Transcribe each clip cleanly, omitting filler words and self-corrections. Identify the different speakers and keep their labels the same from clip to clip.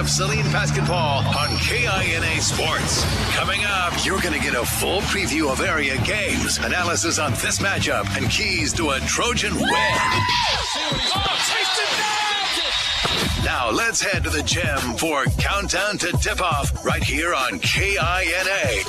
Speaker 1: Saline basketball on KINA Sports. Coming up, you're going to get a full preview of area games, analysis on this matchup, and keys to a Trojan win. Now let's head to the gym for Countdown to Tip-Off right here on KINA.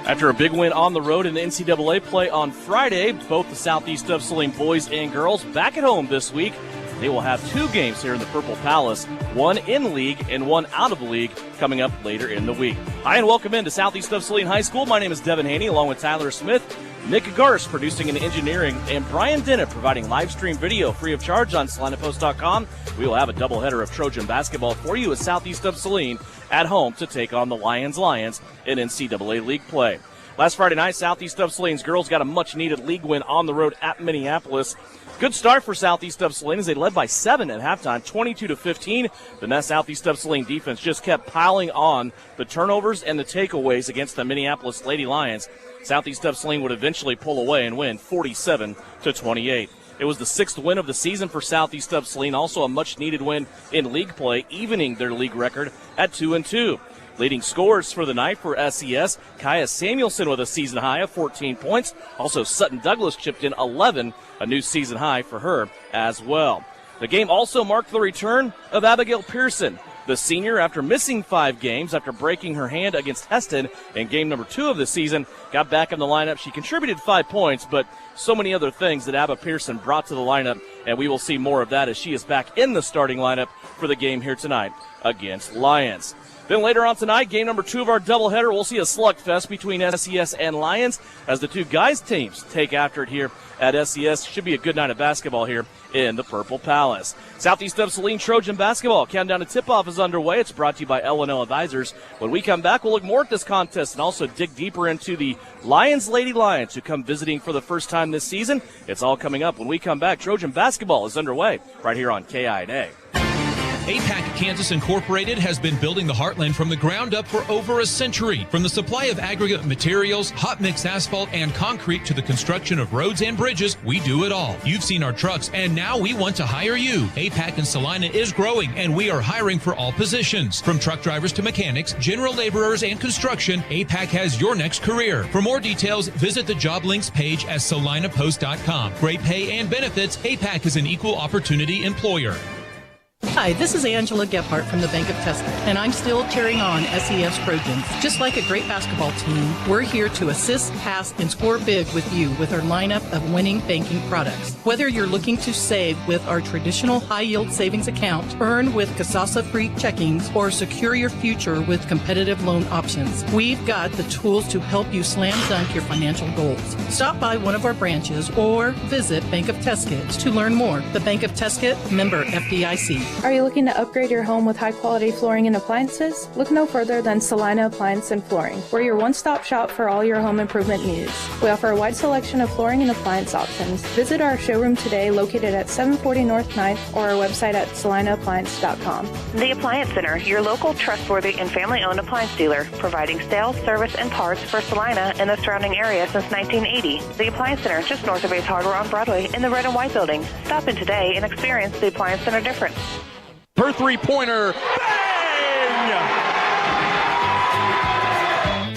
Speaker 2: After a big win on the road in NCAA play on Friday, both the Southeast of Saline boys and girls back at home this week. They will have two games here in the Purple Palace, one in league and one out of the league coming up later in the week. Hi, and welcome into Southeast of Saline High School. My name is Devin Haney, along with Tyler Smith, Nick Garst producing and engineering, and Brian Dennett providing live stream video free of charge on SalinaPost.com. We will have a doubleheader of Trojan basketball for you as Southeast of Saline at home to take on the Lyons in NCAA league play. Last Friday night, Southeast of Saline's girls got a much-needed league win on the road at Minneapolis. Good start for Southeast of Saline as they led by 7 at halftime, 22-15. Then that Southeast of Saline defense just kept piling on the turnovers and the takeaways against the Minneapolis Lady Lions. Southeast of Saline would eventually pull away and win 47-28. It was the 6th win of the season for Southeast of Saline, also a much-needed win in league play, evening their league record at 2-2. Leading scorers for the night for SES, Kaya Samuelson with a season high of 14 points. Also, Sutton Douglas chipped in 11, a new season high for her as well. The game also marked the return of Abigail Pearson, the senior, after missing 5 games after breaking her hand against Heston in game number 2 of the season. Got back in the lineup. She contributed 5 points, but so many other things that Abba Pearson brought to the lineup, and we will see more of that as she is back in the starting lineup for the game here tonight against Lyons. Then later on tonight, game number 2 of our doubleheader, we'll see a slugfest between SES and Lyons as the two guys teams take after it here at SES. Should be a good night of basketball here in the Purple Palace. Southeast of Saline Trojan basketball countdown to tip-off is underway. It's brought to you by L&L Advisors. When we come back, we'll look more at this contest and also dig deeper into the Lyons Lady Lions who come visiting for the first time this season. It's all coming up when we come back. Trojan basketball is underway right here on KINA.
Speaker 3: APAC Kansas Incorporated has been building the Heartland from the ground up for over a century. From the supply of aggregate materials, hot mix asphalt, and concrete to the construction of roads and bridges, we do it all. You've seen our trucks, and now we want to hire you. APAC in Salina is growing, and we are hiring for all positions. From truck drivers to mechanics, general laborers, and construction, APAC has your next career. For more details, visit the job links page at salinapost.com. Great pay and benefits. APAC is an equal opportunity employer.
Speaker 4: Hi, this is Angela Gephardt from the Bank of Tuscan, and I'm still cheering on SES Trojans. Just like a great basketball team, we're here to assist, pass, and score big with you with our lineup of winning banking products. Whether you're looking to save with our traditional high-yield savings account, earn with Kasasa-free checkings, or secure your future with competitive loan options, we've got the tools to help you slam dunk your financial goals. Stop by one of our branches or visit Bank of Tuscan to learn more. The Bank of Tuscan, member FDIC.
Speaker 5: Are you looking to upgrade your home with high-quality flooring and appliances? Look no further than Salina Appliance and Flooring. We're your one-stop shop for all your home improvement needs. We offer a wide selection of flooring and appliance options. Visit our showroom today located at 740 North 9th or our website at salinaappliance.com.
Speaker 6: The Appliance Center, your local, trustworthy, and family-owned appliance dealer, providing sales, service, and parts for Salina and the surrounding area since 1980. The Appliance Center, just north of Ace Hardware on Broadway in the red and white building. Stop in today and experience the Appliance Center difference.
Speaker 7: Per three-pointer, bang!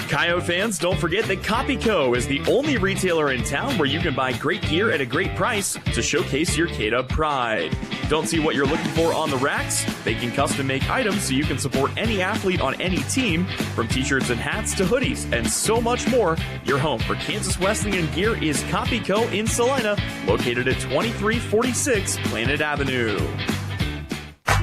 Speaker 7: Coyote fans, don't forget that Copyco is the only retailer in town where you can buy great gear at a great price to showcase your K-Dub pride. Don't see what you're looking for on the racks? They can custom-make items so you can support any athlete on any team, from t-shirts and hats to hoodies, and so much more. Your home for Kansas Wesleyan gear is Copyco in Salina, located at 2346 Planet Avenue.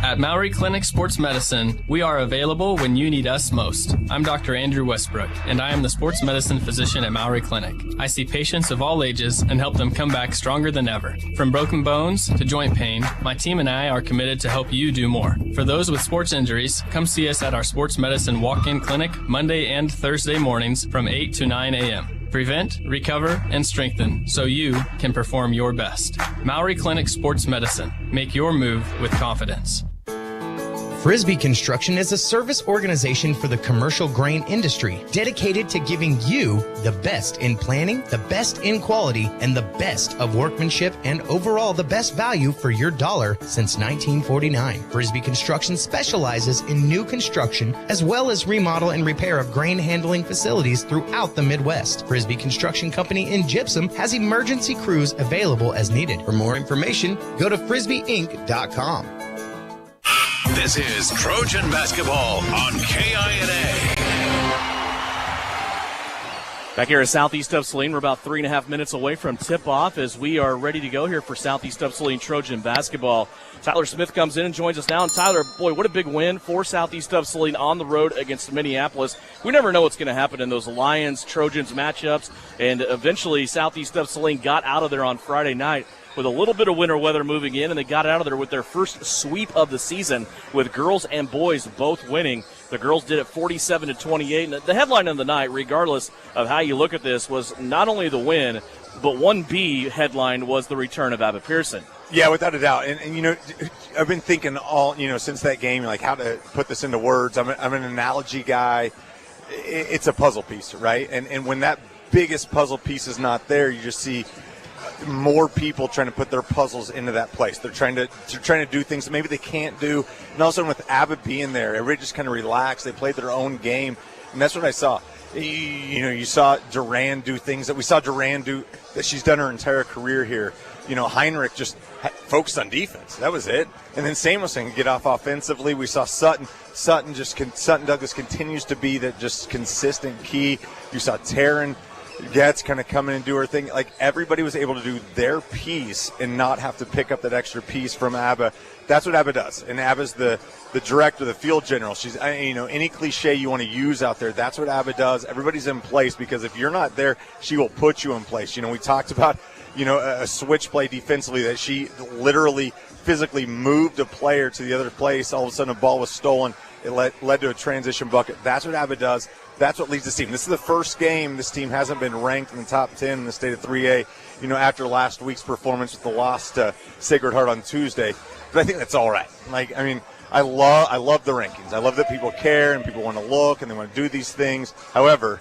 Speaker 8: At Maury Clinic Sports Medicine, we are available when you need us most. I'm Dr. Andrew Westbrook, and I am the sports medicine physician at Maury Clinic. I see patients of all ages and help them come back stronger than ever. From broken bones to joint pain, my team and I are committed to help you do more. For those with sports injuries, come see us at our sports medicine walk-in clinic Monday and Thursday mornings from 8 to 9 a.m. Prevent, recover, and strengthen so you can perform your best. Maury Clinic Sports Medicine. Make your move with confidence.
Speaker 9: Frisbee Construction is a service organization for the commercial grain industry dedicated to giving you the best in planning, the best in quality, and the best of workmanship and overall the best value for your dollar since 1949. Frisbee Construction specializes in new construction as well as remodel and repair of grain handling facilities throughout the Midwest. Frisbee Construction Company in Gypsum has emergency crews available as needed. For more information, go to frisbeeinc.com.
Speaker 1: This is Trojan Basketball on KINA.
Speaker 2: Back here at Southeast of Saline, we're about 3.5 minutes away from tip-off as we are ready to go here for Southeast of Saline Trojan Basketball. Tyler Smith comes in and joins us now. And Tyler, boy, what a big win for Southeast of Saline on the road against Minneapolis. We never know what's going to happen in those Lions-Trojans matchups, and eventually Southeast of Saline got out of there on Friday night with a little bit of winter weather moving in, and they got out of there with their first sweep of the season with girls and boys both winning. The girls did it 47-28. And the headline of the night, regardless of how you look at this, was not only the win, but 1B headline was the return of Abba Pearson.
Speaker 10: Yeah, without a doubt. And you know, I've been thinking all, since that game, like how to put this into words. I'm an analogy guy. It's a puzzle piece, right? And when that biggest puzzle piece is not there, you just see more people trying to put their puzzles into that place. They're trying to do things that maybe they can't do. And all of a sudden with Abba being there, everybody just kind of relaxed. They played their own game. And that's what I saw. You saw Duran do things that we saw Duran do that she's done her entire career here. Heinrich just focused on defense. That was it. And then Samuelson could get off offensively. We saw Sutton Douglas continues to be that just consistent key. You saw Taryn Getz kind of come in and do her thing. Like, everybody was able to do their piece and not have to pick up that extra piece from Abba. That's what Abba does. And Abba's the director, the field general. She's, any cliche you want to use out there, that's what Abba does. Everybody's in place because if you're not there, she will put you in place. We talked about, a switch play defensively that she literally physically moved a player to the other place. All of a sudden a ball was stolen. It led to a transition bucket. That's what Abba does. That's what leads this team. This is the first game this team hasn't been ranked in the top 10 in the state of 3A, after last week's performance with the loss to Sacred Heart on Tuesday. But I think that's all right. I love the rankings. I love that people care and people want to look and they want to do these things. However,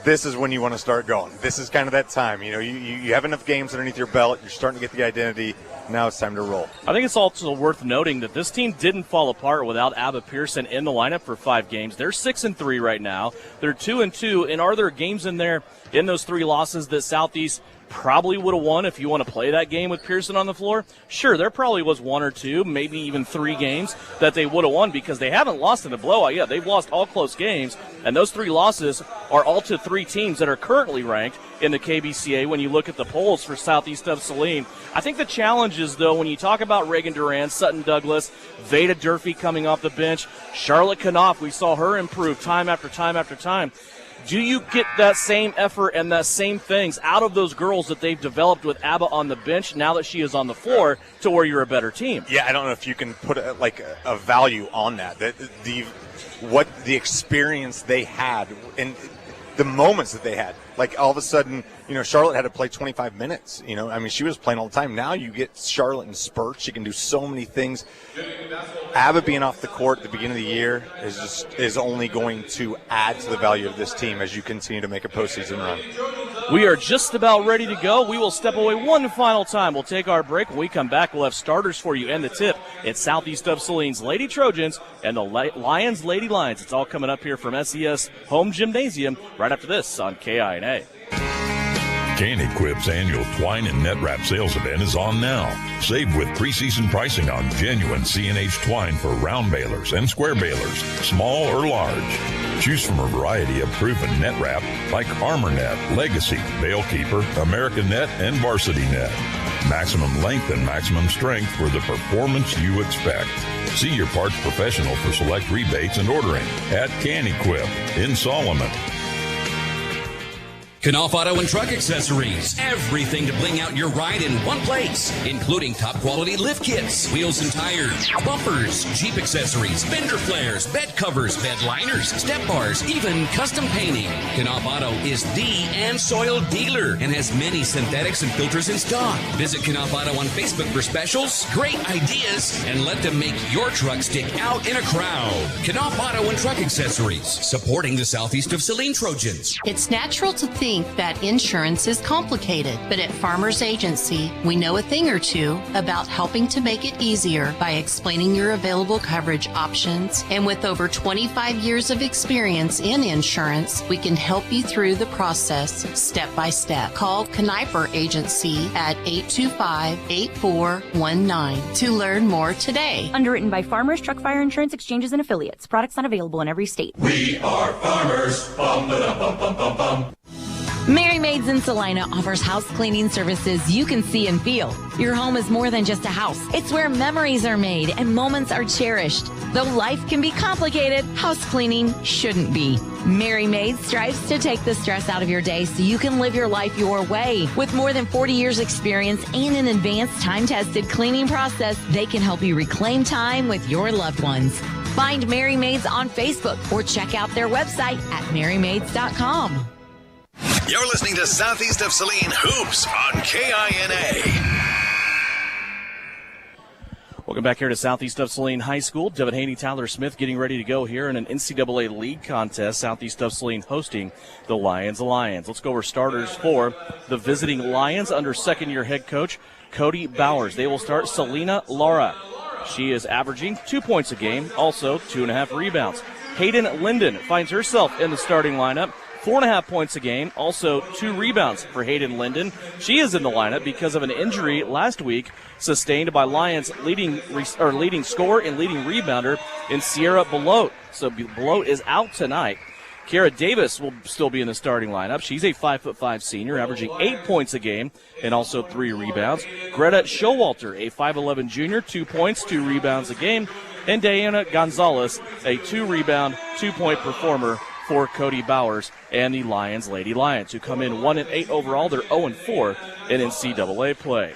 Speaker 10: this is when you want to start going. This is kind of that time. You have enough games underneath your belt. You're starting to get the identity. Now it's time to roll. I think it's also worth noting that this team didn't fall apart without Abba Pearson in the lineup for 5 games. They're 6-3 right now. They're 2-2. And are there games in there in those 3 losses that Southeast probably would have won if you want to play that game with Pearson on the floor? Sure, there probably was 1 or 2, maybe even 3 games that they would have won because they haven't lost in a blowout yet. They've lost all close games, and those 3 losses are all to 3 teams that are currently ranked in the KBCA when you look at the polls for Southeast of Saline. I think the challenge is, though, when you talk about Reagan Duran, Sutton Douglas, Veda Durfee coming off the bench, Charlotte Knopf, we saw her improve time after time after time. Do you get that same effort and that same things out of those girls that they've developed with Abba on the bench now that she is on the floor to where you're a better team? Yeah, I don't know if you can put a value on that. What the experience they had and the moments that they had. Like, all of a sudden, Charlotte had to play 25 minutes. She was playing all the time. Now you get Charlotte in spurts. She can do so many things. Abba being off the court at the beginning of the year is only going to add to the value of this team as you continue to make a postseason run. We are just about ready to go. We will step away one final time. We'll take our break. When we come back, we'll have starters for you and the tip. It's Southeast of Saline's Lady Trojans and the Lyons Lady Lions. It's all coming up here from SES Home Gymnasium right after this on KINA.
Speaker 11: Can-Equip's annual twine and net wrap sales event is on now. Save with preseason pricing on genuine C&H twine for round balers and square balers, small or large. Choose from a variety of proven net wrap like Armor Net, Legacy, Bale Keeper, American Net, and Varsity Net. Maximum length and maximum strength for the performance you expect. See your parts professional for select rebates and ordering at Can-Equip in Solomon.
Speaker 12: Knopf Auto and Truck Accessories. Everything to bling out your ride in one place, including top quality lift kits, wheels and tires, bumpers, Jeep accessories, fender flares, bed covers, bed liners, step bars, even custom painting. Knopf Auto is the and soil dealer and has many synthetics and filters in stock. Visit Knopf Auto on Facebook for specials, great ideas, and let them make your truck stick out in a crowd. Knopf Auto and Truck Accessories, supporting the southeast of Saline Trojans.
Speaker 13: It's natural to think that insurance is complicated, but at Farmers Agency, we know a thing or two about helping to make it easier by explaining your available coverage options. And with over 25 years of experience in insurance, we can help you through the process step by step. Call Kniper Agency at 825-8419 to learn more today.
Speaker 14: Underwritten by Farmers Truck Fire Insurance Exchanges and Affiliates. Products not available in every state.
Speaker 15: We are farmers. Bum, ba, bum, bum, bum, bum.
Speaker 16: Mary Maids in Salina offers house cleaning services you can see and feel. Your home is more than just a house. It's where memories are made and moments are cherished. Though life can be complicated, house cleaning shouldn't be. Mary Maids strives to take the stress out of your day so you can live your life your way. With more than 40 years experience and an advanced time-tested cleaning process, they can help you reclaim time with your loved ones. Find Mary Maids on Facebook or check out their website at marymaids.com.
Speaker 1: You're listening to Southeast of Saline Hoops on KINA.
Speaker 2: Welcome back here to Southeast of Saline High School. Devin Haney, Tyler Smith getting ready to go here in an NCAA League contest. Southeast of Saline hosting the Lyons Lions. Let's go over starters for the visiting Lions under second-year head coach Cody Bowers. They will start Salina Lara. She is averaging 2 points a game, also 2.5 rebounds. Hayden Linden finds herself in the starting lineup. 4.5 points a game, also 2 rebounds for Hayden Linden. She is in the lineup because of an injury last week sustained by Lions leading scorer and leading rebounder in Sierra Belote. So Belote is out tonight. Kiara Davis will still be in the starting lineup. She's a 5'5" senior, averaging 8 points a game and also 3 rebounds. Greta Showalter, a 5'11" junior, 2 points, 2 rebounds a game. And Diana Gonzalez, a 2-rebound, 2-point performer for Cody Bowers and the Lions Lady Lions, who come in 1-8 overall. They're 0-4 in NCAA play.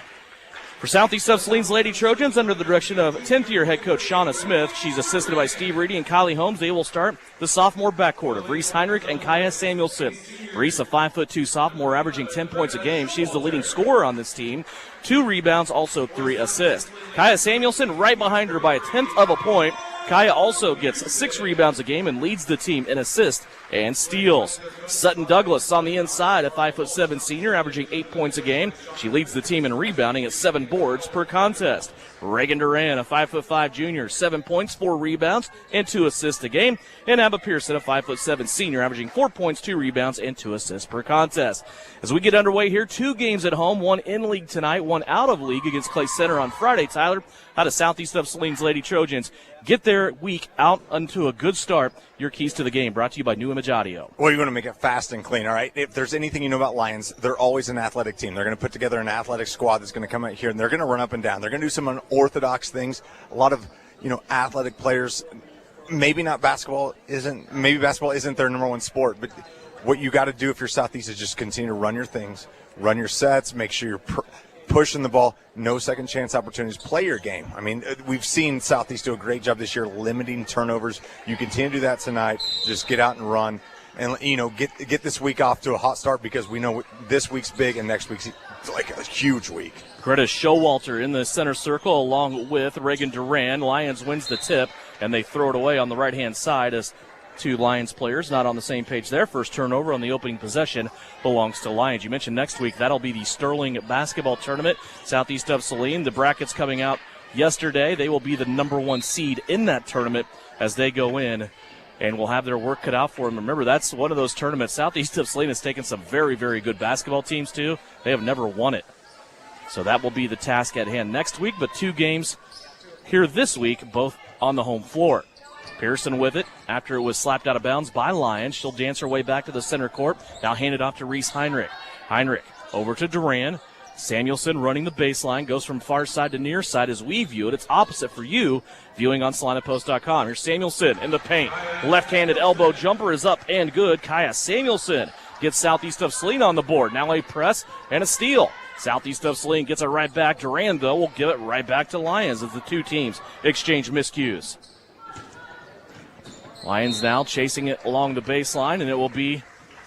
Speaker 2: For Southeast of Saline's Lady Trojans, under the direction of 10th-year head coach Shauna Smith, she's assisted by Steve Reedy and Kylie Holmes. They will start the sophomore backcourt of Reese Heinrich and Kaya Samuelson. Reese, a 5'2" sophomore, averaging 10 points a game. She's the leading scorer on this team. 2 rebounds, also 3 assists. Kaya Samuelson right behind her by a 1/10 of a point. Kaya also gets 6 rebounds a game and leads the team in assists and steals. Sutton Douglas on the inside, a 5'7" senior, averaging 8 points a game. She leads the team in rebounding at 7 boards per contest. Reagan Duran, a 5'5" junior, 7 points, 4 rebounds, and 2 assists a game. And Abba Pearson, a 5'7" senior, averaging 4 points, 2 rebounds, and 2 assists per contest. As we get underway here, 2 games at home, 1 in league tonight, 1 out of league against Clay Center on Friday. Tyler, how does Southeast of Saline's Lady Trojans get their week out onto a good start? Your keys to the game, brought to you by New Image Audio.
Speaker 10: Well, you want to make it fast and clean, all right? If there's anything you know about Lions, they're always an athletic team. They're going to put together an athletic squad that's going to come out here, and they're going to run up and down. They're going to do some unorthodox things. A lot of, athletic players. Maybe basketball isn't their number one sport, but what you got to do if you're Southeast is just continue to run your things, run your sets, make sure you're pushing the ball, no second chance opportunities, play your game. I mean, we've seen Southeast do a great job this year limiting turnovers. You continue to do that tonight. Just get out and run, and get this week off to a hot start, because we know this week's big and next week's like a huge week.
Speaker 2: Greta Showalter in the center circle along with Reagan Duran. Lions wins the tip, and they throw it away on the right-hand side as 2 Lions players not on the same page there. First turnover on the opening possession belongs to Lions. You mentioned next week that'll be the Sterling basketball tournament. Southeast of Saline, the brackets coming out yesterday. They will be the number 1 seed in that tournament as they go in and will have their work cut out for them. Remember, that's one of those tournaments. Southeast of Saline has taken some very, very good basketball teams too. They have never won it. So that will be the task at hand next week, but 2 games here this week, both on the home floor. Pearson with it after it was slapped out of bounds by Lyons. She'll dance her way back to the center court. Now handed off to Reese Heinrich. Heinrich over to Duran. Samuelson running the baseline, goes from far side to near side as we view it. It's opposite for you, viewing on SalinaPost.com. Here's Samuelson in the paint. Left-handed elbow jumper is up and good. Kaya Samuelson gets Southeast of Salina on the board. Now a press and a steal. Southeast of Saline gets it right back. Durand, though, will give it right back to Lyons as the two teams exchange miscues. Lyons now chasing it along the baseline, and it will be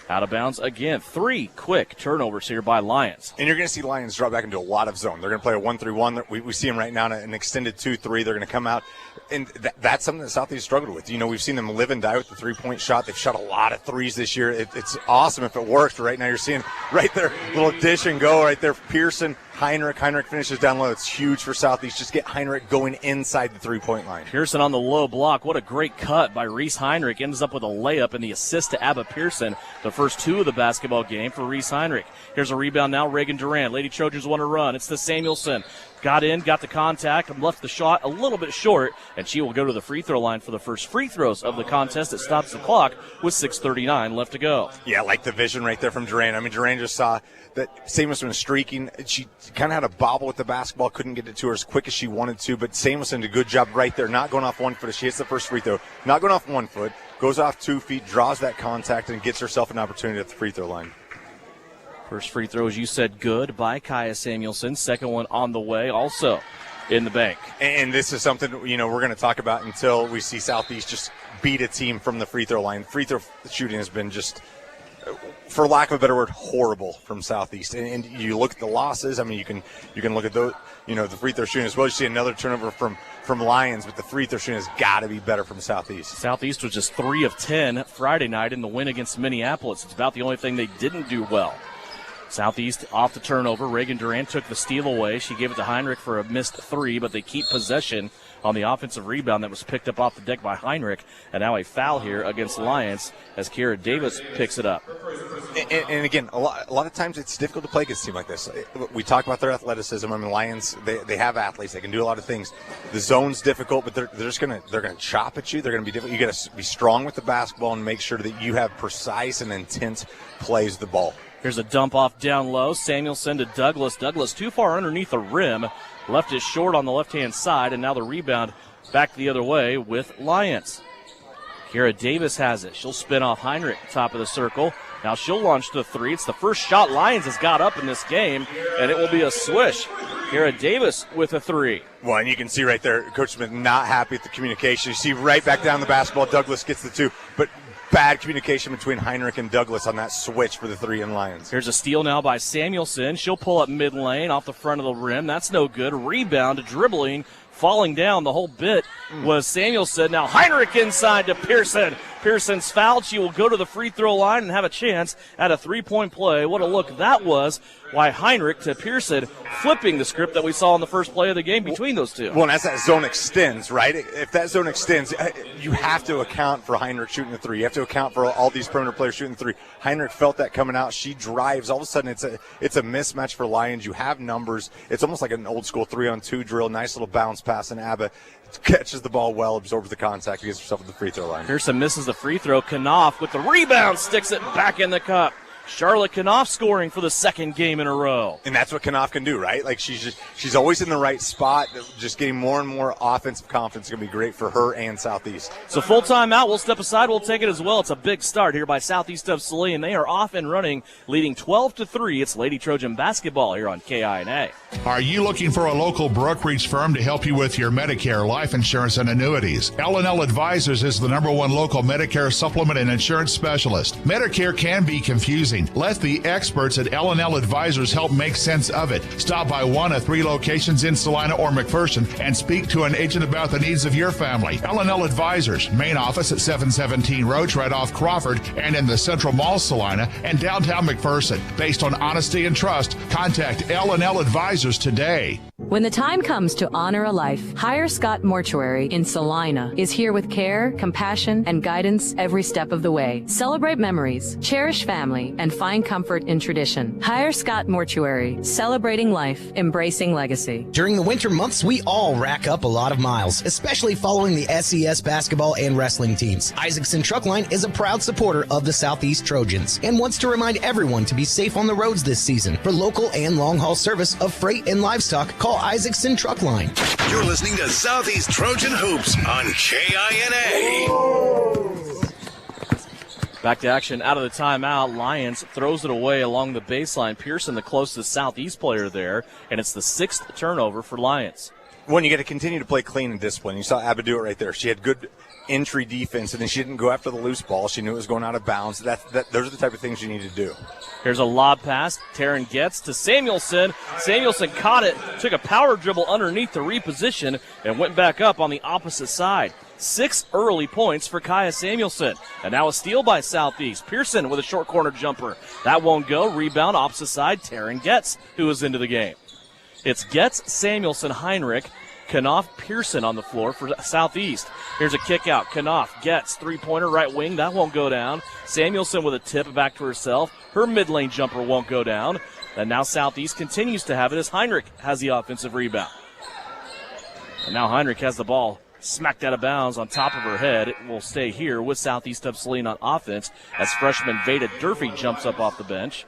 Speaker 2: out of bounds again. 3 quick turnovers here by Lyons.
Speaker 10: And you're going to see Lyons drop back into a lot of zone. They're going to play a 1-3-1. We see them right now in an extended 2-3. They're going to come out, and that's something that Southeast struggled with. You know, we've seen them live and die with the three-point shot. They've shot a lot of threes this year. It's awesome if it works. But right now you're seeing right there, little dish and go right there. Pearson, Heinrich finishes down low. It's huge for Southeast. Just get Heinrich going inside the three-point line.
Speaker 2: Pearson on the low block. What a great cut by Reese Heinrich. Ends up with a layup and the assist to Abba Pearson. The first 2 of the basketball game for Reese Heinrich. Here's a rebound now. Reagan Durand. Lady Trojans want to run. It's to Samuelson. Got in, got the contact, and left the shot a little bit short, and she will go to the free throw line for the first free throws of the contest. It stops the clock with 6:39 left to go.
Speaker 10: Yeah, like the vision right there from Durand. I mean, Durand just saw that Samuelson was streaking. She kind of had a bobble with the basketball, couldn't get it to her as quick as she wanted to, but Samuelson did a good job right there, not going off 1 foot as she hits the first free throw, not going off 1 foot, goes off 2 feet, draws that contact, and gets herself an opportunity at the free throw line.
Speaker 2: First free throw, as you said, good by Kaya Samuelson. Second one on the way, also in the bank.
Speaker 10: And this is something, you know, we're going to talk about until we see Southeast just beat a team from the free throw line. Free throw shooting has been just, for lack of a better word, horrible from Southeast. And you look at the losses. I mean, you can look at those, you know, the free throw shooting as well. You see another turnover from Lyons, but the free throw shooting has got to be better from Southeast.
Speaker 2: Southeast was just 3 of 10 Friday night in the win against Minneapolis. It's about the only thing they didn't do well. Southeast off the turnover. Reagan Durand took the steal away. She gave it to Heinrich for a missed 3, but they keep possession on the offensive rebound that was picked up off the deck by Heinrich. And now a foul here against Lyons as Kira Davis picks it up.
Speaker 10: And again, a lot of times it's difficult to play against a team like this. We talk about their athleticism. I mean, Lyons, they have athletes. They can do a lot of things. The zone's difficult, but they're just gonna chop at you. They're gonna be difficult. You got to be strong with the basketball and make sure that you have precise and intense plays with the ball.
Speaker 2: Here's a dump off down low. Samuelson to Douglas. Douglas too far underneath the rim. Left it short on the left-hand side, and now the rebound back the other way with Lyons. Kira Davis has it. She'll spin off Heinrich, top of the circle. Now she'll launch the 3. It's the first shot Lyons has got up in this game, and it will be a swish. Kira Davis with a 3.
Speaker 10: Well, and you can see right there, Coach Smith not happy with the communication. You see right back down the basketball, Douglas gets the 2, but bad communication between Heinrich and Douglas on that switch for the 3 in Lyons.
Speaker 2: Here's a steal now by Samuelson. She'll pull up mid lane off the front of the rim. That's no good. Rebound, dribbling, falling down the whole bit was Samuelson. Now Heinrich inside to Pearson. Pearson's fouled. She will go to the free throw line and have a chance at a 3-point play. What a look that was. Why Heinrich to Pearson, flipping the script that we saw in the first play of the game between those two.
Speaker 10: Well, and as that zone extends, right? If that zone extends, you have to account for Heinrich shooting the 3. You have to account for all these perimeter players shooting the 3. Heinrich felt that coming out. She drives. All of a sudden, it's a mismatch for Lyons. You have numbers. It's almost like an old school 3-on-2 drill. Nice little bounce pass, and Abba catches the ball well, absorbs the contact, gets herself at the free throw line.
Speaker 2: Pearson misses the free throw. Knopf with the rebound sticks it back in the cup. Charlotte Knopf scoring for the second game in a row.
Speaker 10: And that's what Knopf can do, right? Like she's always in the right spot. Just getting more and more offensive confidence is going to be great for her and Southeast.
Speaker 2: So full timeout. We'll step aside. We'll take it as well. It's a big start here by Southeast of Saline. They are off and running, leading 12-3. It's Lady Trojan basketball here on KINA.
Speaker 17: Are you looking for a local brokerage firm to help you with your Medicare, life insurance, and annuities? L&L Advisors is the #1 local Medicare supplement and insurance specialist. Medicare can be confusing. Let the experts at L&L Advisors help make sense of it. Stop by one of 3 locations in Salina or McPherson and speak to an agent about the needs of your family. L&L Advisors, main office at 717 Roach right off Crawford and in the Central Mall Salina and downtown McPherson. Based on honesty and trust, contact L&L Advisors today.
Speaker 18: When the time comes to honor a life, Hire Scott Mortuary in Salina is here with care, compassion, and guidance every step of the way. Celebrate memories, cherish family, and find comfort in tradition. Hire Scott Mortuary, celebrating life, embracing legacy.
Speaker 9: During the winter months, we all rack up a lot of miles, especially following the SES basketball and wrestling teams. Isaacson Truckline is a proud supporter of the Southeast Trojans and wants to remind everyone to be safe on the roads this season. For local and long-haul service of freight and livestock, call Isaacson Truckline.
Speaker 1: You're listening to Southeast Trojan Hoops on KINA.
Speaker 2: Back to action out of the timeout. Lyons throws it away along the baseline. Pearson, the closest Southeast player there, and it's the 6th turnover for Lyons.
Speaker 10: Well, you got to continue to play clean and disciplined. You saw Abba do it right there. She had good entry defense, and then she didn't go after the loose ball. She knew it was going out of bounds. Those are the type of things you need to do.
Speaker 2: Here's a lob pass. Taryn gets to Samuelson. Samuelson caught it, took a power dribble underneath to reposition, and went back up on the opposite side. 6 early points for Kaya Samuelson. And now a steal by Southeast. Pearson with a short corner jumper. That won't go. Rebound opposite side. Taryn Getz, who is into the game. It's Getz, Samuelson, Heinrich, Knopf, Pearson on the floor for Southeast. Here's a kick out. Knopf, Getz, three-pointer right wing. That won't go down. Samuelson with a tip back to herself. Her mid-lane jumper won't go down. And now Southeast continues to have it as Heinrich has the offensive rebound. And now Heinrich has the ball smacked out of bounds on top of her head. It will stay here with Southeast of Saline on offense as freshman Veda Durfee jumps up off the bench.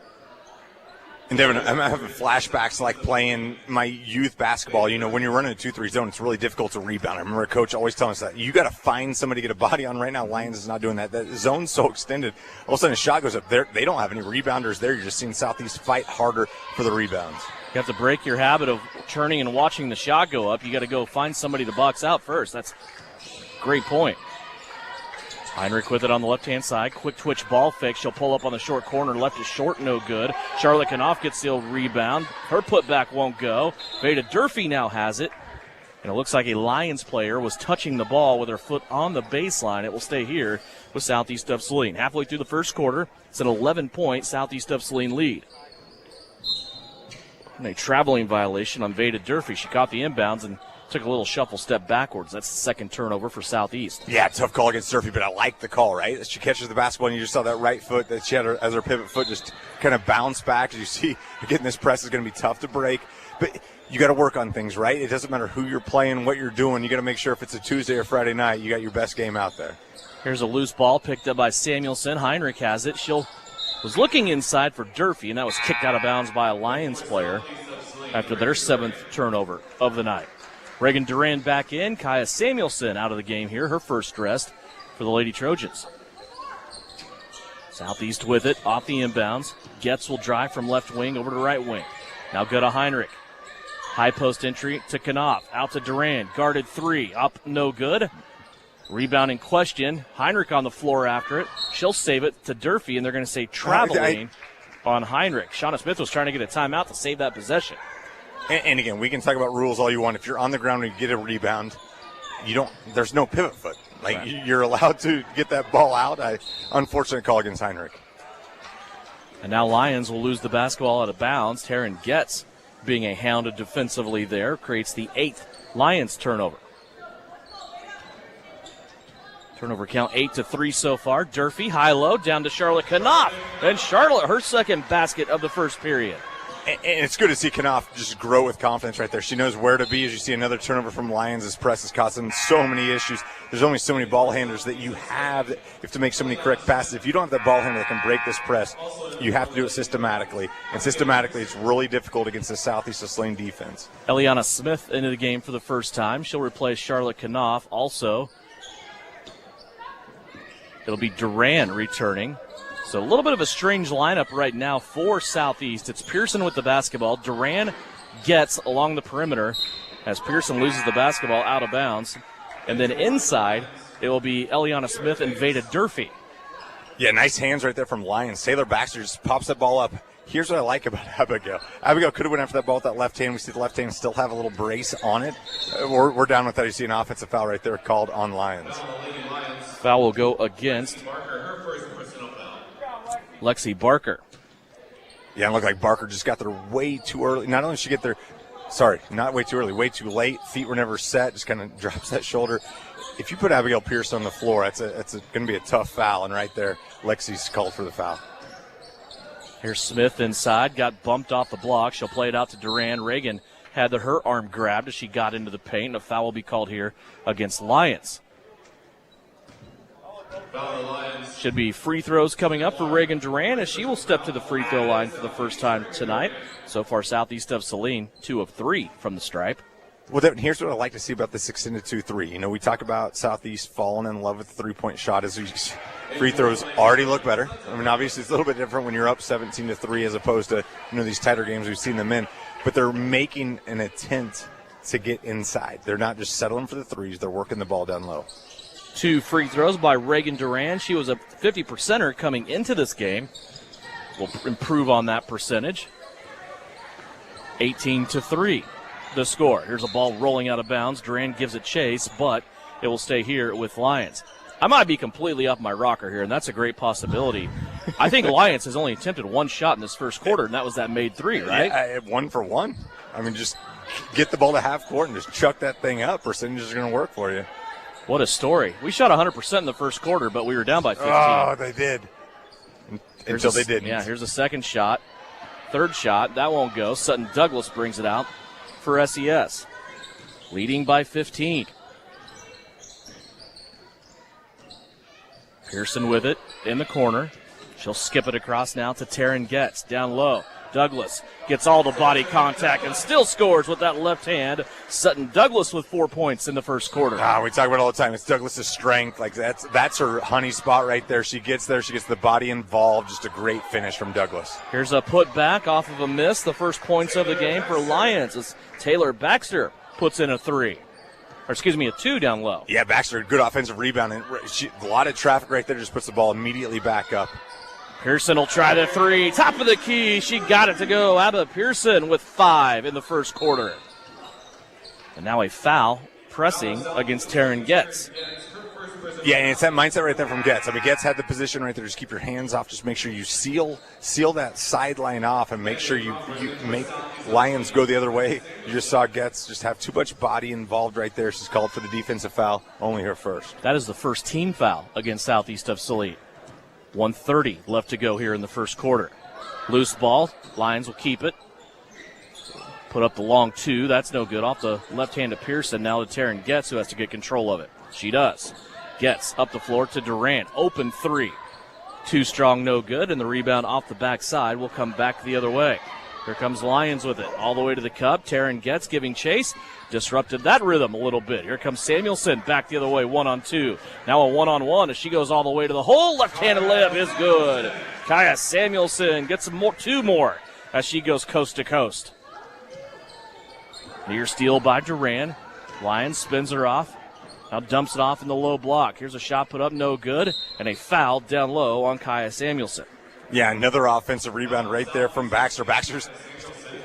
Speaker 10: And Devin, I'm having flashbacks like playing my youth basketball. You know, when you're running a 2-3 zone, it's really difficult to rebound. I remember a coach always telling us that. You got to find somebody to get a body on. Right now, Lyons is not doing that. The zone's so extended. All of a sudden, a shot goes up. They don't have any rebounders there. You're just seeing Southeast fight harder for the rebounds.
Speaker 2: You have to break your habit of turning and watching the shot go up. You got to go find somebody to box out first. That's a great point. Heinrich with it on the left-hand side. Quick twitch ball fake. She'll pull up on the short corner. Left is short, no good. Charlotte Knopf gets the rebound. Her putback won't go. Veda Durfee now has it. And it looks like a Lyons player was touching the ball with her foot on the baseline. It will stay here with Southeast of Saline. Halfway through the first quarter, it's an 11-point Southeast of Saline lead. And a traveling violation on Veda Durfee. She caught the inbounds and took a little shuffle step backwards. That's the second turnover for Southeast.
Speaker 10: Yeah, tough call against Durfee, but I like the call, right? She catches the basketball, and you just saw that right foot that she had as her pivot foot just kind of bounce back. As you see, getting this press is going to be tough to break. But you got to work on things, right? It doesn't matter who you're playing, what you're doing. You got to make sure if it's a Tuesday or Friday night, you got your best game out there.
Speaker 2: Here's a loose ball picked up by Samuelson. Heinrich has it. Was looking inside for Durfee, and that was kicked out of bounds by a Lyons player after their 7th turnover of the night. Reagan Duran back in. Kaya Samuelson out of the game here, her first rest for the Lady Trojans. Southeast with it, off the inbounds. Getz will drive from left wing over to right wing. Now go to Heinrich. High post entry to Knopf. Out to Duran. Guarded 3. Up, no good. Rebound in question. Heinrich on the floor after it. She'll save it to Durfee, and they're going to say traveling on Heinrich. Shauna Smith was trying to get a timeout to save that possession.
Speaker 10: And again, we can talk about rules all you want. If you're on the ground and you get a rebound, there's no pivot foot. Right. You're allowed to get that ball out. Unfortunate call against Heinrich.
Speaker 2: And now Lyons will lose the basketball out of bounds. Taryn Getz being a hounded defensively there creates the 8th Lyons turnover. Turnover count 8-3 so far. Durfee, high-low, down to Charlotte Knopf. And Charlotte, her second basket of the first period.
Speaker 10: And it's good to see Knopf just grow with confidence right there. She knows where to be as you see another turnover from Lyons. This press has caused them so many issues. There's only so many ball handlers that you have. You have to make so many correct passes. If you don't have that ball handler that can break this press, you have to do it systematically. And systematically, it's really difficult against the Southeast of Saline defense.
Speaker 2: Eliana Smith into the game for the first time. She'll replace Charlotte Knopf. Also, it'll be Duran returning. So a little bit of a strange lineup right now for Southeast. It's Pearson with the basketball. Duran gets along the perimeter as Pearson loses the basketball out of bounds. And then inside, it will be Eliana Smith and Veda Durfee.
Speaker 10: Yeah, nice hands right there from Lyons. Taylor Baxter just pops that ball up. Here's what I like about Abigail. Abigail could have went after that ball with that left hand. We see the left hand still have a little brace on it. We're down with that. You see an offensive foul right there called on Lyons.
Speaker 2: Foul will go against Lexi Barker.
Speaker 10: Yeah, it looked like Barker just got there way too early. Not only did she get there, not way too early, way too late. Feet were never set, just kind of drops that shoulder. If you put Abigail Pierce on the floor, it's going to be a tough foul. And right there, Lexi's called for the foul.
Speaker 2: Here's Smith inside, got bumped off the block. She'll play it out to Duran. Reagan had her arm grabbed as she got into the paint, and a foul will be called here against Lyons. Should be free throws coming up for Reagan Duran as she will step to the free throw line for the first time tonight. So far, Southeast of Saline, 2 of 3 from the stripe.
Speaker 10: Well, Devin, here's what I like to see about this extended 2-3. You know, we talk about Southeast falling in love with the three-point shot as these free throws already look better. I mean, obviously it's a little bit different when you're up 17-3 as opposed to, these tighter games we've seen them in. But they're making an attempt to get inside. They're not just settling for the threes. They're working the ball down low.
Speaker 2: 2 free throws by Reagan Duran. She was a 50%er coming into this game. Will improve on that percentage. 18-3. The score. Here's a ball rolling out of bounds. Duran gives it chase, but it will stay here with Lyons. I might be completely off my rocker here, and that's a great possibility. I think Lyons has only attempted 1 shot in this first quarter, and that was that made 3, right?
Speaker 10: Yeah, 1 for 1. I mean, just get the ball to half court and just chuck that thing up. Percentages are going to work for you.
Speaker 2: What a story. We shot 100% in the first quarter, but we were down by 15.
Speaker 10: Oh, they did. Until they didn't.
Speaker 2: Yeah, here's a second shot. Third shot. That won't go. Sutton Douglas brings it out for SES. Leading by 15. Pearson with it in the corner. She'll skip it across now to Taryn Getz. Down low. Douglas gets all the body contact and still scores with that left hand. Sutton Douglas with 4 points in the first quarter.
Speaker 10: We talk about it all the time. It's Douglas's strength. Like that's her honey spot right there. She gets there. She gets the body involved. Just a great finish from Douglas.
Speaker 2: Here's a putback off of a miss. The first points of the game for Lyons as Taylor Baxter puts in a 3. Or excuse me, a 2 down low.
Speaker 10: Yeah, Baxter, good offensive rebound. And a lot of traffic right there. Just puts the ball immediately back up.
Speaker 2: Pearson will try the 3. Top of the key. She got it to go. Abba Pearson with 5 in the first quarter. And now a foul pressing against Taryn Getz.
Speaker 10: Yeah, and it's that mindset right there from Getz. I mean, Getz had the position right there. Just keep your hands off. Just make sure you seal that sideline off and make sure you make Lyons go the other way. You just saw Getz just have too much body involved right there. She's called for the defensive foul. Only her first.
Speaker 2: That is the first team foul against Southeast of Saline. 1:30 left to go here in the first quarter. Loose ball. Lyons will keep it. Put up the long 2. That's no good. Off the left hand of Pearson. Now to Taryn Getz, who has to get control of it. She does. Getz up the floor to Durant. Open 3. Too strong, no good. And the rebound off the backside will come back the other way. Here comes Lyons with it. All the way to the cup. Taryn Getz giving chase. Disrupted that rhythm a little bit. Here comes Samuelson back the other way, 1-on-2. Now a 1-on-1 as she goes all the way to the hole. Left-handed layup is good. Kaya Samuelson gets 2 more as she goes coast to coast. Near steal by Duran. Lyons spins her off. Now dumps it off in the low block. Here's a shot put up, no good. And a foul down low on Kaya Samuelson.
Speaker 10: Yeah, another offensive rebound right there from Baxter. Baxter's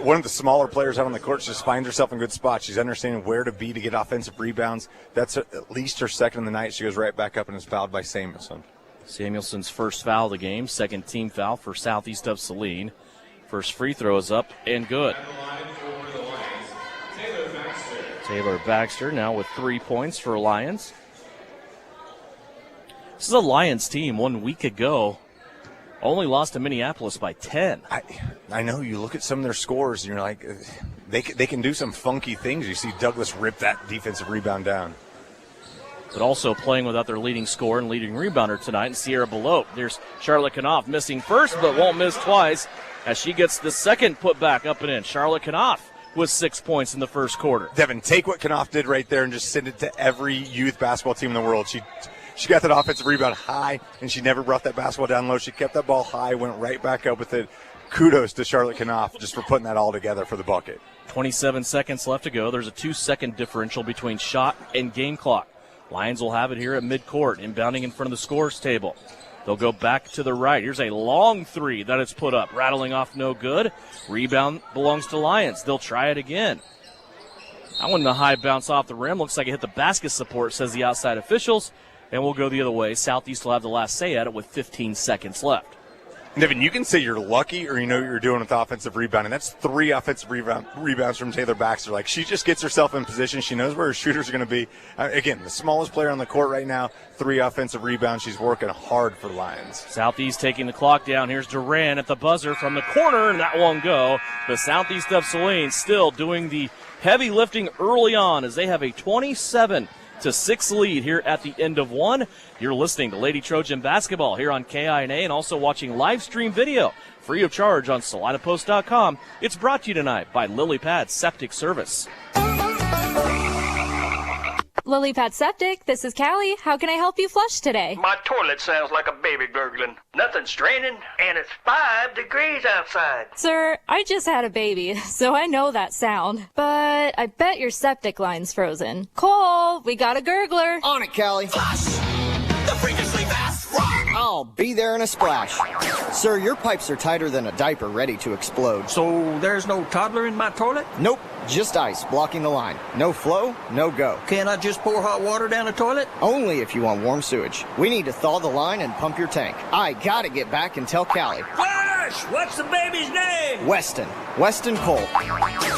Speaker 10: one of the smaller players out on the court. She just finds herself in good spots. She's understanding where to be to get offensive rebounds. That's at least her second in the night. She goes right back up and is fouled by Samuelson.
Speaker 2: Samuelson's first foul of the game, second team foul for Southeast of Saline. First free throw is up and good. Taylor Baxter now with 3 points for Lyons. This is a Lyons team 1 week ago. Only lost to Minneapolis by 10.
Speaker 10: I know. You look at some of their scores, and you're like, they can do some funky things. You see Douglas rip that defensive rebound down.
Speaker 2: But also playing without their leading scorer and leading rebounder tonight, and Sierra Below. There's Charlotte Knopf missing first, but won't miss twice as she gets the second putback up and in. Charlotte Knopf with 6 points in the first quarter.
Speaker 10: Devin, take what Knopf did right there and just send it to every youth basketball team in the world. She got that offensive rebound high, and she never brought that basketball down low. She kept that ball high, went right back up with it. Kudos to Charlotte Knopf just for putting that all together for the bucket.
Speaker 2: 27 seconds left to go. There's a 2-second differential between shot and game clock. Lions will have it here at midcourt, inbounding in front of the scores table. They'll go back to the right. Here's a long 3 that it's put up. Rattling off, no good. Rebound belongs to Lyons. They'll try it again. That one, the high bounce off the rim. Looks like it hit the basket support, says the outside officials. And we'll go the other way. Southeast will have the last say at it with 15 seconds left.
Speaker 10: Devin, you can say you're lucky or you know what you're doing with offensive rebounding. That's 3 offensive rebounds from Taylor Baxter. Like, she just gets herself in position. She knows where her shooters are going to be. Again, the smallest player on the court right now, 3 offensive rebounds. She's working hard for Lyons.
Speaker 2: Southeast taking the clock down. Here's Duran at the buzzer from the corner, and that won't go. The Southeast of Saline still doing the heavy lifting early on as they have a 27-6 lead here at the end of 1. You're listening to Lady Trojan Basketball here on KINA and also watching live stream video free of charge on SalinaPost.com. It's brought to you tonight by Lily Pad Septic Service.
Speaker 19: Lily Pad Septic, this is Callie. How can I help you flush today?
Speaker 20: My toilet sounds like a baby gurgling. Nothing's draining, and it's 5 degrees outside.
Speaker 19: Sir, I just had a baby, so I know that sound. But I bet your septic line's frozen. Cole, we got a gurgler.
Speaker 21: On it, Callie.
Speaker 22: Flush the freakishly fast water.
Speaker 21: I'll be there in a splash. Sir, your pipes are tighter than a diaper ready to explode.
Speaker 20: So there's no toddler in my toilet?
Speaker 21: Nope, just ice blocking the line. No flow, no go.
Speaker 20: Can't I just pour hot water down the toilet?
Speaker 21: Only if you want warm sewage. We need to thaw the line and pump your tank. I gotta get back and tell Callie.
Speaker 20: Flush! What's the baby's name?
Speaker 21: Weston Cole.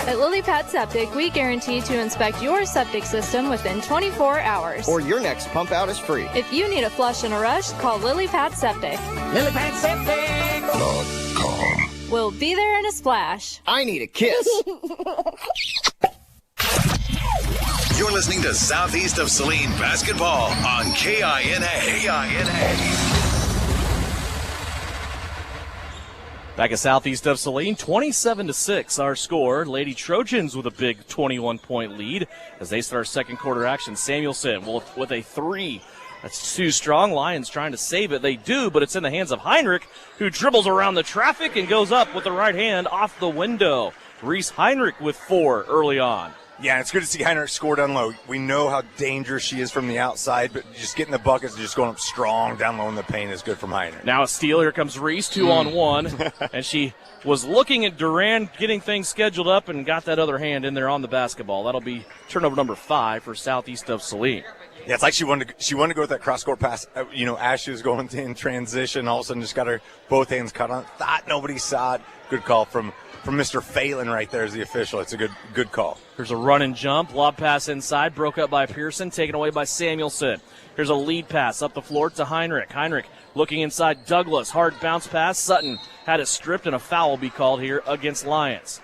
Speaker 19: At Lily Pad Septic, we guarantee to inspect your septic system within 24 hours.
Speaker 21: Or your next pump out is free.
Speaker 19: If you need a flush in a rush, call Lily Pad Septic.
Speaker 22: Lily Pad Septic.com.
Speaker 19: We'll be there in a splash.
Speaker 21: I need a kiss.
Speaker 1: You're listening to Southeast of Saline Basketball on KINA.
Speaker 2: Back at Southeast of Saline, 27-6 our score. Lady Trojans with a big 21-point lead as they start second quarter action. Samuelson with a three. That's too strong. Lyons trying to save it. They do, but it's in the hands of Heinrich, who dribbles around the traffic and goes up with the right hand off the window. Reese Heinrich with 4 early on.
Speaker 10: Yeah, it's good to see Heinrich score down low. We know how dangerous she is from the outside, but just getting the buckets and just going up strong down low in the paint is good from Heinrich.
Speaker 2: Now a steal. Here comes Reese, 2-on-1. And she was looking at Duran, getting things scheduled up, and got that other hand in there on the basketball. That'll be turnover number 5 for Southeast of Saline.
Speaker 10: Yeah, it's like she wanted to go with that cross-court pass, as she was going in transition. All of a sudden just got her both hands cut on. Thought nobody saw it. Good call from Mr. Phelan right there as the official. It's a good call.
Speaker 2: Here's a run and jump. Lob pass inside. Broke up by Pearson. Taken away by Samuelson. Here's a lead pass up the floor to Heinrich. Heinrich looking inside Douglas. Hard bounce pass. Sutton had it stripped, and a foul will be called here against Lyons.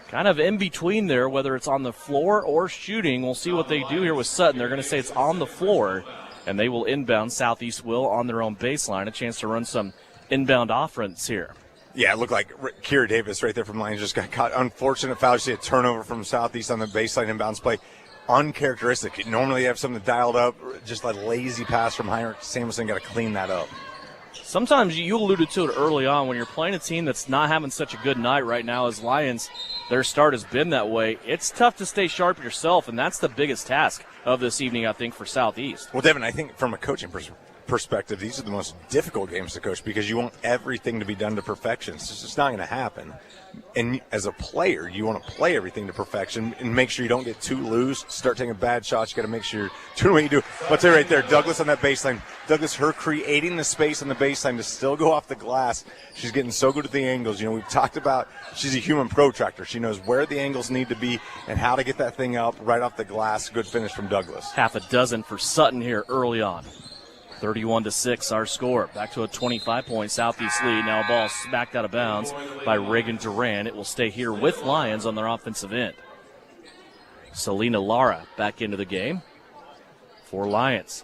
Speaker 2: Kind of in between there, whether it's on the floor or shooting. We'll see what they do here with Sutton. They're going to say it's on the floor, and they will inbound. Southeast will on their own baseline. A chance to run some inbound offense here.
Speaker 10: Yeah, it looked like Kira Davis right there from Lyons just got caught. Unfortunate foul. You see a turnover from Southeast on the baseline inbounds play. Uncharacteristic. You normally have something dialed up, just a lazy pass from Heinrich. Samuelson got to clean that up.
Speaker 2: Sometimes you alluded to it early on when you're playing a team that's not having such a good night right now as Lyons. Their start has been that way. It's tough to stay sharp yourself, and that's the biggest task of this evening, I think, for Southeast.
Speaker 10: Well, Devin, I think from a coaching perspective, these are the most difficult games to coach because you want everything to be done to perfection. It's just not going to happen. And as a player, you want to play everything to perfection and make sure you don't get too loose, start taking bad shots. You got to make sure you're doing what you do. I'll tell you right there, Douglas on that baseline. Douglas, her creating the space on the baseline to still go off the glass. She's getting so good at the angles. We've talked about she's a human protractor. She knows where the angles need to be and how to get that thing up right off the glass. Good finish from Douglas.
Speaker 2: Half a dozen for Sutton here early on. 31-6 our score. Back to a 25-point Southeast lead. Now a ball smacked out of bounds by Reagan Duran. It will stay here with Lyons on their offensive end. Salina Lara back into the game for Lyons.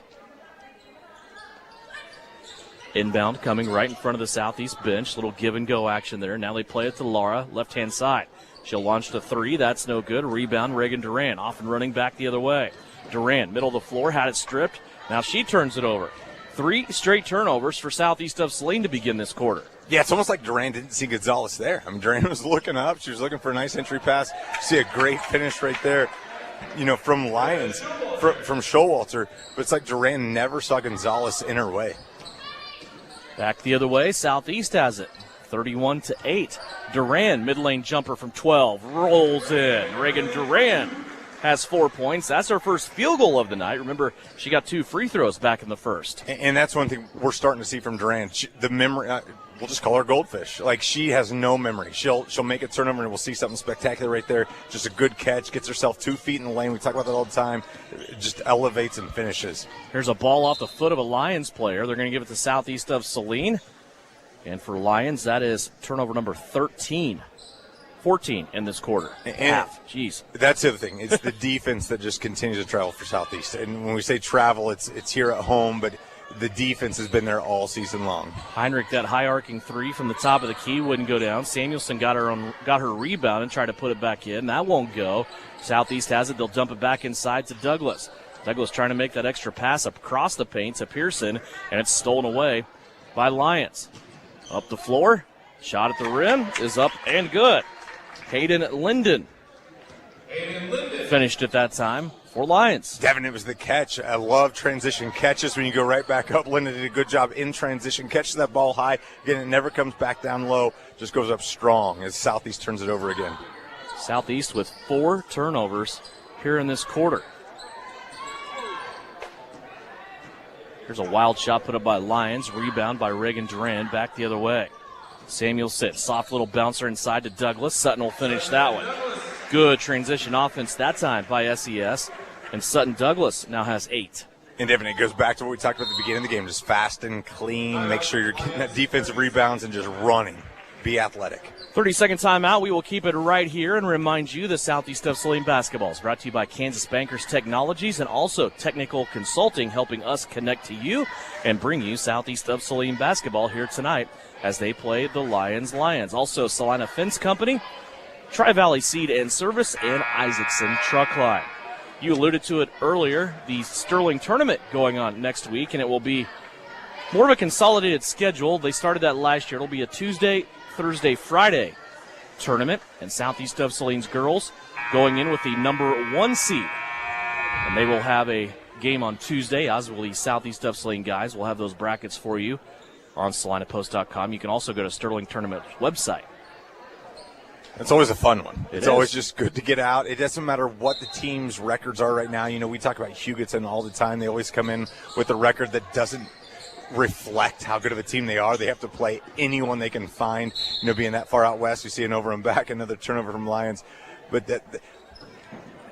Speaker 2: Inbound coming right in front of the Southeast bench. Little give-and-go action there. Now they play it to Lara, left-hand side. She'll launch the three. That's no good. Rebound, Reagan Duran. Off and running back the other way. Duran, middle of the floor, had it stripped. Now she turns it over. 3 straight turnovers for Southeast of Saline to begin this quarter.
Speaker 10: Yeah, it's almost like Duran didn't see Gonzalez there. Duran was looking up. She was looking for a nice entry pass. See a great finish right there, from Lyons, from Showalter. But it's like Duran never saw Gonzalez in her way.
Speaker 2: Back the other way, Southeast has it. 31-8. Duran, mid-lane jumper from 12, rolls in. Reagan Duran has 4 points. That's her first field goal of the night. Remember, she got 2 free throws back in the first.
Speaker 10: And that's one thing we're starting to see from Duran. The memory, we'll just call her goldfish. Like, she has no memory. She'll make a turnover, and we'll see something spectacular right there. Just a good catch, gets herself 2 feet in the lane. We talk about that all the time. It just elevates and finishes.
Speaker 2: Here's a ball off the foot of a Lyons player. They're going to give it to Southeast of Saline. And for Lyons, that is turnover number 14 in this quarter. Half. Jeez.
Speaker 10: That's the other thing. It's the defense that just continues to travel for Southeast. And when we say travel, it's here at home, but the defense has been there all season long.
Speaker 2: Heinrich, that high arcing three from the top of the key wouldn't go down. Samuelson got her rebound and tried to put it back in. That won't go. Southeast has it. They'll dump it back inside to Douglas. Douglas trying to make that extra pass across the paint to Pearson, and it's stolen away by Lyons. Up the floor, shot at the rim is up and good. Hayden Linden finished at that time for Lyons.
Speaker 10: Devin, it was the catch. I love transition catches when you go right back up. Linden did a good job in transition, catches that ball high. Again, it never comes back down low, just goes up strong as Southeast turns it over again.
Speaker 2: Southeast with 4 turnovers here in this quarter. Here's a wild shot put up by Lyons. Rebound by Reagan Duran. Back the other way. Samuel sits. Soft little bouncer inside to Douglas. Sutton will finish that one. Good transition offense that time by SES. And Sutton Douglas now has 8.
Speaker 10: And Devin, it goes back to what we talked about at the beginning of the game. Just fast and clean. Make sure you're getting that defensive rebounds and just running. Be athletic.
Speaker 2: 30-second timeout. We will keep it right here and remind you the Southeast of Saline basketball is brought to you by Kansas Bankers Technologies and also Technical Consulting, helping us connect to you and bring you Southeast of Saline basketball here tonight as they play the Lyons. Also, Salina Fence Company, Tri-Valley Seed and Service, and Isaacson Truck Line. You alluded to it earlier, the Sterling Tournament going on next week, and it will be more of a consolidated schedule. They started that last year. It'll be a Tuesday, Thursday, Friday tournament, and Southeast of Saline's girls going in with the number 1 seed. And they will have a game on Tuesday, as will the Southeast of Saline guys. We'll have those brackets for you on SalinaPost.com. You can also go to Sterling Tournament's website.
Speaker 10: It's always a fun one. It's
Speaker 2: is.
Speaker 10: Always just good to get out. It doesn't matter what the team's records are right now. You know, we talk about Hugoton all the time. They always come in with a record that doesn't reflect how good of a team they are. They have to play anyone they can find. You know, being that far out west, you see an over and back, another turnover from Lyons. But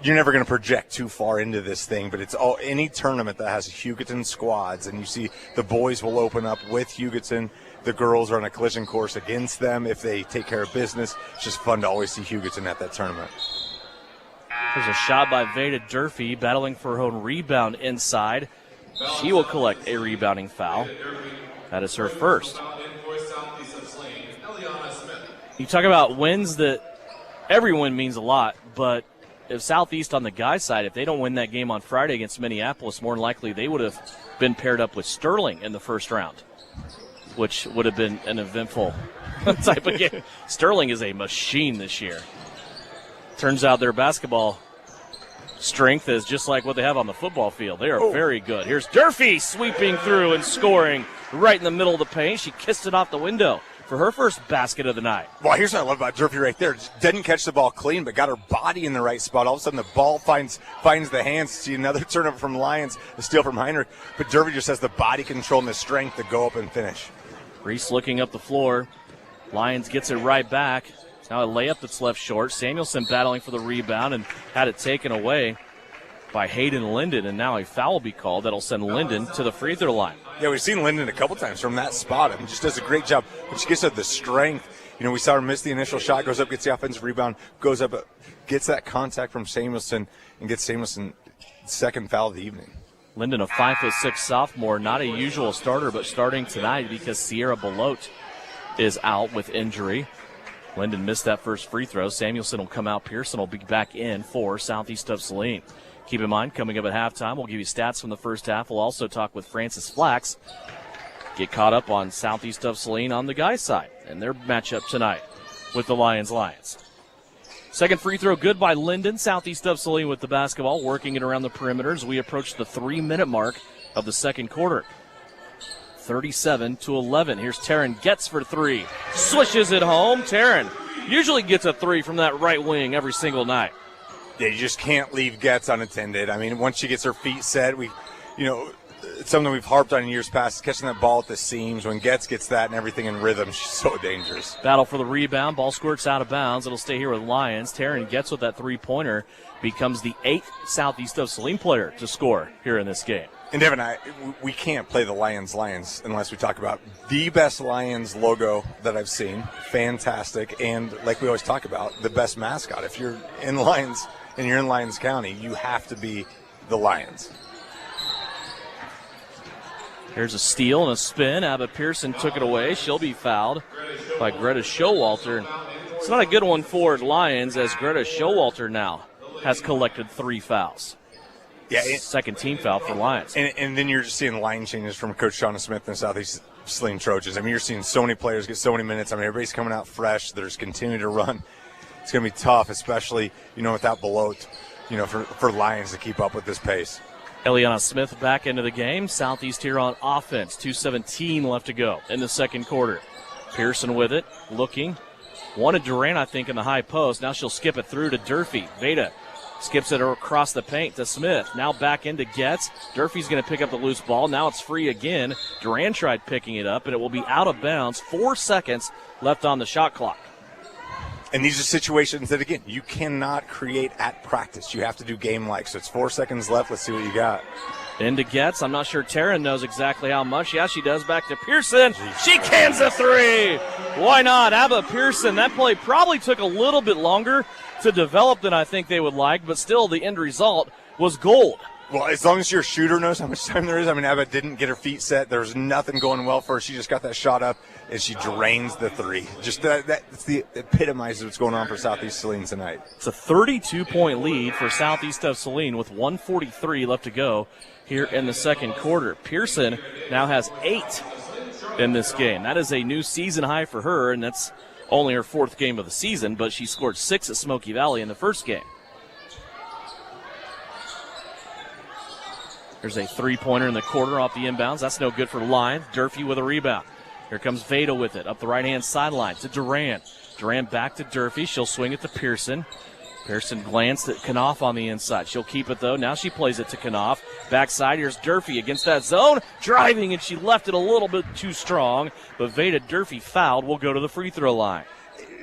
Speaker 10: you're never going to project too far into this thing. But it's any tournament that has Hugoton squads, and you see the boys will open up with Hugoton. The girls are on a collision course against them if they take care of business. It's just fun to always see Hugoton at that tournament.
Speaker 2: There's a shot by Veda Durfee battling for her own rebound inside. She will collect a rebounding foul. That is her first. You talk about wins that every win means a lot, but if Southeast on the guys' side, if they don't win that game on Friday against Minneapolis, more than likely they would have been paired up with Sterling in the first round, which would have been an eventful type of game. Sterling is a machine this year. Turns out their basketball strength is just like what they have on the football field. They are very good. Here's Durfee sweeping through and scoring right in the middle of the paint. She kissed it off the window for her first basket of the night.
Speaker 10: Well, here's what I love about Durfee right there. Just didn't catch the ball clean, but got her body in the right spot. All of a sudden, the ball finds the hands. See another turnover from Lyons, a steal from Heinrich. But Durfee just has the body control and the strength to go up and finish.
Speaker 2: Reese looking up the floor. Lyons gets it right back. It's now a layup that's left short. Samuelson battling for the rebound and had it taken away by Hayden Linden, and now a foul will be called. That'll send Linden to the free throw line.
Speaker 10: Yeah, we've seen Linden a couple times from that spot. I mean, just does a great job. But she gets her the strength. You know, we saw her miss the initial shot, goes up, gets the offensive rebound, goes up, gets that contact from Samuelson, and gets Samuelson second foul of the evening.
Speaker 2: Linden, a 5'6" sophomore, not a usual starter, but starting tonight because Sierra Belote is out with injury. Linden missed that first free throw. Samuelson will come out. Pearson will be back in for Southeast of Saline. Keep in mind, coming up at halftime, we'll give you stats from the first half. We'll also talk with Francis Flax. Get caught up on Southeast of Saline on the guys' side and their matchup tonight with the Lyons. Second free throw good by Linden. Southeast of Saline with the basketball, working it around the perimeter as we approach the 3-minute mark of the second quarter. 37-11. Here's Taryn Getz for three. Swishes it home. Taryn usually gets a three from that right wing every single night.
Speaker 10: Yeah, you just can't leave Getz unattended. I mean, once she gets her feet set, it's something we've harped on in years past, catching that ball at the seams. When Getz gets that and everything in rhythm, she's so dangerous.
Speaker 2: Battle for the rebound. Ball squirts out of bounds. It'll stay here with Lyons. Taryn Getz with that three-pointer becomes the 8th Southeast of Saline player to score here in this game.
Speaker 10: And Devin, we can't play the Lyons unless we talk about the best Lyons logo that I've seen. Fantastic. And like we always talk about, the best mascot. If you're in Lyons and you're in Lyons County, you have to be the Lyons.
Speaker 2: Here's a steal and a spin. Abba Pearson took it away. She'll be fouled by Greta Showalter. It's not a good one for Lyons, as Greta Showalter now has collected 3 fouls.
Speaker 10: Yeah,
Speaker 2: second team foul for Lyons.
Speaker 10: And then you're just seeing line changes from Coach Shauna Smith and the Southeast Saline Trojans. I mean, you're seeing so many players get so many minutes. I mean, everybody's coming out fresh. They're just continuing to run. It's going to be tough, especially, without Belote, for Lyons to keep up with this pace.
Speaker 2: Eliana Smith back into the game. Southeast here on offense. 2:17 left to go in the second quarter. Pearson with it, looking. Wanted Durant, I think, in the high post. Now she'll skip it through to Durfee. Veda skips it across the paint to Smith. Now back into Getz. Durfee's going to pick up the loose ball. Now it's free again. Durant tried picking it up, and it will be out of bounds. 4 seconds left on the shot clock.
Speaker 10: And these are situations that, again, you cannot create at practice. You have to do game-like. So it's 4 seconds left. Let's see what you got.
Speaker 2: Into Getz. I'm not sure Taryn knows exactly how much. Yeah, she does. Back to Pearson. She cans a 3. Why not? Abba Pearson. That play probably took a little bit longer to develop than I think they would like, but still the end result was gold.
Speaker 10: Well, as long as your shooter knows how much time there is. I mean, Abba didn't get her feet set. There was nothing going well for her. She just got that shot up, and she drains the 3. Just that's the epitomizes what's going on for Southeast Saline tonight.
Speaker 2: It's a 32-point lead for Southeast of Saline with 1:43 left to go here in the second quarter. Pearson now has 8 in this game. That is a new season high for her, and that's only her 4th game of the season, but she scored 6 at Smoky Valley in the first game. There's a 3-pointer in the quarter off the inbounds. That's no good for Lyons. Durfee with a rebound. Here comes Veda with it up the right-hand sideline to Durant. Durant back to Durfee. She'll swing it to Pearson. Pearson glanced at Knopf on the inside. She'll keep it, though. Now she plays it to Knopf. Backside, here's Durfee against that zone. Driving, and she left it a little bit too strong. But Veda Durfee fouled. Will go to the free throw line.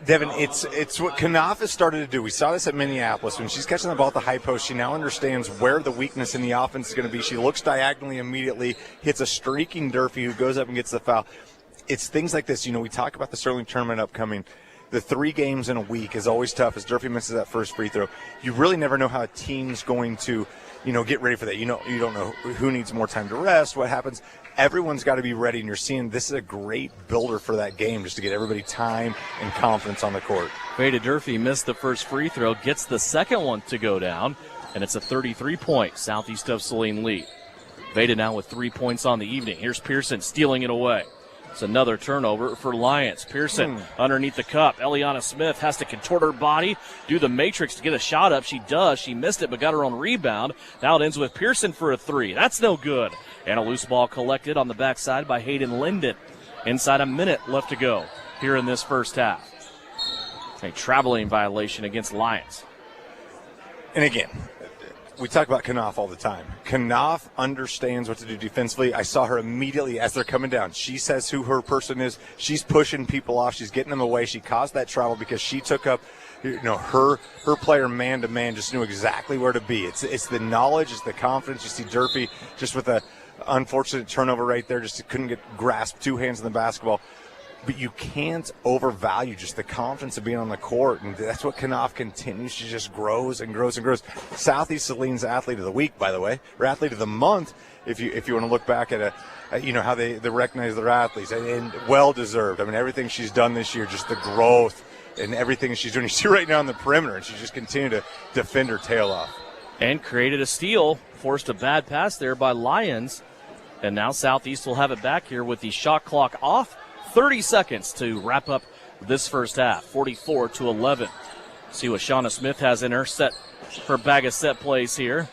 Speaker 10: Devin, it's what Knopf has started to do. We saw this at Minneapolis. When she's catching the ball at the high post, she now understands where the weakness in the offense is going to be. She looks diagonally immediately, hits a streaking Durfee who goes up and gets the foul. It's things like this. We talk about the Sterling tournament upcoming. The 3 games in a week is always tough as Durfee misses that first free throw. You really never know how a team's going to, get ready for that. You don't know who needs more time to rest, what happens. Everyone's got to be ready, and you're seeing this is a great builder for that game just to get everybody time and confidence on the court.
Speaker 2: Veda Durfee missed the first free throw, gets the second one to go down, and it's a 33-point Southeast of Saline lead. Veda now with 3 points on the evening. Here's Pearson stealing it away. It's another turnover for Lyons. Pearson underneath the cup. Eliana Smith has to contort her body, do the matrix to get a shot up. She does. She missed it but got her own rebound. Now it ends with Pearson for a 3. That's no good. And a loose ball collected on the backside by Hayden Linden. Inside a minute left to go here in this first half. A traveling violation against Lyons.
Speaker 10: And again, we talk about Knopf all the time. Knopf understands what to do defensively. I saw her immediately as they're coming down. She says who her person is. She's pushing people off. She's getting them away. She caused that travel because she took up, her player man to man, just knew exactly where to be. It's the knowledge, it's the confidence. You see Durfee just with a unfortunate turnover right there, just couldn't grasp 2 hands in the basketball. But you can't overvalue just the confidence of being on the court, and that's what Knopf continues. She just grows and grows and grows. Southeast Saline's athlete of the week, by the way, or athlete of the month, if you want to look back at how they recognize their athletes, and well deserved. I mean, everything she's done this year, just the growth and everything she's doing. You see right now on the perimeter, and she's just continued to defend her tail off.
Speaker 2: And created a steal, forced a bad pass there by Lyons, and now Southeast will have it back here with the shot clock off. 30 seconds to wrap up this first half, 44-11. See what Shauna Smith has in her bag of set plays here.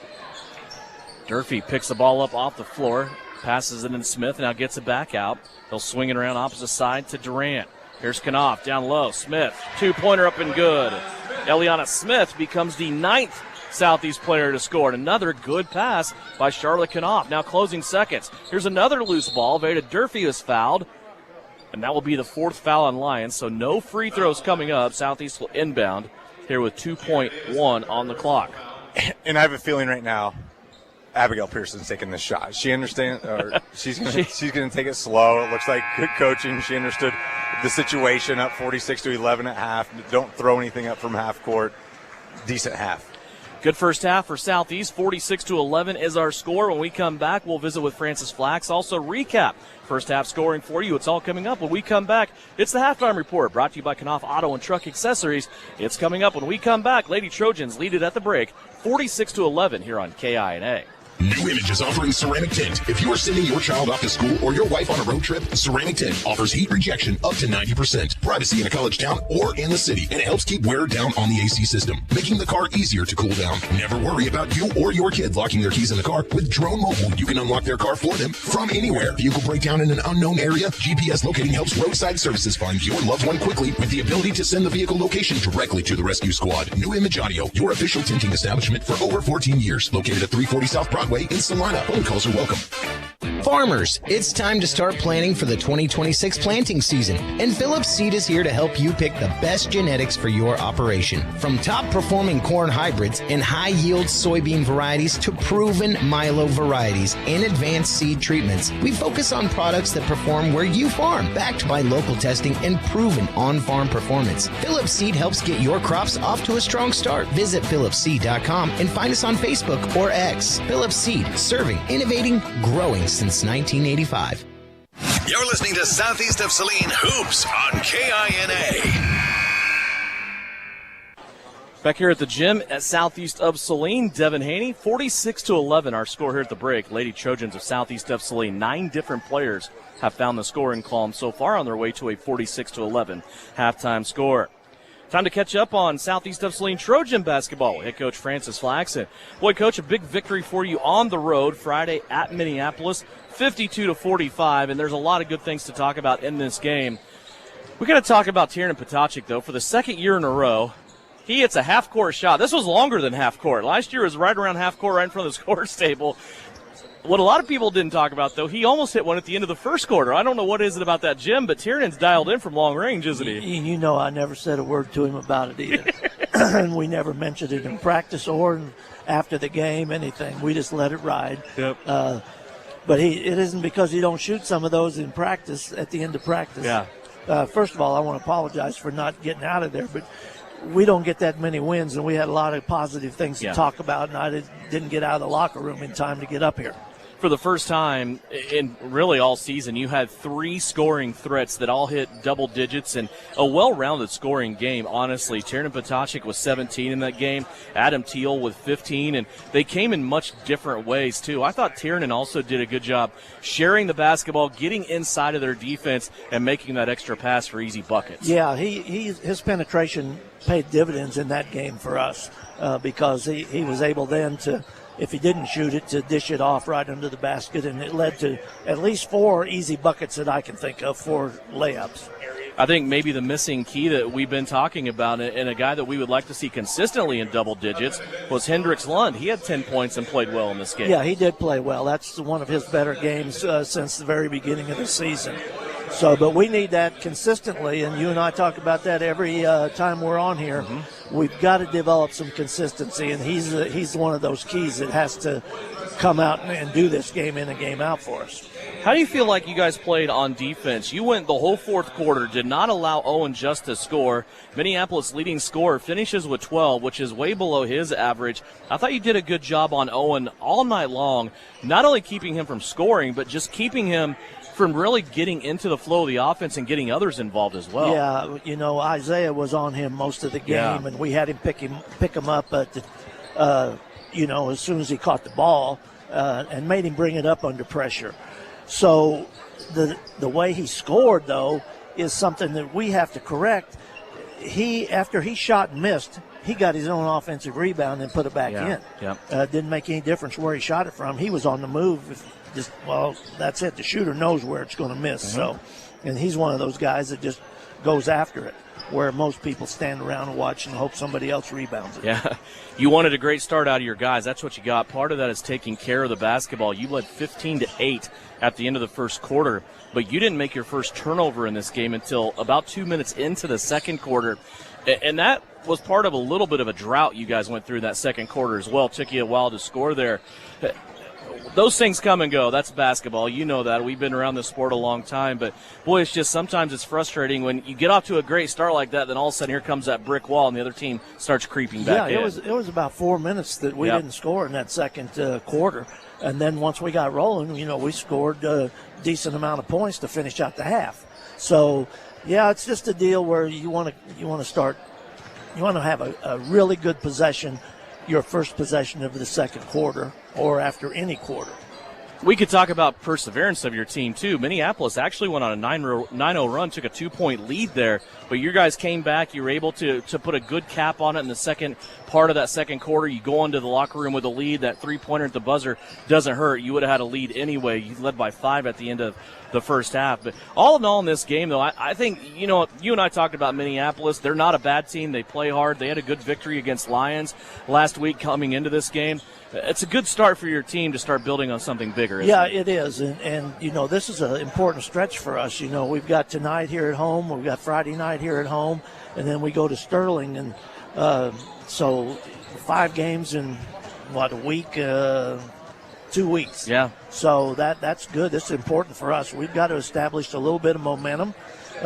Speaker 2: Durfee picks the ball up off the floor, passes it in Smith, now gets it back out. He'll swing it around opposite side to Durant. Here's Knopf down low. Smith, 2-pointer up and good. Eliana Smith becomes the 9th Southeast player to score. And another good pass by Charlotte Knopf. Now closing seconds. Here's another loose ball. Veda Durfee is fouled. And that will be the 4th foul on Lyons, so no free throws coming up. Southeast will inbound here with 2.1 on the clock.
Speaker 10: And I have a feeling right now Abigail Pearson's taking this shot. She understands, or she's going to take it slow. It looks like good coaching. She understood the situation, up 46-11 at half. Don't throw anything up from half court. Decent half.
Speaker 2: Good first half for Southeast. 46-11 is our score. When we come back, we'll visit with Francis Flax. Also recap first half scoring for you. It's all coming up when we come back. It's the Halftime Report brought to you by Knopf Auto and Truck Accessories. It's coming up when we come back. Lady Trojans lead it at the break, 46-11 here on KINA.
Speaker 3: New Image is offering ceramic tint. If you are sending your child off to school or your wife on a road trip, ceramic tint offers heat rejection up to 90%, privacy in a college town or in the city, and it helps keep wear down on the AC system, making the car easier to cool down. Never worry about you or your kid locking their keys in the car. With Drone Mobile, you can unlock their car for them from anywhere. Vehicle breakdown in an unknown area, GPS locating helps roadside services find your loved one quickly with the ability to send the vehicle location directly to the rescue squad. New Image Audio, your official tinting establishment for over 14 years, located at 340 South Broadway in Salina. Phone calls are welcome.
Speaker 9: Farmers, it's time to start planning for the 2026 planting season, and Phillips Seed is here to help you pick the best genetics for your operation. From top-performing corn hybrids and high-yield soybean varieties to proven milo varieties and advanced seed treatments, we focus on products that perform where you farm, backed by local testing and proven on-farm performance. Phillips Seed helps get your crops off to a strong start. Visit phillipsseed.com and find us on Facebook or X. Phillips Seed, serving, innovating, growing since 1985.
Speaker 1: You're listening to Southeast of Saline Hoops on KINA.
Speaker 2: Back here at the gym at Southeast of Saline, Devin Haney, 46-11 our score here at the break. Lady Trojans of Southeast of Saline, 9 different players have found the scoring column so far on their way to a 46-11 halftime score. Time to catch up on Southeast of Saline Trojan basketball. Head coach Francis Flax. And boy, coach, a big victory for you on the road Friday at Minneapolis, 52-45. And there's a lot of good things to talk about in this game. We got to talk about Tiernan Potocik, though. For the second year in a row, he hits a half-court shot. This was longer than half-court. Last year was right around half-court, right in front of the scorer's table. What a lot of people didn't talk about, though, he almost hit one at the end of the first quarter. I don't know what is it about that gym, but Tiernan's dialed in from long range, isn't he?
Speaker 4: You know, I never said a word to him about it either. And we never mentioned it in practice or after the game, anything. We just let it ride.
Speaker 2: Yep.
Speaker 4: But it isn't because he don't shoot some of those in practice at the end of practice.
Speaker 2: Yeah.
Speaker 4: First of all, I want to apologize for not getting out of there, but we don't get that many wins, and we had a lot of positive things to talk about, and I didn't get out of the locker room in time to get up here.
Speaker 2: For the first time in really all season, you had 3 scoring threats that all hit double digits and a well-rounded scoring game, honestly. Tiernan Potocik was 17 in that game, Adam Teal with 15, and they came in much different ways, too. I thought Tiernan also did a good job sharing the basketball, getting inside of their defense, and making that extra pass for easy buckets.
Speaker 4: Yeah, his penetration paid dividends in that game for us because he was able then to, if he didn't shoot it, to dish it off right under the basket, and it led to at least 4 easy buckets that I can think of, 4 layups.
Speaker 2: I think maybe the missing key that we've been talking about, and a guy that we would like to see consistently in double digits, was Hendricks Lund. He had 10 points and played well in this game.
Speaker 4: Yeah, he did play well. That's one of his better games since the very beginning of the season. So, but we need that consistently, and you and I talk about that every time we're on here. Mm-hmm. We've got to develop some consistency, and he's one of those keys that has to come out and do this game in and game out for us.
Speaker 2: How do you feel like you guys played on defense? You went the whole fourth quarter, did not allow Owen Just to score. Minneapolis' leading scorer finishes with 12, which is way below his average. I thought you did a good job on Owen all night long, not only keeping him from scoring, but just keeping him from really getting into the flow of the offense and getting others involved as well.
Speaker 4: Yeah, you know, Isaiah was on him most of the game, and we had him pick him up at the, as soon as he caught the ball, and made him bring it up under pressure. So the way he scored, though, is something that we have to correct. After he shot and missed, he got his own offensive rebound and put it back in.
Speaker 2: Yeah.
Speaker 4: Didn't make any difference where he shot it from. He was on the move. That's it. The shooter knows where it's going to miss. Mm-hmm. So, and he's one of those guys that just goes after it, where most people stand around and watch and hope somebody else rebounds it.
Speaker 2: Yeah. You wanted a great start out of your guys. That's what you got. Part of that is taking care of the basketball. You led 15-8 at the end of the first quarter, but you didn't make your first turnover in this game until about 2 minutes into the second quarter. And that was part of a little bit of a drought you guys went through that second quarter as well. Took you a while to score there. those things come and go. That's basketball. You know that. We've been around this sport a long time. But, boy, it's just sometimes it's frustrating when you get off to a great start like that, then all of a sudden here comes that brick wall and the other team starts creeping back in.
Speaker 4: Yeah, it was about 4 minutes that we didn't score in that second quarter. And then once we got rolling, we scored a decent amount of points to finish out the half. So, yeah, it's just a deal where you want to have a really good possession, your first possession of the second quarter or after any quarter.
Speaker 2: We could talk about perseverance of your team, too. Minneapolis actually went on a 9-0 run, took a 2-point lead there, but you guys came back. You were able to put a good cap on it in the second part of that second quarter. You go into the locker room with a lead. That three-pointer at the buzzer doesn't hurt. You would have had a lead anyway. You led by 5 at the end of the first half. But all in all in this game, though, I think, you and I talked about Minneapolis. They're not a bad team. They play hard. They had a good victory against Lyons last week coming into this game. It's a good start for your team to start building on something bigger.
Speaker 4: It is. And this is an important stretch for us. We've got tonight here at home. We've got Friday night here at home. And then we go to Sterling. And so 5 games in, a week, 2 weeks.
Speaker 2: Yeah.
Speaker 4: So that's good. This is important for us. We've got to establish a little bit of momentum.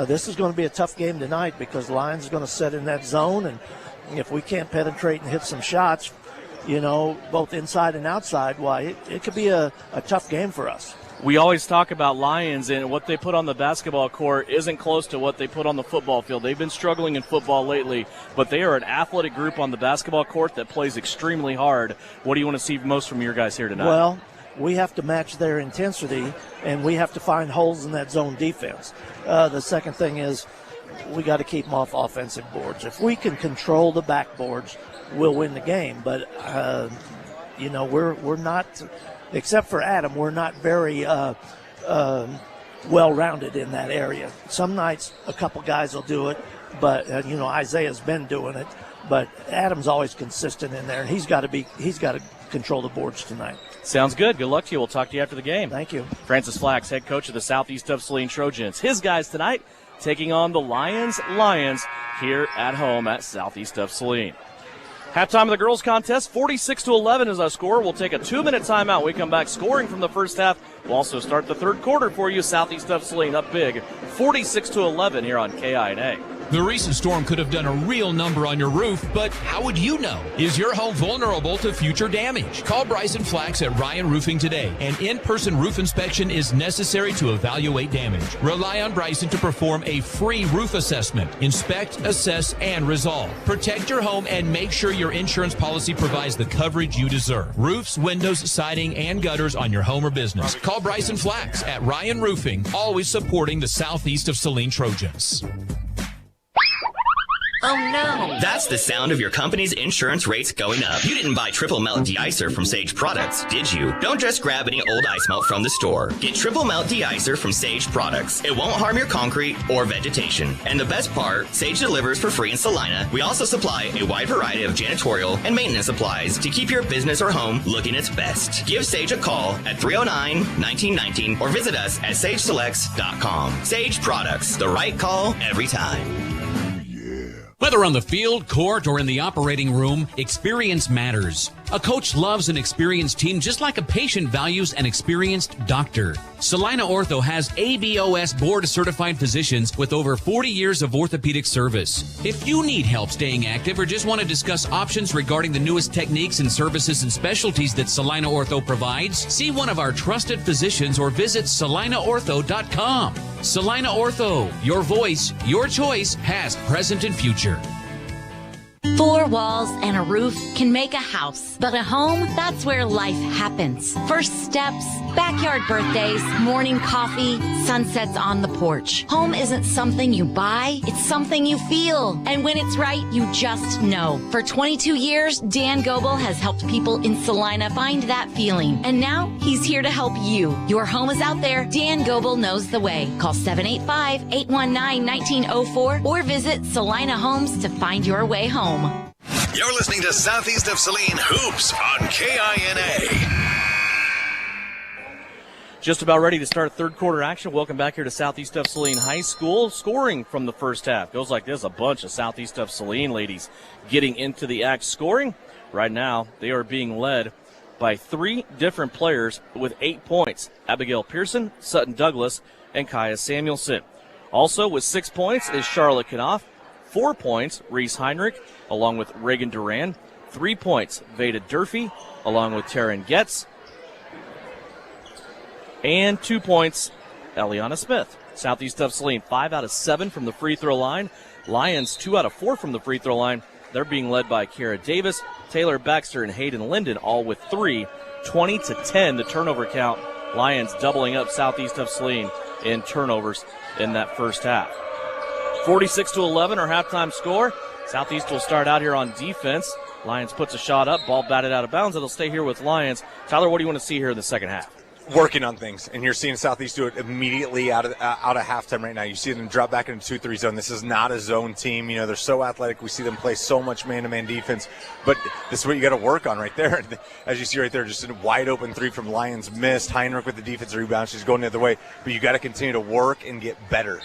Speaker 4: This is going to be a tough game tonight because Lyons is going to set in that zone. And if we can't penetrate and hit some shots, both inside and outside, it could be a tough game for us.
Speaker 2: We always talk about Lyons, and what they put on the basketball court isn't close to what they put on the football field. They've been struggling in football lately, but they are an athletic group on the basketball court that plays extremely hard. What do you want to see most from your guys here tonight?
Speaker 4: Well, we have to match their intensity, and we have to find holes in that zone defense. The second thing is we got to keep them off offensive boards. If we can control the backboards, we'll win the game. But, we're not, except for Adam, we're not very well-rounded in that area. Some nights a couple guys will do it, but, Isaiah's been doing it. But Adam's always consistent in there, and he's got to control the boards tonight.
Speaker 2: Sounds good. Good luck to you. We'll talk to you after the game.
Speaker 4: Thank you.
Speaker 2: Francis Flax, head coach of the Southeast of Saline Trojans. His guys tonight taking on the Lions here at home at Southeast of Saline. Halftime of the girls' contest, 46-11 is our score. We'll take a 2-minute timeout. We come back scoring from the first half. We'll also start the third quarter for you. Southeast of Saline up big, 46-11 here on KINA.
Speaker 5: The recent storm could have done a real number on your roof, but how would you know? Is your home vulnerable to future damage? Call Bryson Flax at Ryan Roofing today. An in-person roof inspection is necessary to evaluate damage. Rely on Bryson to perform a free roof assessment. Inspect, assess, and resolve. Protect your home and make sure your insurance policy provides the coverage you deserve. Roofs, windows, siding, and gutters on your home or business. Call Bryson Flax at Ryan Roofing, always supporting the Southeast of Saline Trojans.
Speaker 6: Oh no! That's the sound of your company's insurance rates going up. You didn't buy triple melt de-icer from Sage Products, did you? Don't just grab any old ice melt from the store. Get triple melt de-icer from Sage Products. It won't harm your concrete or vegetation. And the best part, Sage delivers for free in Salina. We also supply a wide variety of janitorial and maintenance supplies to keep your business or home looking its best. Give Sage a call at 309-1919 or visit us at sageselects.com. Sage Products, the right call every time.
Speaker 5: Whether on the field, court, or in the operating room, experience matters. A coach loves an experienced team just like a patient values an experienced doctor. Salina Ortho has ABOS board-certified physicians with over 40 years of orthopedic service. If you need help staying active or just want to discuss options regarding the newest techniques and services and specialties that Salina Ortho provides, see one of our trusted physicians or visit salinaortho.com. Salina Ortho, your voice, your choice, past, present, and future.
Speaker 16: 4 walls and a roof can make a house, but a home, that's where life happens. First steps, backyard birthdays, morning coffee, sunsets on the porch. Home isn't something you buy, it's something you feel. And when it's right, you just know. For 22 years, Dan Goebel has helped people in Salina find that feeling. And now, he's here to help you. Your home is out there. Dan Goebel knows the way. Call 785-819-1904 or visit Salina Homes to find your way home.
Speaker 1: You're listening to Southeast of Saline Hoops on KINA.
Speaker 2: Just about ready to start third quarter action. Welcome back here to Southeast of Saline High School. Scoring from the first half goes like this. A bunch of Southeast of Saline ladies getting into the act. Scoring right now, they are being led by 3 different players with 8 points. Abigail Pearson, Sutton Douglas, and Kaya Samuelson. Also with 6 points is Charlotte Knopf. 4 points, Reese Heinrich, along with Reagan Duran. 3 points, Veda Durfee, along with Taryn Getz. And 2 points, Eliana Smith. Southeast of Saline, 5 out of 7 from the free throw line. Lyons, 2 out of 4 from the free throw line. They're being led by Kara Davis, Taylor Baxter, and Hayden Linden, all with 3. 20-10, the turnover count. Lyons doubling up Southeast of Saline in turnovers in that first half. 46-11, our halftime score. Southeast will start out here on defense. Lyons puts a shot up, ball batted out of bounds. It'll stay here with Lyons. Tyler, what do you want to see here in the second half?
Speaker 10: Working on things, and you're seeing Southeast do it immediately out of halftime right now. You see them drop back into 2-3 zone. This is not a zone team. You know, they're so athletic. We see them play so much man-to-man defense, but this is what you got to work on right there. As you see right there, just a wide-open 3 from Lyons missed. Heinrich with the defensive rebound. She's going the other way, but you got to continue to work and get better.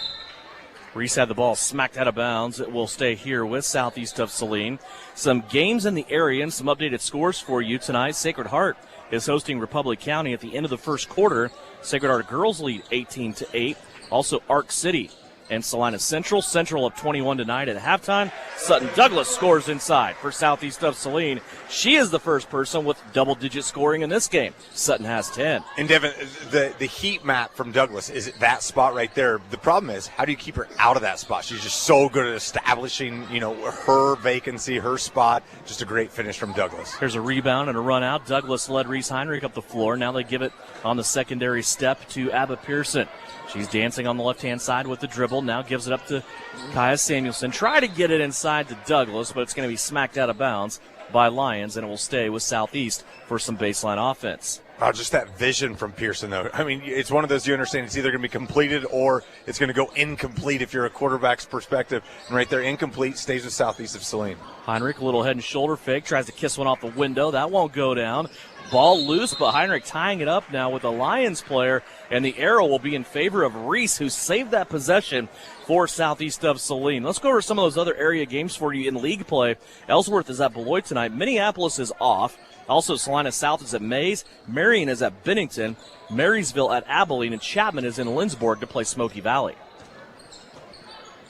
Speaker 2: Reese had the ball smacked out of bounds. It will stay here with Southeast of Saline. Some games in the area and some updated scores for you tonight. Sacred Heart is hosting Republic County at the end of the first quarter. Sacred Heart girls lead 18-8. Also Arc City and Salina Central. Central up 21 tonight at halftime. Sutton Douglas scores inside for Southeast of Saline. She is the first person with double-digit scoring in this game. Sutton has 10.
Speaker 10: And Devin, the heat map from Douglas is that spot right there. The problem is, how do you keep her out of that spot? She's just so good at establishing, you know, her vacancy, her spot. Just a great finish from Douglas.
Speaker 2: Here's a rebound and a run out. Douglas led Reese Heinrich up the floor. Now they give it on the secondary step to Abba Pearson. She's dancing on the left-hand side with the dribble. Now gives it up to Kaya Samuelson. Try to get it inside to Douglas, but it's going to be smacked out of bounds by Lyons, and it will stay with Southeast for some baseline offense.
Speaker 10: Oh, just that vision from Pearson, though. I mean, it's one of those you understand it's either going to be completed or it's going to go incomplete if you're a quarterback's perspective. And right there, incomplete, stays with Southeast of Saline.
Speaker 2: Heinrich, a little head and shoulder fake, tries to kiss one off the window. That won't go down. Ball loose, but Heinrich tying it up now with a Lyons player, and the arrow will be in favor of Reese, who saved that possession for Southeast of Saline. Let's go over some of those other area games for you in league play. Ellsworth is at Beloit tonight. Minneapolis is off. Also, Salina South is at Mays. Marion is at Bennington. Marysville at Abilene, and Chapman is in Lindsborg to play Smoky Valley.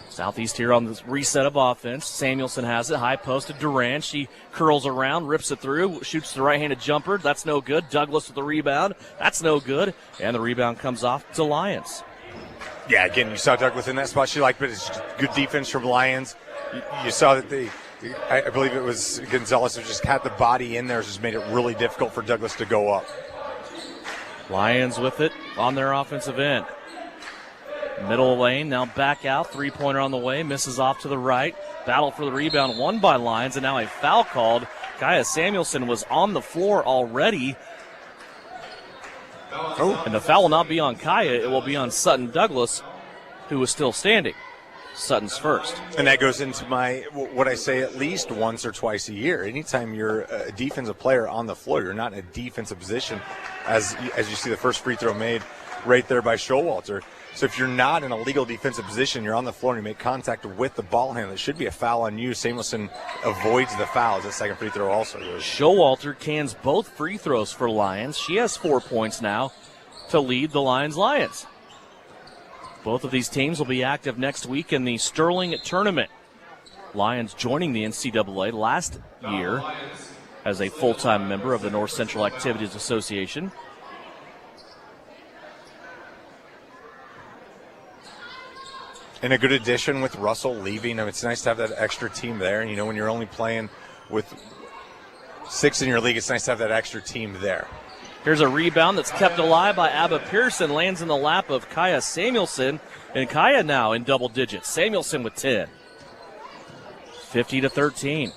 Speaker 2: Southeast here on this reset of offense. Samuelson has it. High post to Duran. She curls around, rips it through, shoots the right-handed jumper. That's no good. Douglas with the rebound. That's no good. And the rebound comes off to Lyons.
Speaker 10: Yeah, again, you saw Douglas in that spot she liked, but it's good defense from Lyons. You saw that I believe it was Gonzalez who just had the body in there, just made it really difficult for Douglas to go up.
Speaker 2: Lyons with it on their offensive end. Middle lane, now back out. Three-pointer on the way, misses off to the right. Battle for the rebound, won by Lyons, and now a foul called. Kaya Samuelson was on the floor already. And the foul will not be on Kaya, it will be on Sutton Douglas, who is still standing. Sutton's first.
Speaker 10: And that goes into what I say at least once or twice a year. Anytime you're a defensive player on the floor, you're not in a defensive position, as you see the first free throw made right there by Showalter. So if you're not in a legal defensive position, you're on the floor and you make contact with the ball handler, it should be a foul on you. Samuelson avoids the foul as the second free throw also goes.
Speaker 2: Showalter cans both free throws for Lyons. She has 4 points now to lead the Lions. Both of these teams will be active next week in the Sterling Tournament. Lyons joining the NCAA last year as a full-time member of the North Central Activities Association.
Speaker 10: And a good addition with Russell leaving. I mean, it's nice to have that extra team there. And, you know, when you're only playing with 6 in your league, it's nice to have that extra team there.
Speaker 2: Here's a rebound that's kept alive by Abba Pearson. Lands in the lap of Kaya Samuelson. And Kaya now in double digits. Samuelson with 10. 50-13.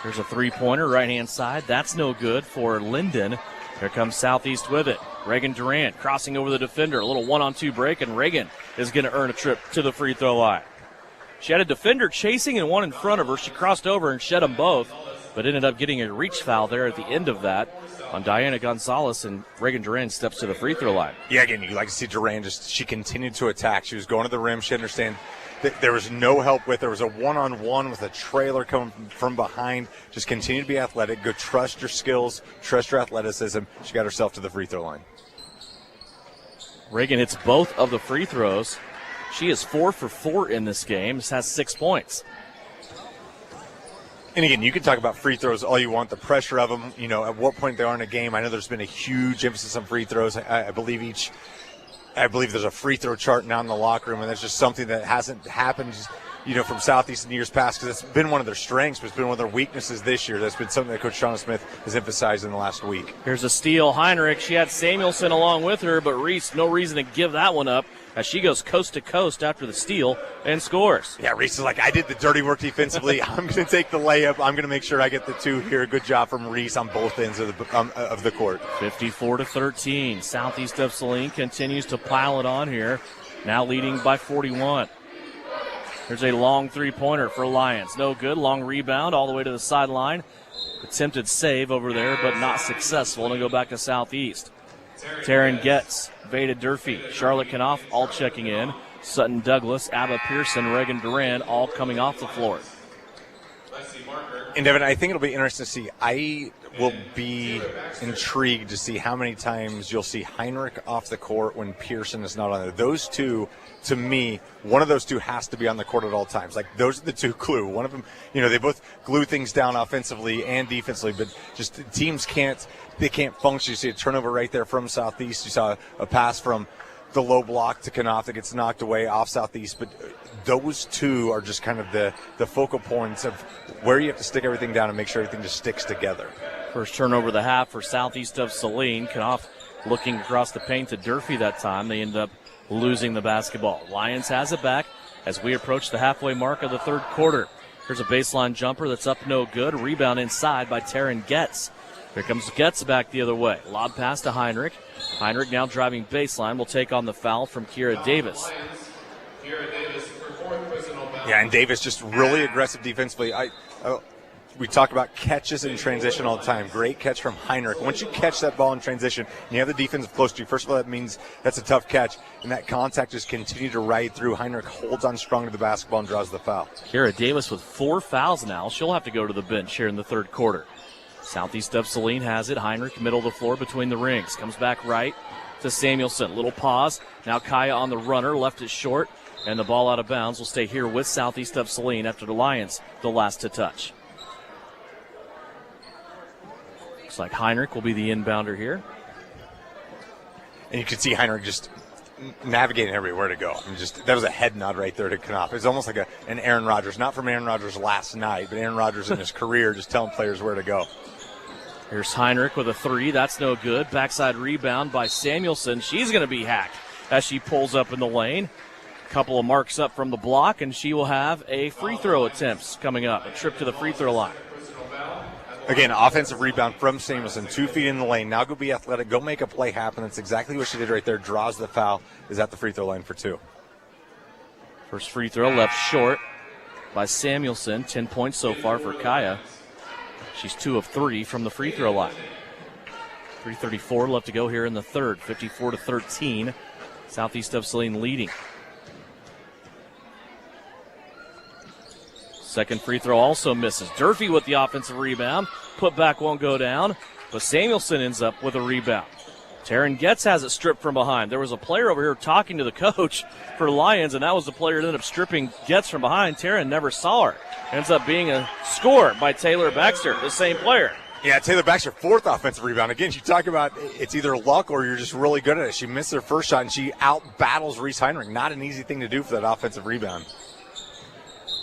Speaker 2: Here's a three-pointer, right-hand side. That's no good for Linden. Here comes Southeast with it. Reagan Durant crossing over the defender. A little one-on-two break, and Reagan is going to earn a trip to the free throw line. She had a defender chasing and one in front of her. She crossed over and shed them both. but ended up getting a reach foul there at the end of that on Diana Gonzalez, and Reagan Duran steps to the free throw line.
Speaker 10: Yeah, again, you like to see Duran she continued to attack. She was going to the rim. She understood that there was no help with. There was a one-on-one with a trailer coming from behind. Just continue to be athletic. Go trust your skills, trust your athleticism. She got herself to the free throw line.
Speaker 2: Reagan hits both of the free throws. She is 4 for 4 in this game. This has 6 points.
Speaker 10: And again, you can talk about free throws all you want, the pressure of them, at what point they are in a game. I know there's been a huge emphasis on free throws. I believe there's a free throw chart now in the locker room, and that's just something that hasn't happened, from Southeast in years past, because it's been one of their strengths, but it's been one of their weaknesses this year. That's been something that Coach Shauna Smith has emphasized in the last week.
Speaker 2: Here's a steal. Heinrich, she had Samuelson along with her, but Reese, no reason to give that one up as she goes coast to coast after the steal and scores.
Speaker 10: Yeah, Reese is like, I did the dirty work defensively. I'm going to take the layup. I'm going to make sure I get the 2 here. Good job from Reese on both ends of the court.
Speaker 2: 54-13. Southeast of Saline continues to pile it on here, now leading by 41. There's a long three-pointer for Lyons. No good. Long rebound all the way to the sideline. Attempted save over there, but not successful. And go back to Southeast. Taryn Getz, Veda Durfee, Charlotte Knopf all checking in. Sutton Douglas, Abba Pearson, Reagan Duran all coming off the floor.
Speaker 10: And Devin, I think it'll be interesting to see. I will be intrigued to see how many times you'll see Heinrich off the court when Pearson is not on there. Those two, to me, one of those two has to be on the court at all times. Like, those are the two glue. One of them, they both glue things down offensively and defensively, but just teams can't function. You see a turnover right there from Southeast. You saw a pass from the low block to Knopf that gets knocked away off Southeast, but those two are just kind of the focal points of where you have to stick everything down and make sure everything just sticks together.
Speaker 2: First turnover of the half for Southeast of Saline. Knopf looking across the paint to Durfee that time. They end up losing the basketball. Lyons has it back as we approach the halfway mark of the third quarter. Here's a baseline jumper that's up no good. Rebound inside by Taryn Getz. Here comes Getz back the other way. Lob pass to Heinrich. Heinrich now driving baseline will take on the foul from Kira Davis.
Speaker 10: Yeah, and Davis just really aggressive defensively. We talk about catches in transition all the time. Great catch from Heinrich. Once you catch that ball in transition and you have the defense close to you, first of all, that means that's a tough catch. And that contact just continued to ride through. Heinrich holds on strong to the basketball and draws the foul.
Speaker 2: Kira Davis with 4 fouls now. She'll have to go to the bench here in the third quarter. Southeast of Saline has it. Heinrich, middle of the floor between the rings. Comes back right to Samuelson. Little pause. Now Kaya on the runner. Left it short. And the ball out of bounds will stay here with Southeast of Saline after the Lions, the last to touch. Looks like Heinrich will be the inbounder here.
Speaker 10: And you can see Heinrich just navigating everywhere to go. That was a head nod right there to Knopf. It's almost like an Aaron Rodgers, not from Aaron Rodgers last night, but Aaron Rodgers in his career just telling players where to go.
Speaker 2: Here's Heinrich with a 3. That's no good. Backside rebound by Samuelson. She's going to be hacked as she pulls up in the lane. Couple of marks up from the block, and she will have a free throw attempts coming up. A trip to the free throw line.
Speaker 10: Again, offensive rebound from Samuelson, 2 feet in the lane. Now go be athletic. Go make a play happen. That's exactly what she did right there. Draws the foul. Is at the free throw line for 2.
Speaker 2: First free throw left short by Samuelson. 10 points so far for Kaya. She's 2 of 3 from the free throw line. 3:34 left to go here in the third. 54-13. Southeast of Saline leading. Second free throw also misses. Durfee with the offensive rebound. Put back won't go down, but Samuelson ends up with a rebound. Taryn Getz has it stripped from behind. There was a player over here talking to the coach for Lyons, and that was the player that ended up stripping Getz from behind. Taryn never saw her. Ends up being a score by Taylor Baxter, the same player.
Speaker 10: Yeah, Taylor Baxter, 4th offensive rebound. Again, you talk about it's either luck or you're just really good at it. She missed her first shot, and she out-battles Reese Heinrich. Not an easy thing to do for that offensive rebound.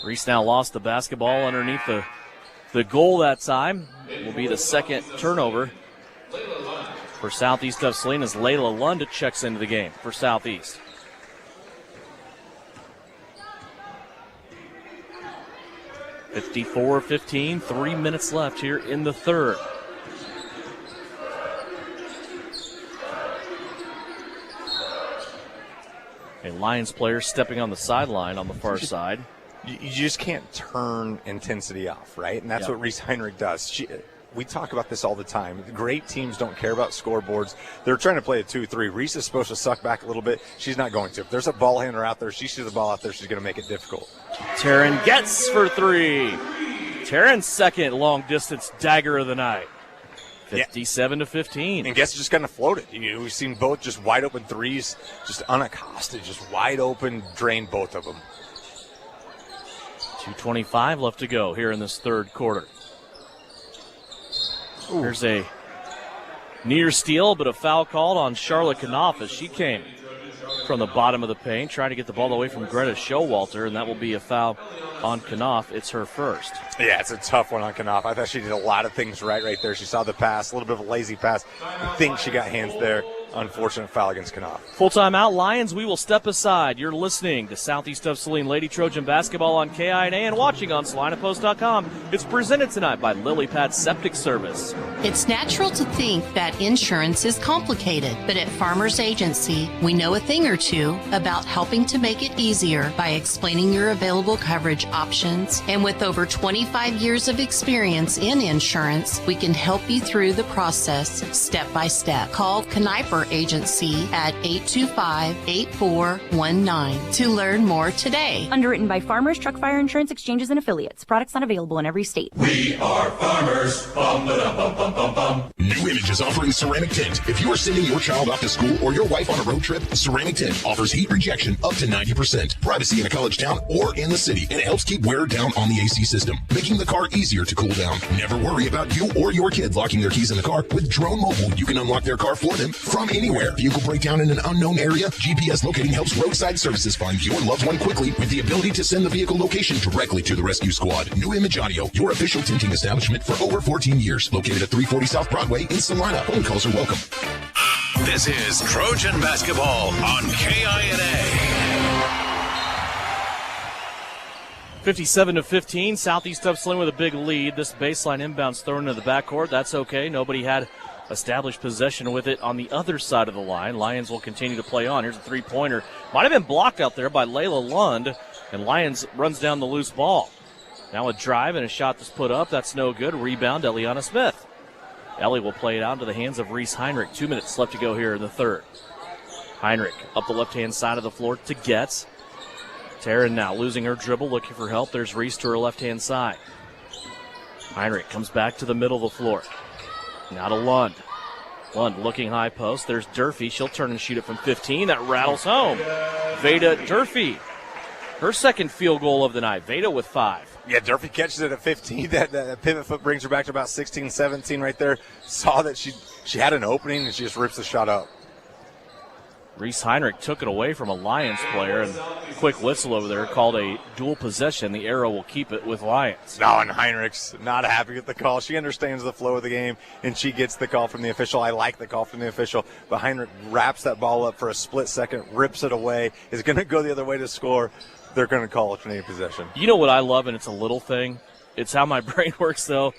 Speaker 2: Reese now lost the basketball underneath the goal that time. Will be the second turnover for Southeast of Saline as Layla Lund checks into the game for Southeast. (54-15), 3 minutes left here in the third. A Lions player stepping on the sideline on the far side.
Speaker 10: you just can't turn intensity off, right? And that's what Reese Heinrich does. We talk about this all the time. Great teams don't care about scoreboards. They're trying to play a 2-3. Reese is supposed to suck back a little bit. She's not going to. If there's a ball handler out there, she sees the ball out there, she's going to make it difficult.
Speaker 2: Taryn Getz for three. Taryn's second long-distance dagger of the night. 57-15.
Speaker 10: And Getz just kind of floated. We've seen both just wide-open threes, just unaccosted, just wide open, drained both of them.
Speaker 2: 2:25 left to go here in this third quarter. There's a near steal, but a foul called on Charlotte Knopf as she came from the bottom of the paint, trying to get the ball away from Greta Showalter, and that will be a foul on Knopf. It's her first.
Speaker 10: Yeah, it's a tough one on Knopf. I thought she did a lot of things right there. She saw the pass, a little bit of a lazy pass. I think she got hands there. Unfortunate foul against Knopf.
Speaker 2: Full time out, Lyons. We will step aside. You're listening to Southeast of Saline Lady Trojan basketball on KINA and watching on SalinaPost.com. It's presented tonight by Lily Pad Septic Service.
Speaker 13: It's natural to think that insurance is complicated, but at Farmers Agency, we know a thing or two about helping to make it easier by explaining your available coverage options. And with over 25 years of experience in insurance, we can help you through the process step by step. Call Kniper Agency at 825-8419 to learn more today.
Speaker 14: Underwritten by Farmers Truck Fire Insurance Exchanges and Affiliates. Products not available in every state.
Speaker 15: We are farmers. Bum, ba, bum, bum, bum, bum.
Speaker 3: New Image is offering ceramic tint. If you are sending your child off to school or your wife on a road trip, ceramic tint offers heat rejection up to 90%. Privacy in a college town or in the city, and it helps keep wear down on the AC system, making the car easier to cool down. Never worry about you or your kid locking their keys in the car. With Drone Mobile, you can unlock their car for them from anywhere. Vehicle breakdown in an unknown area, GPS locating helps roadside services find your loved one quickly with the ability to send the vehicle location directly to the rescue squad. New Image Audio, your official tinting establishment for over 14 years. Located at 340 South Broadway in Salina. Phone calls are welcome.
Speaker 1: This is Trojan Basketball on KINA.
Speaker 2: 57-15, Southeast of Saline with a big lead. This baseline inbounds thrown into the backcourt. That's okay. Nobody had established possession with it on the other side of the line. Lions will continue to play on. Here's a three-pointer. Might have been blocked out there by Layla Lund, and Lions runs down the loose ball. Now a drive and a shot that's put up. That's no good. Rebound, Eliana Smith. Ellie will play it out into the hands of Reese Heinrich. 2 minutes left to go here in the third. Heinrich up the left-hand side of the floor to Getz. Taryn now losing her dribble, looking for help. There's Reese to her left-hand side. Heinrich comes back to the middle of the floor. Now to Lund. Lund looking high post. There's Durfee. She'll turn and shoot it from 15. That rattles home. Veda Durfee. Her second field goal of the night. Veda with 5.
Speaker 10: Yeah, Durfee catches it at 15. That pivot foot brings her back to about 16, 17 right there. Saw that she had an opening, and she just rips the shot up.
Speaker 2: Reese Heinrich took it away from a Lions player, and quick whistle over there called a dual possession. The arrow will keep it with Lions.
Speaker 10: No, and Heinrich's not happy with the call. She understands the flow of the game, and she gets the call from the official. I like the call from the official, but Heinrich wraps that ball up for a split second, rips it away, is going to go the other way to score. They're going to call it Canadian possession.
Speaker 2: You know what I love, and it's a little thing? It's how my brain works, though.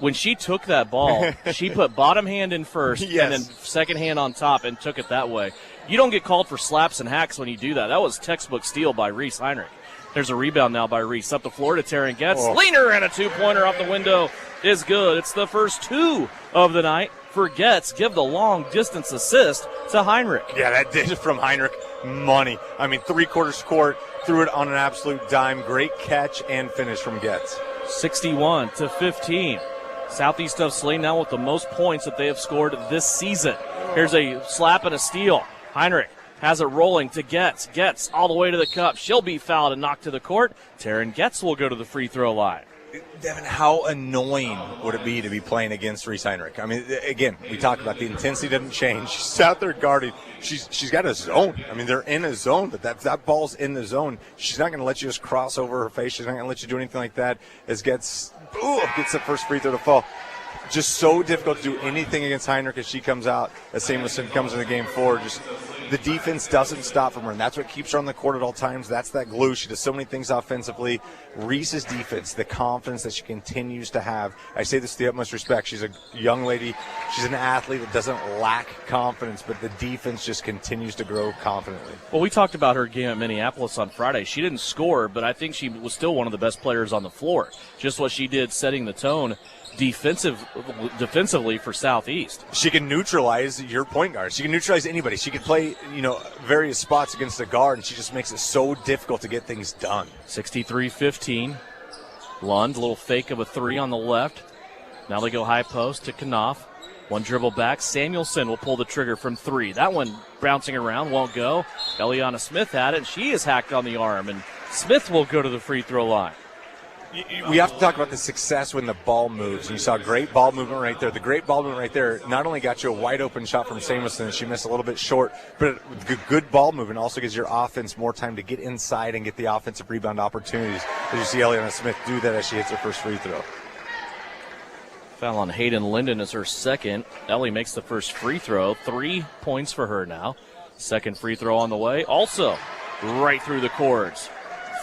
Speaker 2: When she took that ball, she put bottom hand in first and then second hand on top and took it that way. You don't get called for slaps and hacks when you do that. That was textbook steal by Reese Heinrich. There's a rebound now by Reese. Up the floor to Taryn Getz. Leaner and a two-pointer off the window is good. It's the first 2 of the night for Getz. Give the long-distance assist to Heinrich.
Speaker 10: Yeah, that did it from Heinrich. Money. I mean, three-quarters court, threw it on an absolute dime. Great catch and finish from Getz.
Speaker 2: 61-15. Southeast of Saline now with the most points that they have scored this season. Here's a slap and a steal. Heinrich has it rolling to Getz. Getz all the way to the cup. She'll be fouled and knocked to the court. Taryn Getz will go to the free throw line.
Speaker 10: Devin, how annoying would it be to be playing against Reese Heinrich? I mean, again, we talked about the intensity doesn't change. She's out there guarding. She's got a zone. I mean, they're in a zone, but that ball's in the zone. She's not going to let you just cross over her face. She's not going to let you do anything like that. As gets the first free throw to fall. Just so difficult to do anything against Heinrich as she comes out. As Samuelson comes in the game forward. Just the defense doesn't stop from her, and that's what keeps her on the court at all times. That's that glue. She does so many things offensively. Reese's defense, the confidence that she continues to have. I say this with the utmost respect. She's a young lady. She's an athlete that doesn't lack confidence, but the defense just continues to grow confidently.
Speaker 2: Well, we talked about her game at Minneapolis on Friday. She didn't score, but I think she was still one of the best players on the floor. Just what she did setting the tone defensively for Southeast.
Speaker 10: She can neutralize your point guard. She can neutralize anybody. She can play, various spots against a guard, and she just makes it so difficult to get things done.
Speaker 2: 63-15. Lund, a little fake of a three on the left. Now they go high post to Knopf. One dribble back. Samuelson will pull the trigger from three. That one bouncing around, won't go. Eliana Smith had it, and she is hacked on the arm, and Smith will go to the free throw line.
Speaker 10: We have to talk about the success when the ball moves. You saw great ball movement right there. The great ball movement right there not only got you a wide open shot from Samuelson, she missed a little bit short, but good ball movement also gives your offense more time to get inside and get the offensive rebound opportunities. As you see Eliana Smith do that as she hits her first free throw.
Speaker 2: Foul on Hayden Linden is her second. Ellie makes the first free throw. 3 points for her now. Second free throw on the way. Also right through the cords.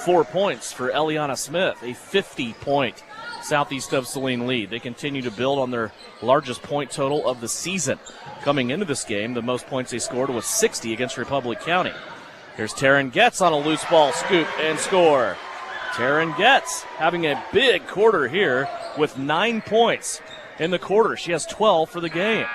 Speaker 2: 4 points for Eliana Smith, a 50-point Southeast of Saline lead. They continue to build on their largest point total of the season. Coming into this game, the most points they scored was 60 against Republic County. Here's Taryn Getz on a loose ball scoop and score. Taryn Getz having a big quarter here with 9 points in the quarter. She has 12 for the game.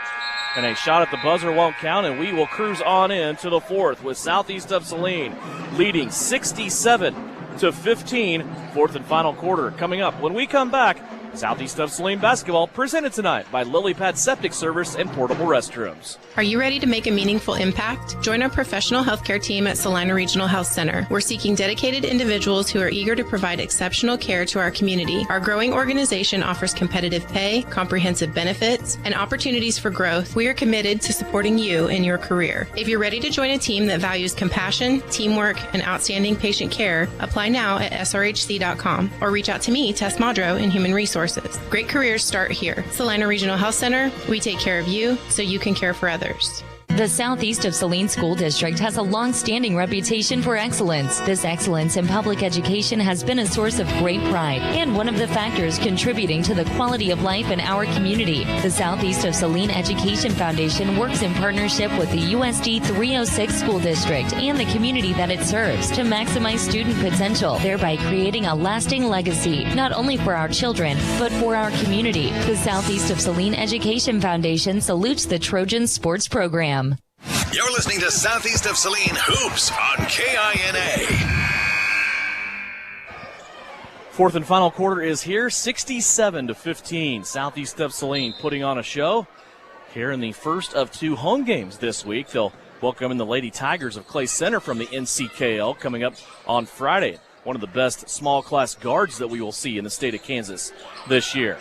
Speaker 2: And a shot at the buzzer won't count, and we will cruise on into the fourth with Southeast of Saline leading 67-15. Fourth and final quarter coming up. When we come back, Southeast of Saline basketball presented tonight by Lily Pad Septic Service and Portable Restrooms.
Speaker 7: Are you ready to make a meaningful impact? Join our professional healthcare team at Salina Regional Health Center. We're seeking dedicated individuals who are eager to provide exceptional care to our community. Our growing organization offers competitive pay, comprehensive benefits, and opportunities for growth. We are committed to supporting you in your career. If you're ready to join a team that values compassion, teamwork, and outstanding patient care, apply now at srhc.com or reach out to me, Tess Madro, in Human Resources. Great careers start here. Salina Regional Health Center, we take care of you so you can care for others.
Speaker 16: The Southeast of Saline School District has a long-standing reputation for excellence. This excellence in public education has been a source of great pride and one of the factors contributing to the quality of life in our community. The Southeast of Saline Education Foundation works in partnership with the USD 306 School District and the community that it serves to maximize student potential, thereby creating a lasting legacy, not only for our children, but for our community. The Southeast of Saline Education Foundation salutes the Trojan Sports Program.
Speaker 1: You're listening to Southeast of Saline Hoops on KINA.
Speaker 2: Fourth and final quarter is here, 67-15. Southeast of Saline putting on a show here in the first of 2 home games this week. They'll welcome in the Lady Tigers of Clay Center from the NCKL coming up on Friday. One of the best small class guards that we will see in the state of Kansas this year.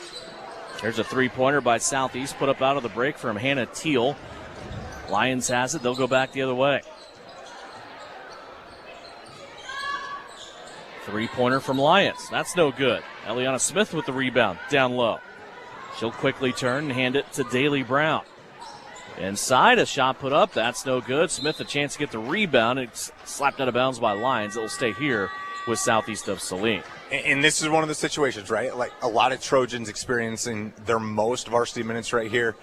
Speaker 2: There's a three-pointer by Southeast put up out of the break from Hannah Teal. Lyons has it. They'll go back the other way. Three-pointer from Lyons. That's no good. Eliana Smith with the rebound down low. She'll quickly turn and hand it to Daly Brown. Inside, a shot put up. That's no good. Smith a chance to get the rebound. It's slapped out of bounds by Lyons. It will stay here with Southeast of Saline.
Speaker 10: And this is one of the situations, right? Like a lot of Trojans experiencing their most varsity minutes right here.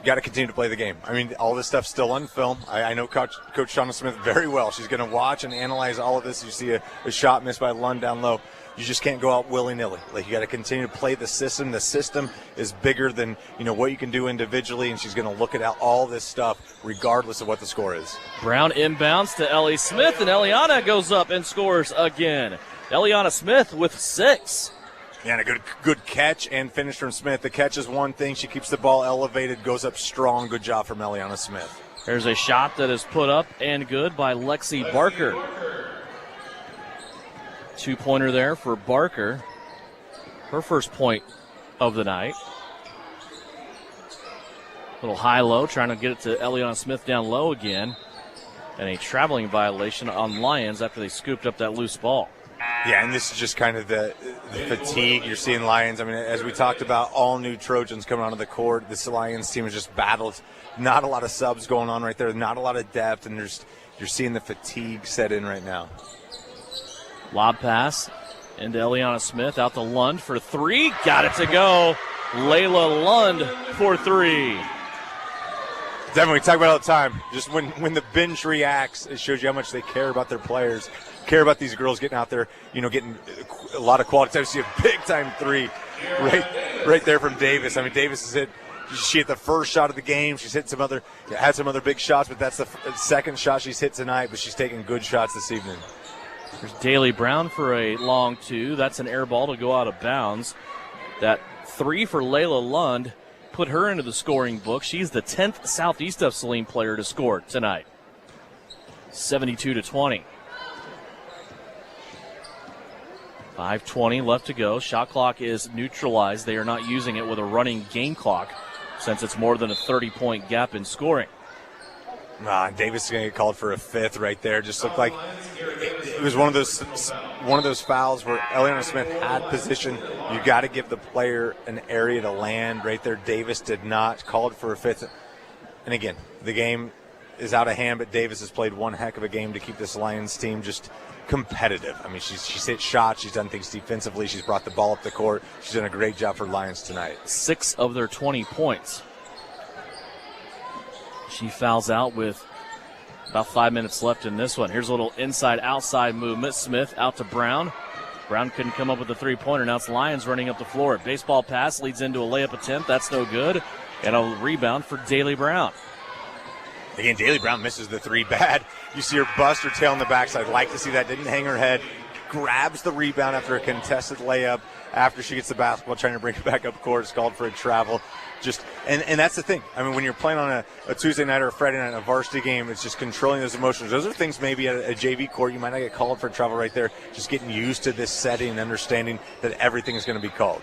Speaker 10: Got to continue to play the game. I mean, all this stuff's still on film. I know Coach Shauna Smith very well. She's going to watch and analyze all of this. You see a shot missed by Lund down low. You just can't go out willy-nilly. Like, you got to continue to play the system. The system is bigger than, what you can do individually, and she's going to look at all this stuff regardless of what the score is.
Speaker 2: Brown inbounds to Ellie Smith, and Eliana goes up and scores again. Eliana Smith with 6.
Speaker 10: Yeah, and a good catch and finish from Smith. The catch is one thing. She keeps the ball elevated, goes up strong. Good job from Eliana Smith.
Speaker 2: There's a shot that is put up and good by Lexi Barker. 2-pointer there for Barker. Her first point of the night. Little high-low, trying to get it to Eliana Smith down low again. And a traveling violation on Lyons after they scooped up that loose ball.
Speaker 10: Yeah, and this is just kind of the fatigue you're seeing Lyons. I mean, as we talked about, all new Trojans coming onto the court. This Lyons team has just battled. Not a lot of subs going on right there. Not a lot of depth, and you're seeing the fatigue set in right now.
Speaker 2: Lob pass into Eliana Smith, out to Lund for three. Got it to go. Layla Lund for three.
Speaker 10: Definitely, we talk about it all the time. Just when the bench reacts, it shows you how much they care about their players, care about these girls getting out there, getting a lot of quality time. You see a big-time three right there from Davis. I mean, Davis she hit the first shot of the game. She's had some other big shots, but that's the second shot she's hit tonight, but she's taking good shots this evening.
Speaker 2: There's Daly Brown for a long two. That's an air ball to go out of bounds. That three for Layla Lund put her into the scoring book. She's the 10th Southeast of Saline player to score tonight. 72-20. 5:20 left to go. Shot clock is neutralized. They are not using it with a running game clock since it's more than a 30-point gap in scoring.
Speaker 10: Davis is going to get called for a fifth right there. Just looked like it was one of those fouls where Eliana Smith had position. You got to give the player an area to land right there. Davis did not. Called for a fifth. And again, the game is out of hand, but Davis has played one heck of a game to keep this Lions team just competitive. I mean, she's hit shots. She's done things defensively. She's brought the ball up the court. She's done a great job for Lions tonight.
Speaker 2: 6 of their 20 points. She fouls out with about 5 minutes left in this one. Here's a little inside-outside movement. Smith out to Brown. Brown couldn't come up with a three-pointer. Now it's Lyons running up the floor. Baseball pass leads into a layup attempt. That's no good. And a rebound for Daly Brown.
Speaker 10: Again, Daly Brown misses the three bad. You see her bust her tail on the backside. Like to see that. Didn't hang her head. Grabs the rebound after a contested layup. After she gets the basketball, trying to bring it back up court. It's called for a travel. And that's the thing. I mean, when you're playing on a Tuesday night or a Friday night, a varsity game, it's just controlling those emotions. Those are things maybe at a JV court you might not get called for travel right there. Just getting used to this setting and understanding that everything is going to be called.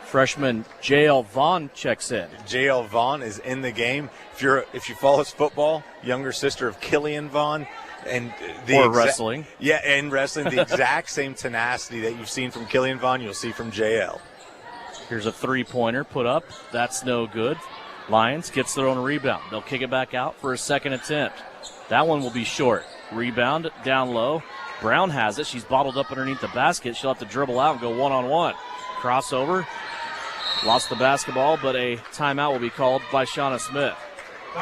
Speaker 2: Freshman J.L. Vaughn checks in.
Speaker 10: J.L. Vaughn is in the game. If you follow his football, younger sister of Killian Vaughn. And
Speaker 2: wrestling.
Speaker 10: Yeah, and wrestling. The exact same tenacity that you've seen from Killian Vaughn, you'll see from J.L.
Speaker 2: Here's a three-pointer put up. That's no good. Lyons gets their own rebound. They'll kick it back out for a second attempt. That one will be short. Rebound down low. Brown has it. She's bottled up underneath the basket. She'll have to dribble out and go one-on-one. Crossover. Lost the basketball, but a timeout will be called by Shauna Smith.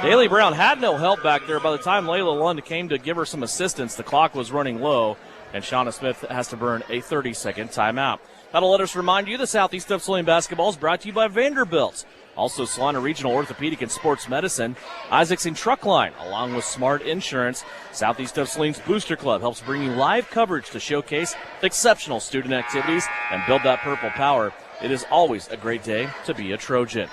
Speaker 2: Daly Brown had no help back there. By the time Layla Lund came to give her some assistance, the clock was running low, and Shauna Smith has to burn a 30-second timeout. That'll let us remind you the Southeast of Saline basketball is brought to you by Vanderbilt. Also, Salina Regional Orthopedic and Sports Medicine, Isaacson Truck Line, along with Smart Insurance. Southeast of Saline's Booster Club helps bring you live coverage to showcase exceptional student activities and build that purple power. It is always a great day to be a Trojan.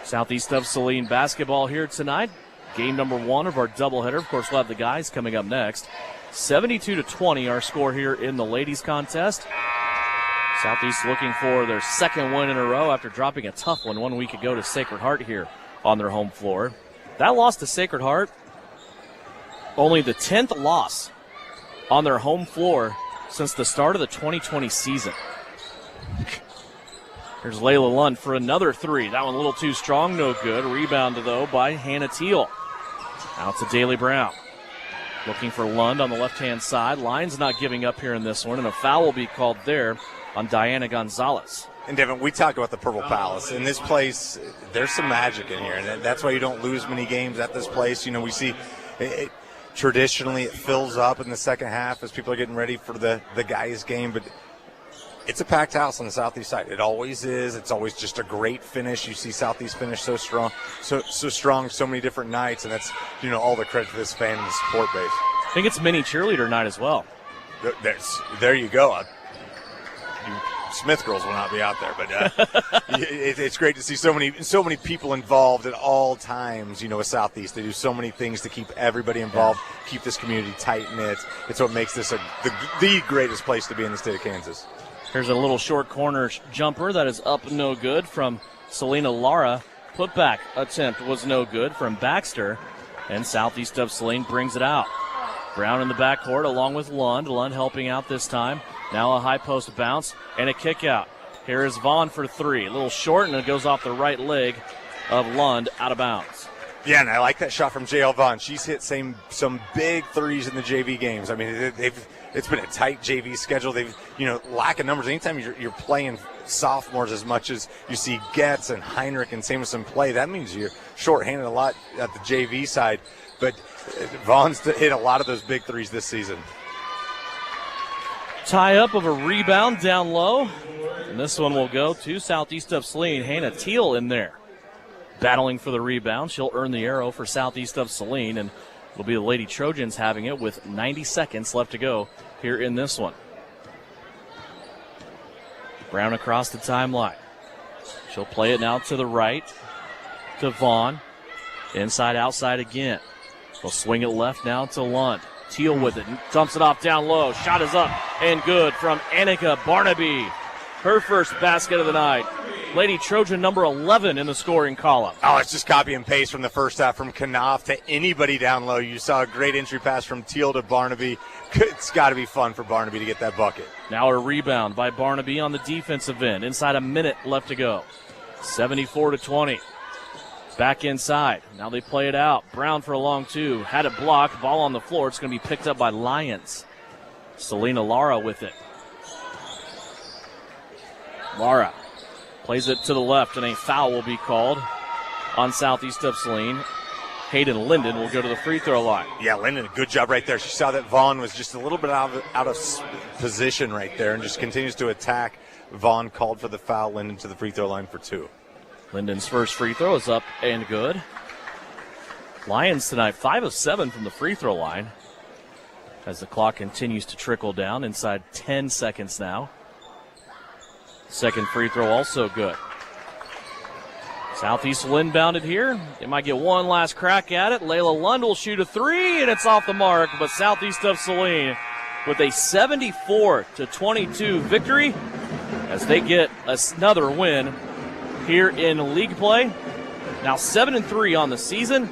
Speaker 2: Southeast of Saline basketball here tonight. Game number 1 of our doubleheader. Of course, we'll have the guys coming up next. 72-20, our score here in the ladies contest. Southeast looking for their second win in a row after dropping a tough one 1 week ago to Sacred Heart here on their home floor. That loss to Sacred Heart, only the 10th loss on their home floor since the start of the 2020 season. Here's Layla Lund for another three. That one a little too strong, no good. Rebound, though, by Hannah Teal. Out to Daly Brown. Looking for Lund on the left-hand side. Lyons not giving up here in this one, and a foul will be called there on Diana Gonzalez.
Speaker 10: And, Devin, we talk about the Purple Palace. In this place, there's some magic in here, and that's why you don't lose many games at this place. You know, we see traditionally it fills up in the second half as people are getting ready for the guys' game, but it's a packed house on the Southeast side. It always is. It's always just a great finish. You see Southeast finish so strong, so strong, so many different nights, and that's, all the credit to this fan and the support base.
Speaker 2: I think it's mini cheerleader night as well.
Speaker 10: There you go. You Smith girls will not be out there, but it's great to see so many people involved at all times. With Southeast, they do so many things to keep everybody involved, keep this community tight knit. It's what makes this the greatest place to be in the state of Kansas.
Speaker 2: Here's a little short corner jumper that is up no good from Salina Lara. Putback attempt was no good from Baxter, and Southeast of Saline brings it out. Brown in the backcourt along with Lund. Lund helping out this time. Now a high post bounce and a kick out. Here is Vaughn for three. A little short, and it goes off the right leg of Lund, out of bounds.
Speaker 10: Yeah, and I like that shot from J.L. Vaughn. She's hit some big threes in the JV games. I mean, it's been a tight JV schedule. They've, lack of numbers. Anytime you're playing sophomores as much as you see Getz and Heinrich and Samuelson play, that means you're shorthanded a lot at the JV side. But Vaughn's hit a lot of those big threes this season.
Speaker 2: Tie up of a rebound down low. And this one will go to Southeast of Saline. Hannah Teal in there, battling for the rebound. She'll earn the arrow for Southeast of Saline, and it'll be the Lady Trojans having it with 90 seconds left to go here in this one. Brown across the timeline. She'll play it now to the right to Vaughn. Inside, outside again. They'll swing it left now to Lund. Teal with it, dumps it off down low. Shot is up and good from Annika Barnaby. Her first basket of the night. Lady Trojan number 11 in the scoring column.
Speaker 10: Oh, it's just copy and paste from the first half from Knopf to anybody down low. You saw a great entry pass from Teal to Barnaby. It's got to be fun for Barnaby to get that bucket.
Speaker 2: Now a rebound by Barnaby on the defensive end. Inside a minute left to go. 74-20. Back inside. Now they play it out. Brown for a long two. Had it blocked. Ball on the floor. It's going to be picked up by Lyons. Salina Lara with it. Lara plays it to the left, and a foul will be called on Southeast of Saline. Hayden Linden will go to the free throw line.
Speaker 10: Yeah, Linden, good job right there. She saw that Vaughn was just a little bit out of position right there and just continues to attack. Vaughn called for the foul. Linden to the free throw line for two.
Speaker 2: Linden's first free throw is up and good. Lions tonight 5 of 7 from the free throw line as the clock continues to trickle down. Inside 10 seconds now. Second free throw also good. Southeast will inbound it here. They might get one last crack at it. Layla Lund will shoot a three, and it's off the mark. But Southeast of Saline with a 74-22 victory as they get another win here in league play. Now 7-3 on the season.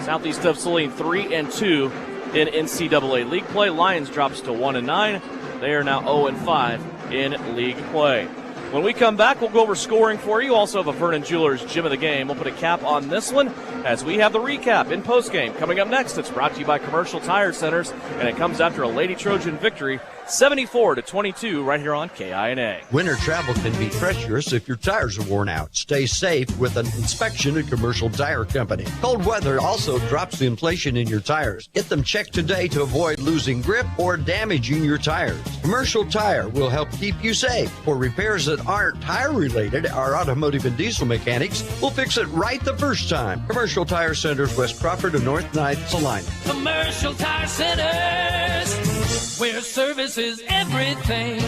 Speaker 2: Southeast of Saline 3-2 in NCAA league play. Lions drops to 1-9. They are now 0-5 in league play. When we come back, we'll go over scoring for you. Also have a Vernon Jewelers Gym of the Game. We'll put a cap on this one as we have the recap in postgame. Coming up next, it's brought to you by Commercial Tire Centers, and it comes after a Lady Trojan victory, 74-22, right here on KINA.
Speaker 8: Winter travel can be treacherous if your tires are worn out. Stay safe with an inspection at Commercial Tire Company. Cold weather also drops the inflation in your tires. Get them checked today to avoid losing grip or damaging your tires. Commercial Tire will help keep you safe. For repairs that aren't tire related, our automotive and diesel mechanics will fix it right the first time. Commercial Tire Centers, West Crawford and North 9th, Salina.
Speaker 22: Commercial Tire Centers, where service is everything.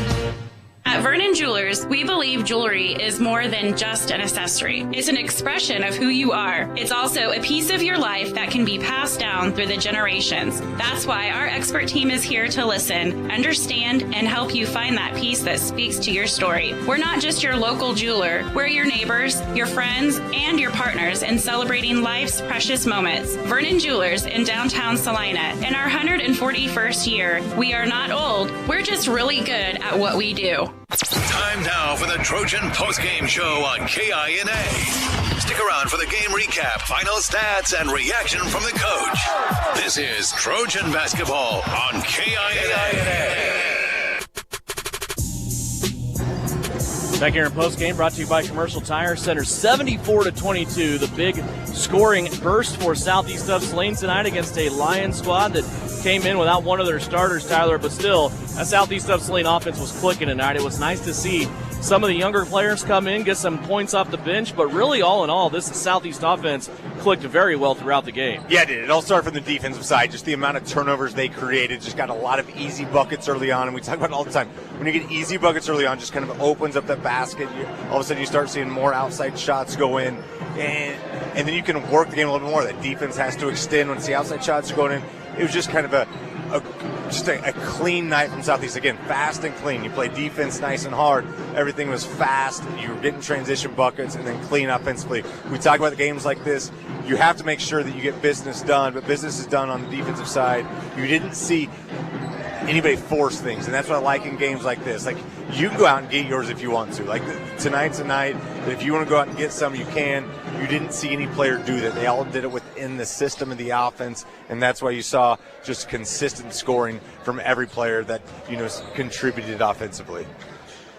Speaker 11: At Vernon Jewelers, we believe jewelry is more than just an accessory. It's an expression of who you are. It's also a piece of your life that can be passed down through the generations. That's why our expert team is here to listen, understand, and help you find that piece that speaks to your story. We're not just your local jeweler. We're your neighbors, your friends, and your partners in celebrating life's precious moments. Vernon Jewelers in downtown Salina. In our 141st year, we are not old. We're just really good at what we do.
Speaker 1: Time now for the Trojan postgame show on KINA. Stick around for the game recap, final stats, and reaction from the coach. This is Trojan basketball on KINA.
Speaker 2: Back here in postgame, brought to you by Commercial Tire Center. 74-22, the big scoring burst for Southeast of Saline tonight against a Lions squad that came in without one of their starters, Tyler, but still, that Southeast of Saline offense was clicking tonight. It was nice to see some of the younger players come in, get some points off the bench, but really, all in all, this Southeast offense clicked very well throughout the game.
Speaker 10: Yeah, it did. It all started from the defensive side. Just the amount of turnovers they created, just got a lot of easy buckets early on, and we talk about it all the time. When you get easy buckets early on, just kind of opens up that basket. All of a sudden, you start seeing more outside shots go in, and then you can work the game a little bit more. That defense has to extend once the outside shots are going in. It was just kind of a clean night from Southeast. Again, fast and clean. You play defense nice and hard. Everything was fast. You were getting transition buckets and then clean offensively. We talk about the games like this. You have to make sure that you get business done, but business is done on the defensive side. You didn't see anybody force things, and that's what I like in games like this. Like, you can go out and get yours if you want to. Like, tonight's a night that if you want to go out and get some, you can. You didn't see any player do that. They all did it within the system of the offense, and that's why you saw just consistent scoring from every player that, contributed offensively.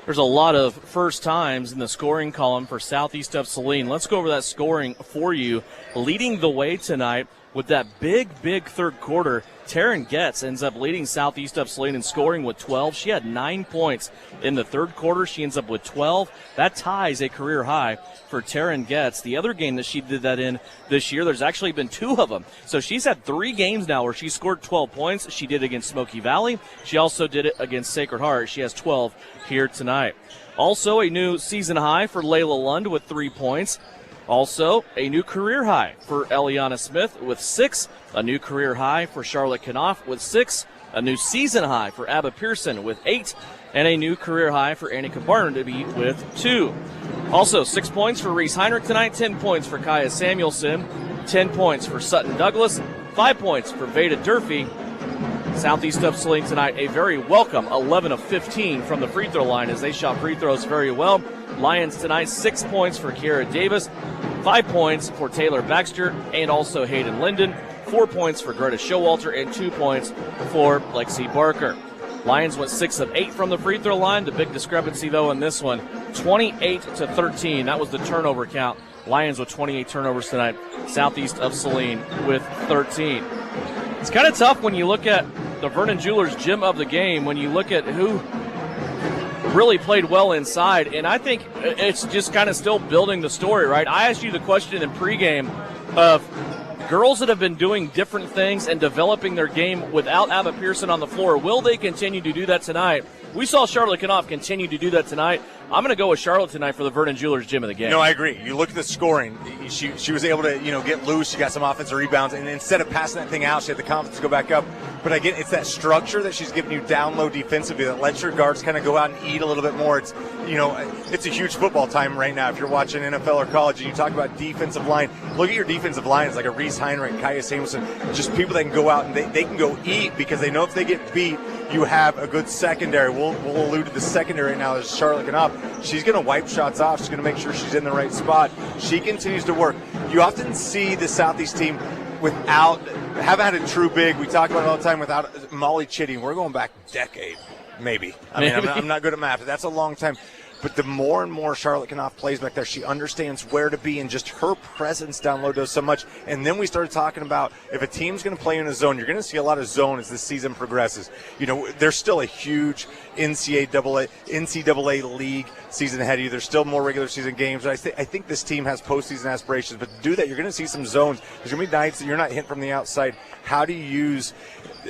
Speaker 2: There's a lot of first times in the scoring column for Southeast of Saline. Let's go over that scoring for you. Leading the way tonight with that big third quarter, Taryn Getz ends up leading Southeast of Saline in scoring with 12. She had 9 points in the third quarter. She ends up with 12. That ties a career high for Taryn Getz. The other game that she did that in this year, there's actually been 2 of them. So she's had 3 games now where she scored 12 points. She did it against Smoky Valley. She also did it against Sacred Heart. She has 12 here tonight. Also a new season high for Layla Lund with 3 points. Also, a new career high for Eliana Smith with 6. A new career high for Charlotte Knopf with 6. A new season high for Abba Pearson with 8. And a new career high for Annika Barnaby with 2. Also, 6 points for Reese Heinrich tonight, 10 points for Kaya Samuelson, 10 points for Sutton Douglas, 5 points for Veda Durfee. Southeast of Saline tonight, a very welcome 11 of 15 from the free throw line as they shot free throws very well. Lyons tonight, 6 points for Kiara Davis, 5 points for Taylor Baxter and also Hayden Linden, 4 points for Greta Showalter, and 2 points for Lexi Barker. Lyons went 6 of 8 from the free throw line. The big discrepancy, though, in this one, 28-13. That was the turnover count. Lyons with 28 turnovers tonight. Southeast of Saline with 13. It's kind of tough when you look at the Vernon Jewelers gym of the game, when you look at who really played well inside, and I think it's just kind of still building the story, right? I asked you the question in pregame of girls that have been doing different things and developing their game without Abba Pearson on the floor. Will they continue to do that tonight? We saw Charlotte Knopf continue to do that tonight. I'm going to go with Charlotte tonight for the Vernon Jewelers gym of the game.
Speaker 10: No, I agree. You look at the scoring. She was able to, get loose. She got some offensive rebounds. And instead of passing that thing out, she had the confidence to go back up. But again, it's that structure that she's giving you down low defensively that lets your guards kind of go out and eat a little bit more. It's, it's a huge football time right now. If you're watching NFL or college and you talk about defensive line, look at your defensive lines like a Reese Heinrich, Kaya Samuelson, just people that can go out and they can go eat because they know if they get beat, you have a good secondary. We'll allude to the secondary right now. There's Charlotte Knopf. She's going to wipe shots off. She's going to make sure she's in the right spot. She continues to work. You often see the Southeast team haven't had a true big. We talk about it all the time without Molly Chitting. We're going back a decade, maybe. I'm not good at math, but that's a long time. But the more and more Charlotte Knopf plays back there, she understands where to be, and just her presence down low does so much. And then we started talking about if a team's going to play in a zone, you're going to see a lot of zone as this season progresses. There's still a huge NCAA league season ahead of you. There's still more regular season games. But I think this team has postseason aspirations. But to do that, you're going to see some zones. There's going to be nights that you're not hit from the outside. How do you use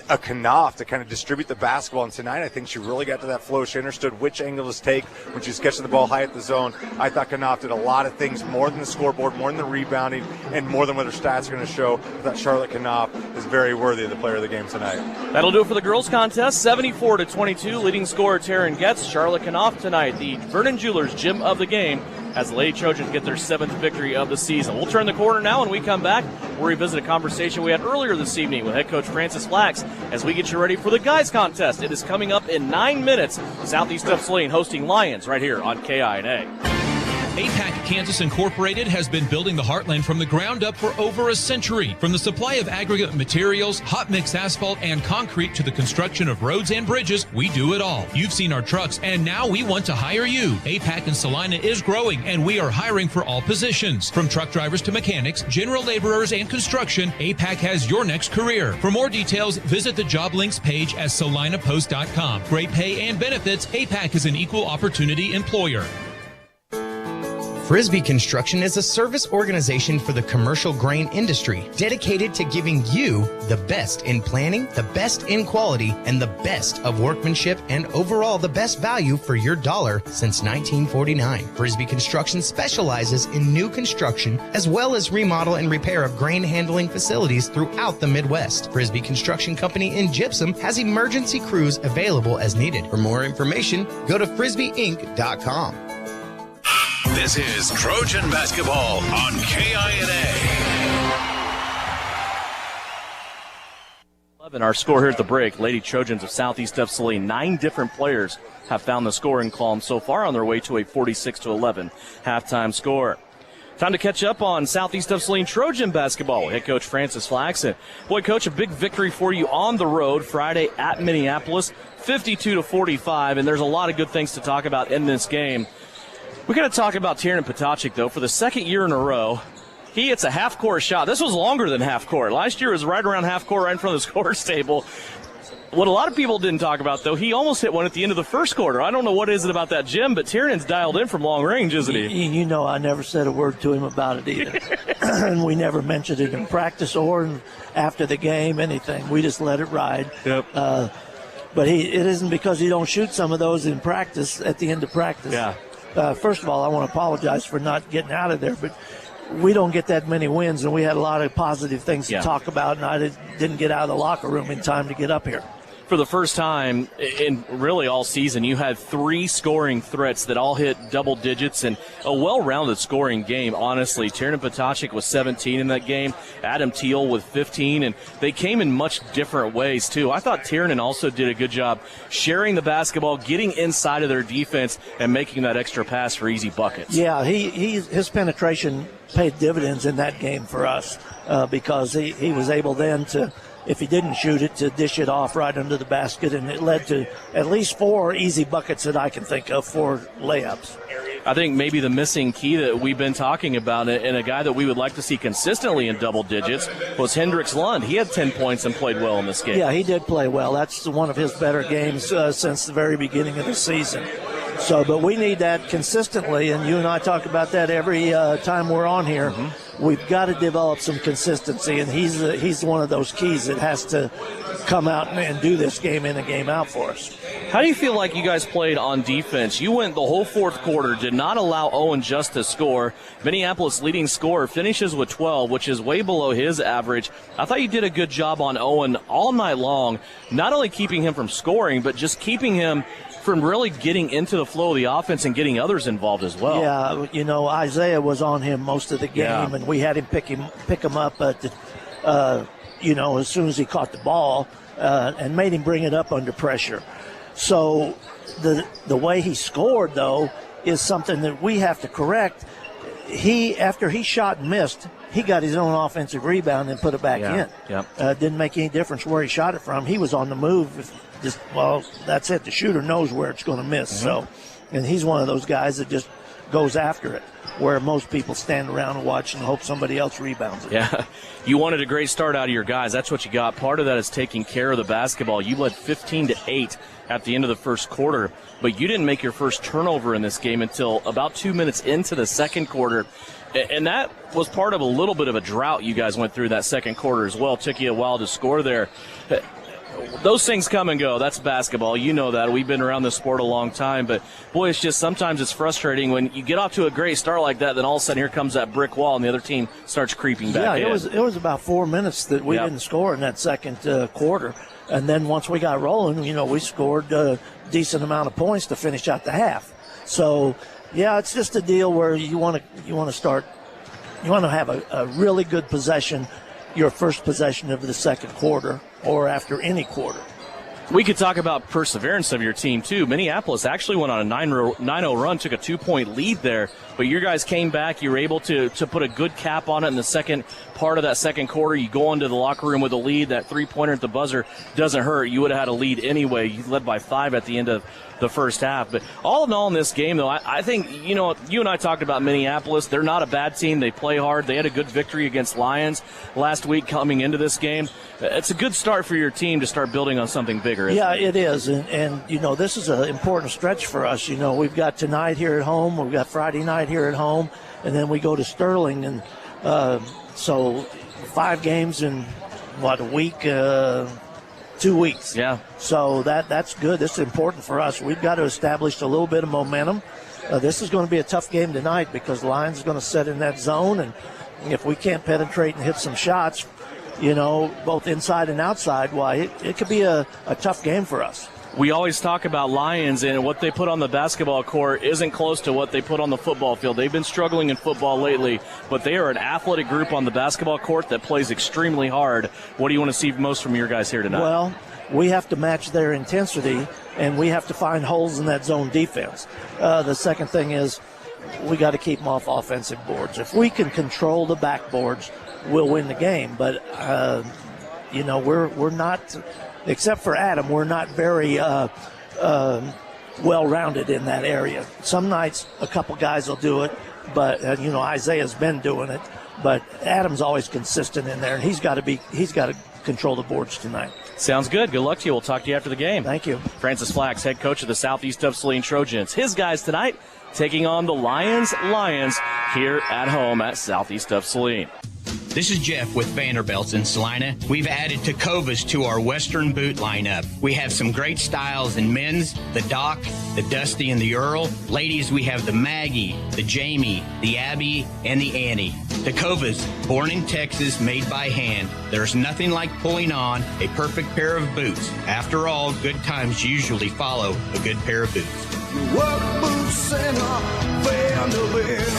Speaker 10: a Knopf to kind of distribute the basketball? And tonight I think she really got to that flow. She understood which angle to take when she's catching the ball high at the zone. I thought Knopf did a lot of things, more than the scoreboard, more than the rebounding, and more than what her stats are going to show. I thought Charlotte Knopf is very worthy of the player of the game tonight.
Speaker 2: That'll do it for the girls contest. 74-22, leading scorer Taryn Getz. Charlotte Knopf tonight, the Vernon Jewelers gym of the game, as the Lady Trojans get their 7th victory of the season. We'll turn the corner now. When we come back, we'll revisit a conversation we had earlier this evening with head coach Francis Flax as we get you ready for the guys contest. It is coming up in 9 minutes. Southeast of Saline hosting Lyons right here on KINA.
Speaker 12: APAC Kansas Incorporated has been building the Heartland from the ground up for over a century. From the supply of aggregate materials, hot mix asphalt, and concrete to the construction of roads and bridges, we do it all. You've seen our trucks, and now we want to hire you. APAC in Salina is growing, and we are hiring for all positions. From truck drivers to mechanics, general laborers, and construction, APAC has your next career. For more details, visit the job links page at salinapost.com. Great pay and benefits. APAC is an equal opportunity employer.
Speaker 9: Frisbee Construction is a service organization for the commercial grain industry dedicated to giving you the best in planning, the best in quality, and the best of workmanship, and overall the best value for your dollar since 1949. Frisbee Construction specializes in new construction as well as remodel and repair of grain handling facilities throughout the Midwest. Frisbee Construction Company in Gypsum has emergency crews available as needed. For more information, go to frisbeeinc.com.
Speaker 1: This is Trojan Basketball on KINA.
Speaker 2: And our score here at the break, Lady Trojans of Southeast of Saline, 9 different players have found the scoring column so far on their way to a 46-11 halftime score. Time to catch up on Southeast of Saline Trojan basketball. Head coach Francis Flaxen. Boy, Coach, a big victory for you on the road Friday at Minneapolis, 52-45, and there's a lot of good things to talk about in this game. We got to talk about Tiernan Potocik, though. For the second year in a row, he hits a half-court shot. This was longer than half-court. Last year was right around half-court, right in front of the scorer's table. What a lot of people didn't talk about, though, he almost hit one at the end of the first quarter. I don't know what is it about that gym, but Tiernan's dialed in from long range, isn't he?
Speaker 4: You know, I never said a word to him about it either. And we never mentioned it in practice or after the game, anything. We just let it ride.
Speaker 2: Yep.
Speaker 4: But it isn't because he don't shoot some of those in practice at the end of practice.
Speaker 2: Yeah.
Speaker 4: First of all, I want to apologize for not getting out of there, but we don't get that many wins, and we had a lot of positive things to talk about, and I didn't get out of the locker room in time to get up here.
Speaker 2: For the first time in really all season, you had 3 scoring threats that all hit double digits and a well-rounded scoring game, honestly. Tiernan Potocik was 17 in that game, Adam Teal with 15, and they came in much different ways, too. I thought Tiernan also did a good job sharing the basketball, getting inside of their defense, and making that extra pass for easy buckets.
Speaker 4: Yeah, his penetration paid dividends in that game for us because he was able then to, if he didn't shoot it, to dish it off right under the basket, and it led to at least 4 easy buckets that I can think of, 4 layups.
Speaker 2: I think maybe the missing key that we've been talking about, and a guy that we would like to see consistently in double digits, was Hendricks Lund. He had 10 points and played well in this game.
Speaker 4: Yeah, he did play well. That's one of his better games since the very beginning of the season. But we need that consistently, and you and I talk about that every time we're on here. Mm-hmm. We've got to develop some consistency, and he's one of those keys that has to come out and do this game in and game out for us.
Speaker 2: How do you feel like you guys played on defense? You went the whole fourth quarter, did not allow Owen just to score. Minneapolis' leading scorer finishes with 12, which is way below his average. I thought you did a good job on Owen all night long, not only keeping him from scoring, but just keeping him from really getting into the flow of the offense and getting others involved as well.
Speaker 4: Yeah, you know, Isaiah was on him most of the game, and we had him pick him up at the, as soon as he caught the ball, and made him bring it up under pressure. So the way he scored, though, is something that we have to correct. After he shot and missed, he got his own offensive rebound and put it back in.
Speaker 2: Yep.
Speaker 4: Didn't make any difference where he shot it from. He was on the move. That's it. The shooter knows where it's going to miss. Mm-hmm. So, and he's one of those guys that just goes after it, where most people stand around and watch and hope somebody else rebounds it.
Speaker 2: Yeah, you wanted a great start out of your guys. That's what you got. Part of that is taking care of the basketball. You led 15-8 at the end of the first quarter, but you didn't make your first turnover in this game until about 2 minutes into the second quarter. And that was part of a little bit of a drought you guys went through that second quarter as well. Took you a while to score there. Those things come and go. That's basketball. You know that. We've been around this sport a long time. But, boy, it's just sometimes it's frustrating when you get off to a great start like that, then all of a sudden here comes that brick wall and the other team starts creeping back in.
Speaker 4: It was about 4 minutes that we didn't score in that second quarter. And then once we got rolling, we scored a decent amount of points to finish out the half. So, yeah, it's just a deal where you want to have a really good possession, your first possession of the second quarter, or after any quarter.
Speaker 2: We could talk about perseverance of your team, too. Minneapolis actually went on a 9-0 run, took a 2-point lead there, but your guys came back. You were able to put a good cap on it in the second part of that second quarter. You go into the locker room with a lead. That three-pointer at the buzzer doesn't hurt. You would have had a lead anyway. You led by 5 at the end of the first half. But all in all in this game, though, I think, you and I talked about Minneapolis. They're not a bad team. They play hard. They had a good victory against Lyons last week coming into this game. It's a good start for your team to start building on something bigger.
Speaker 4: Yeah, it is. And this is an important stretch for us. We've got tonight here at home. We've got Friday night here at home. And then we go to Sterling. And so 5 games in, a week? 2 weeks.
Speaker 2: Yeah.
Speaker 4: So that's good. This is important for us. We've got to establish a little bit of momentum. This is going to be a tough game tonight because Lyons is going to set in that zone. And if we can't penetrate and hit some shots, both inside and outside, it could be a tough game for us.
Speaker 2: We always talk about Lyons, and what they put on the basketball court isn't close to what they put on the football field. They've been struggling in football lately, but they are an athletic group on the basketball court that plays extremely hard. What do you want to see most from your guys here tonight?
Speaker 4: Well, we have to match their intensity, and we have to find holes in that zone defense. The second thing is we got to keep them off offensive boards. If we can control the backboards, we'll win the game. But, we're not – except for Adam, we're not very well-rounded in that area. Some nights a couple guys will do it, but Isaiah's been doing it. But Adam's always consistent in there, and he's got to control the boards tonight.
Speaker 2: Sounds good. Good luck to you. We'll talk to you after the game.
Speaker 4: Thank you.
Speaker 2: Francis Flax, head coach of the Southeast of Saline Trojans. His guys tonight taking on the Lions here at home at Southeast of Saline.
Speaker 17: This is Jeff with Vanderbilts in Salina. We've added Tacovas to our Western boot lineup. We have some great styles in men's, the Doc, the Dusty, and the Earl. Ladies, we have the Maggie, the Jamie, the Abby, and the Annie. Tacovas, born in Texas, made by hand. There's nothing like pulling on a perfect pair of boots. After all, good times usually follow a good pair of boots.
Speaker 18: Work boots and Vanderbilts.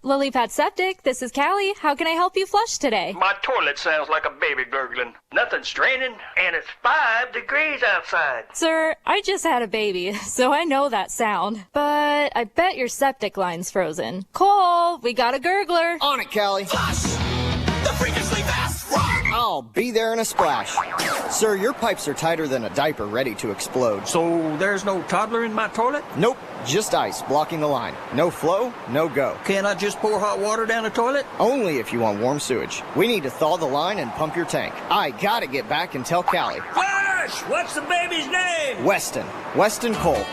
Speaker 19: Lily Pad Septic, this is Callie. How can I help you flush today?
Speaker 20: My toilet sounds like a baby gurgling. Nothing's draining, and it's 5 degrees outside.
Speaker 19: Sir, I just had a baby, so I know that sound. But I bet your septic line's frozen. Cole, we got a gurgler.
Speaker 21: On it, Callie.
Speaker 18: Flush the freakishly fast rock.
Speaker 21: I'll be there in a splash. Sir, your pipes are tighter than a diaper ready to explode.
Speaker 20: So there's no toddler in my toilet?
Speaker 21: Nope, just ice blocking the line. No flow, no go.
Speaker 20: Can't I just pour hot water down the toilet?
Speaker 21: Only if you want warm sewage. We need to thaw the line and pump your tank. I gotta get back and tell Callie.
Speaker 20: Flush! What's the baby's name?
Speaker 21: Weston Cole.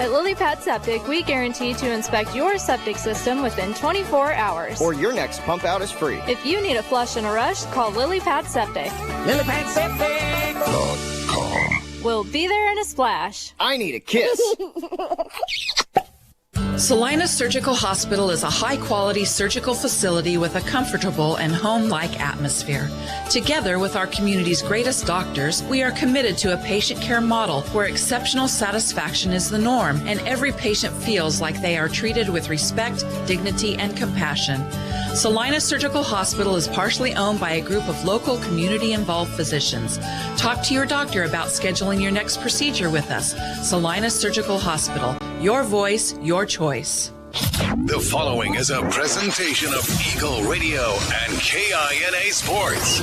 Speaker 19: At Lily Pad Septic, we guarantee to inspect your septic system within 24 hours.
Speaker 21: Or your next pump out is free.
Speaker 19: If you need a flush in a rush, call Lily Pad Septic.
Speaker 18: Lily Pad Septic.com.
Speaker 19: We'll be there in a splash.
Speaker 21: I need a kiss.
Speaker 23: Salina Surgical Hospital is a high-quality surgical facility with a comfortable and home-like atmosphere. Together with our community's greatest doctors, we are committed to a patient care model where exceptional satisfaction is the norm and every patient feels like they are treated with respect, dignity, and compassion. Salina Surgical Hospital is partially owned by a group of local community-involved physicians. Talk to your doctor about scheduling your next procedure with us. Salina Surgical Hospital. Your voice, your choice.
Speaker 1: The following is a presentation of Eagle Radio and KINA Sports.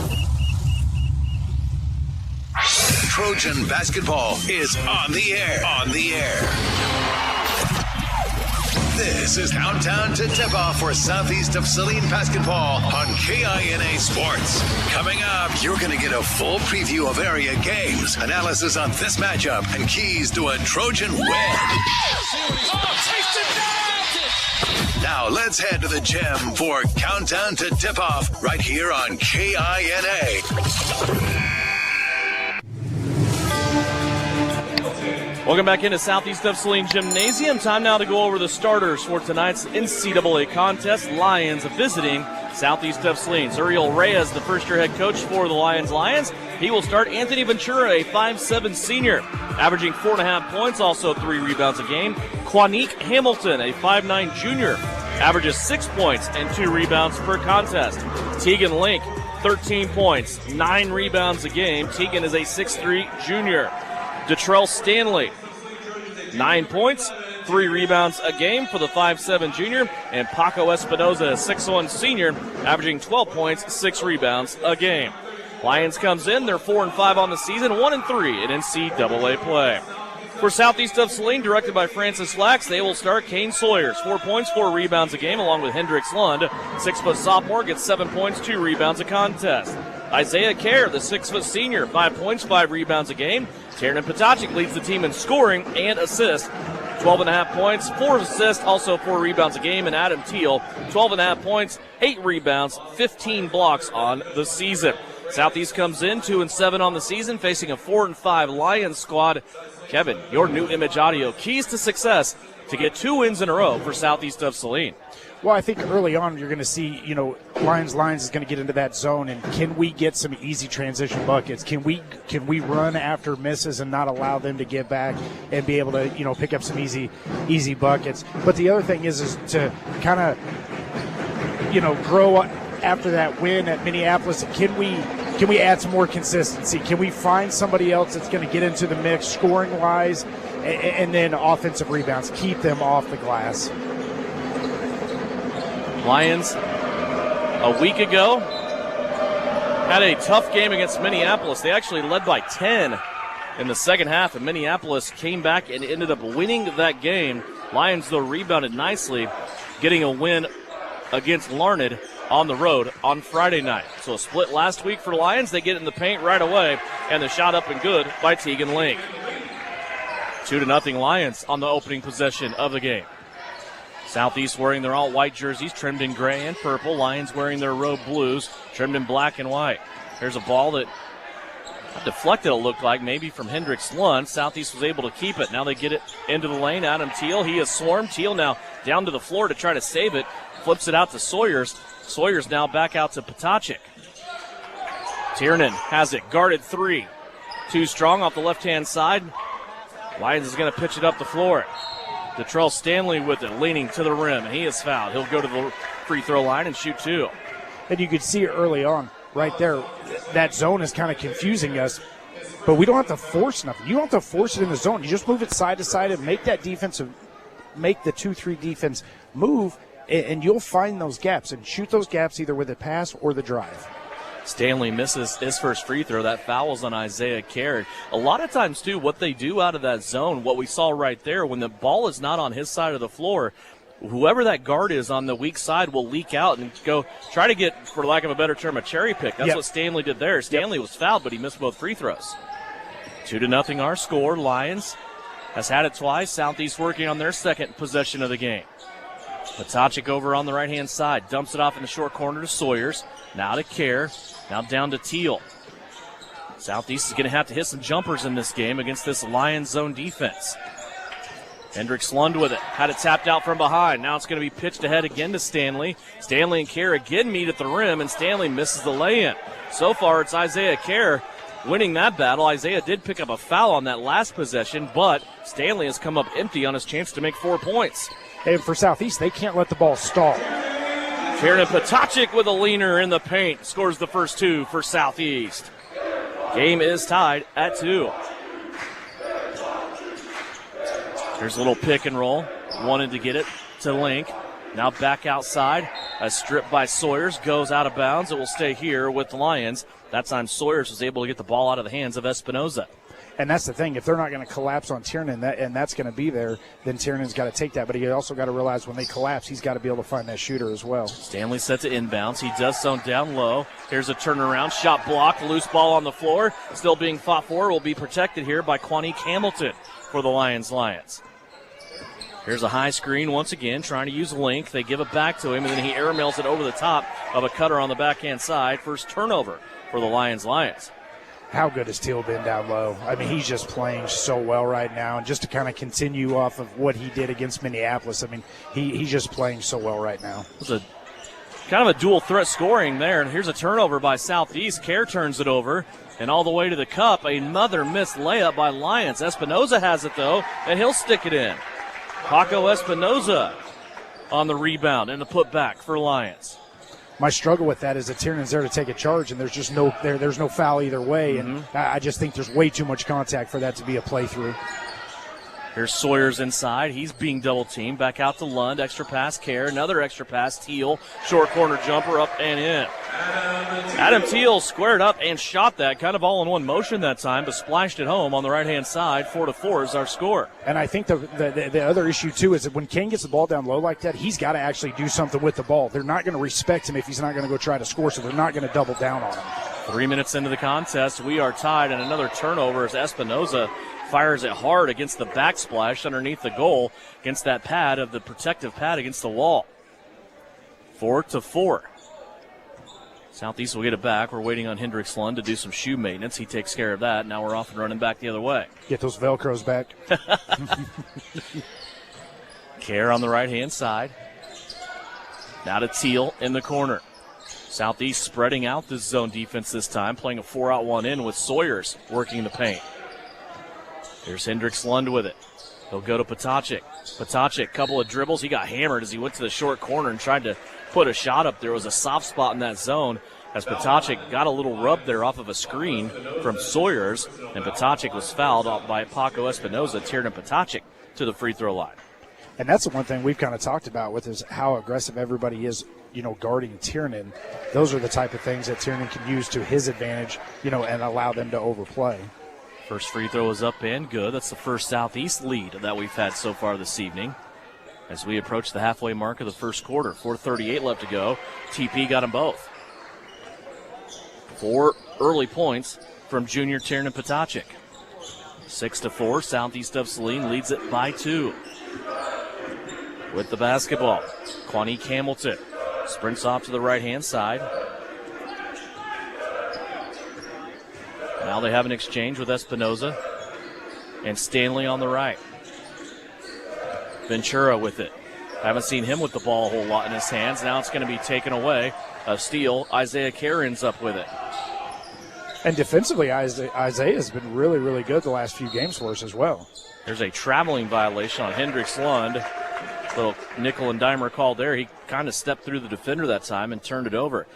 Speaker 1: Trojan basketball is on the air. This is Countdown to Tip-Off for Southeast of Saline basketball on KINA Sports. Coming up, you're going to get a full preview of area games, analysis on this matchup, and keys to a Trojan win. Now let's head to the gym for Countdown to Tip-Off right here on KINA.
Speaker 2: Welcome back into Southeast of Saline Gymnasium. Time now to go over the starters for tonight's NCAA contest. Lions visiting Southeast of Saline. Zuriel Reyes, the first-year head coach for the Lions. He will start. Anthony Ventura, a 5'7 senior, averaging 4.5 points, also 3 rebounds a game. Quanique Hamilton, a 5'9 junior, averages 6 points and 2 rebounds per contest. Tegan Link, 13 points, 9 rebounds a game. Tegan is a 6'3 junior. Detrell Stanley, 9 points, 3 rebounds a game for the 5'7 junior. And Paco Espinoza, a 6'1 senior, averaging 12 points, 6 rebounds a game. Lions comes in, they're 4-5 on the season, 1-3 in NCAA play. For Southeast of Saline, directed by Francis Flax, they will start. Kane Sawyers, 4 points, 4 rebounds a game, along with Hendricks Lund. 6' sophomore, gets 7 points, 2 rebounds a contest. Isaiah Kerr, the 6' senior, 5 points, 5 rebounds a game. Tiernan Patacic leads the team in scoring and assists. 12.5 points, 4 assists, also 4 rebounds a game. And Adam Teal, 12.5 points, 8 rebounds, 15 blocks on the season. Southeast comes in 2-7 on the season, facing a 4-5 Lions squad. Kevin, your new image audio, keys to success to get 2 wins in a row for Southeast of Saline.
Speaker 5: Well, I think early on you're going to see, Lyons is going to get into that zone, and can we get some easy transition buckets? Can we run after misses and not allow them to get back and be able to, pick up some easy buckets? But the other thing is to kind of, grow after that win at Minneapolis. Can we add some more consistency? Can we find somebody else that's going to get into the mix scoring-wise, and then offensive rebounds, keep them off the glass?
Speaker 2: Lyons, a week ago, had a tough game against Minneapolis. They actually led by 10 in the second half, and Minneapolis came back and ended up winning that game. Lyons, though, rebounded nicely, getting a win against Larned on the road on Friday night. So a split last week for Lyons. They get in the paint right away, and the shot up and good by Tegan Link. 2-0 Lyons on the opening possession of the game. Southeast wearing their all-white jerseys, trimmed in gray and purple. Lyons wearing their road blues, trimmed in black and white. Here's a ball that deflected, it looked like, maybe from Hendricks Lund. Southeast was able to keep it. Now they get it into the lane. Adam Teal, he is swarmed. Teal now down to the floor to try to save it. Flips it out to Sawyers. Sawyers now back out to Potacek. Tiernan has it, guarded 3. Too strong off the left-hand side. Lyons is going to pitch it up the floor. Detrell Stanley with it, leaning to the rim, and he is fouled. He'll go to the free throw line and shoot 2.
Speaker 5: And you could see early on, right there, that zone is kind of confusing us, but we don't have to force nothing. You don't have to force it in the zone. You just move it side to side and make the 2-3 defense move, and you'll find those gaps and shoot those gaps either with a pass or the drive.
Speaker 2: Stanley misses his first free throw. That foul's on Isaiah Carey. A lot of times, too, what they do out of that zone, what we saw right there, when the ball is not on his side of the floor, whoever that guard is on the weak side will leak out and go try to get, for lack of a better term, a cherry pick. That's what Stanley did there. Stanley was fouled, but he missed both free throws. 2-0 our score. Lyons has had it twice. Southeast working on their second possession of the game. Potacek over on the right-hand side. Dumps it off in the short corner to Sawyers. Now to Kerr. Now down to Teal. Southeast is going to have to hit some jumpers in this game against this Lions zone defense. Hendricks Lund with it. Had it tapped out from behind. Now it's going to be pitched ahead again to Stanley. Stanley and Kerr again meet at the rim, and Stanley misses the lay-in. So far, it's Isaiah Kerr winning that battle. Isaiah did pick up a foul on that last possession, but Stanley has come up empty on his chance to make 4 points.
Speaker 5: And for Southeast, they can't let the ball stall.
Speaker 2: Kieran Potacek with a leaner in the paint. Scores the first 2 for Southeast. Game is tied at 2. Here's a little pick and roll. Wanted to get it to Link. Now back outside. A strip by Sawyers goes out of bounds. It will stay here with the Lions. That time Sawyers was able to get the ball out of the hands of Espinoza.
Speaker 5: And that's the thing. If they're not going to collapse on Tiernan, and that's going to be there, then Tiernan's got to take that. But he also got to realize when they collapse, he's got to be able to find that shooter as well.
Speaker 2: Stanley sets it inbounds. He does so down low. Here's a turnaround. Shot blocked. Loose ball on the floor. Still being fought for. Will be protected here by Quanique Hamilton for the Lions. Here's a high screen once again, trying to use Link. They give it back to him, and then he airmails it over the top of a cutter on the backhand side. First turnover for the Lions.
Speaker 5: How good has Teal been down low? I mean, he's just playing so well right now. And just to kind of continue off of what he did against Minneapolis, I mean, he's just playing so well right now.
Speaker 2: It was a kind of a dual threat scoring there. And here's a turnover by Southeast. Kerr turns it over. And all the way to the cup, another missed layup by Lyons. Espinoza has it, though, and he'll stick it in. Paco Espinoza on the rebound and the putback for Lyons.
Speaker 5: My struggle with that is that Tiernan's there to take a charge, and there's just there's no foul either way, and I just think there's way too much contact for that to be a playthrough.
Speaker 2: Here's Sawyers inside. He's being double-teamed. Back out to Lund. Extra pass, Kerr. Another extra pass, Teal. Short corner jumper up and in. Adam Teal squared up and shot that, kind of all in one motion that time, but splashed it home on the right-hand side. 4-4 is our score.
Speaker 5: And I think the other issue, too, is that when Kane gets the ball down low like that, he's got to actually do something with the ball. They're not going to respect him if he's not going to go try to score, so they're not going to double down on him.
Speaker 2: 3 minutes into the contest, we are tied, and another turnover as Espinoza fires it hard against the backsplash underneath the goal, against that pad of the protective pad against the wall. 4-4. Southeast will get it back. We're waiting on Hendricks Lund to do some shoe maintenance. He takes care of that. Now we're off and running back the other way.
Speaker 5: Get those Velcros back.
Speaker 2: Kerr on the right-hand side. Now to Teal in the corner. Southeast spreading out this zone defense this time, playing a 4-out-1 in with Sawyers working the paint. Here's Hendricks Lund with it. He'll go to Potacek. Potacek, couple of dribbles. He got hammered as he went to the short corner and tried to put a shot up. There was a soft spot in that zone as Potacek got a little rub there off of a screen from Sawyers, and Potacek was fouled off by Paco Espinoza, Tiernan Potacek to the free throw line.
Speaker 5: And that's the one thing we've kind of talked about with is how aggressive everybody is, guarding Tiernan. Those are the type of things that Tiernan can use to his advantage, and allow them to overplay.
Speaker 2: First free throw is up and good. That's the first Southeast lead that we've had so far this evening. As we approach the halfway mark of the first quarter, 4:38 left to go. TP got them both. 4 early points from junior Tiernan Potacek. 6-4, Southeast of Saline leads it by 2. With the basketball, Quanique Hamilton sprints off to the right-hand side. Now they have an exchange with Espinoza and Stanley on the right. Ventura with it. Haven't seen him with the ball a whole lot in his hands. Now it's going to be taken away. A steal. Isaiah Kerr ends up with it.
Speaker 5: And defensively, Isaiah's been really, really good the last few games for us as well.
Speaker 2: There's a traveling violation on Hendricks Lund. Little nickel and dimer called there. He kind of stepped through the defender that time and turned it over.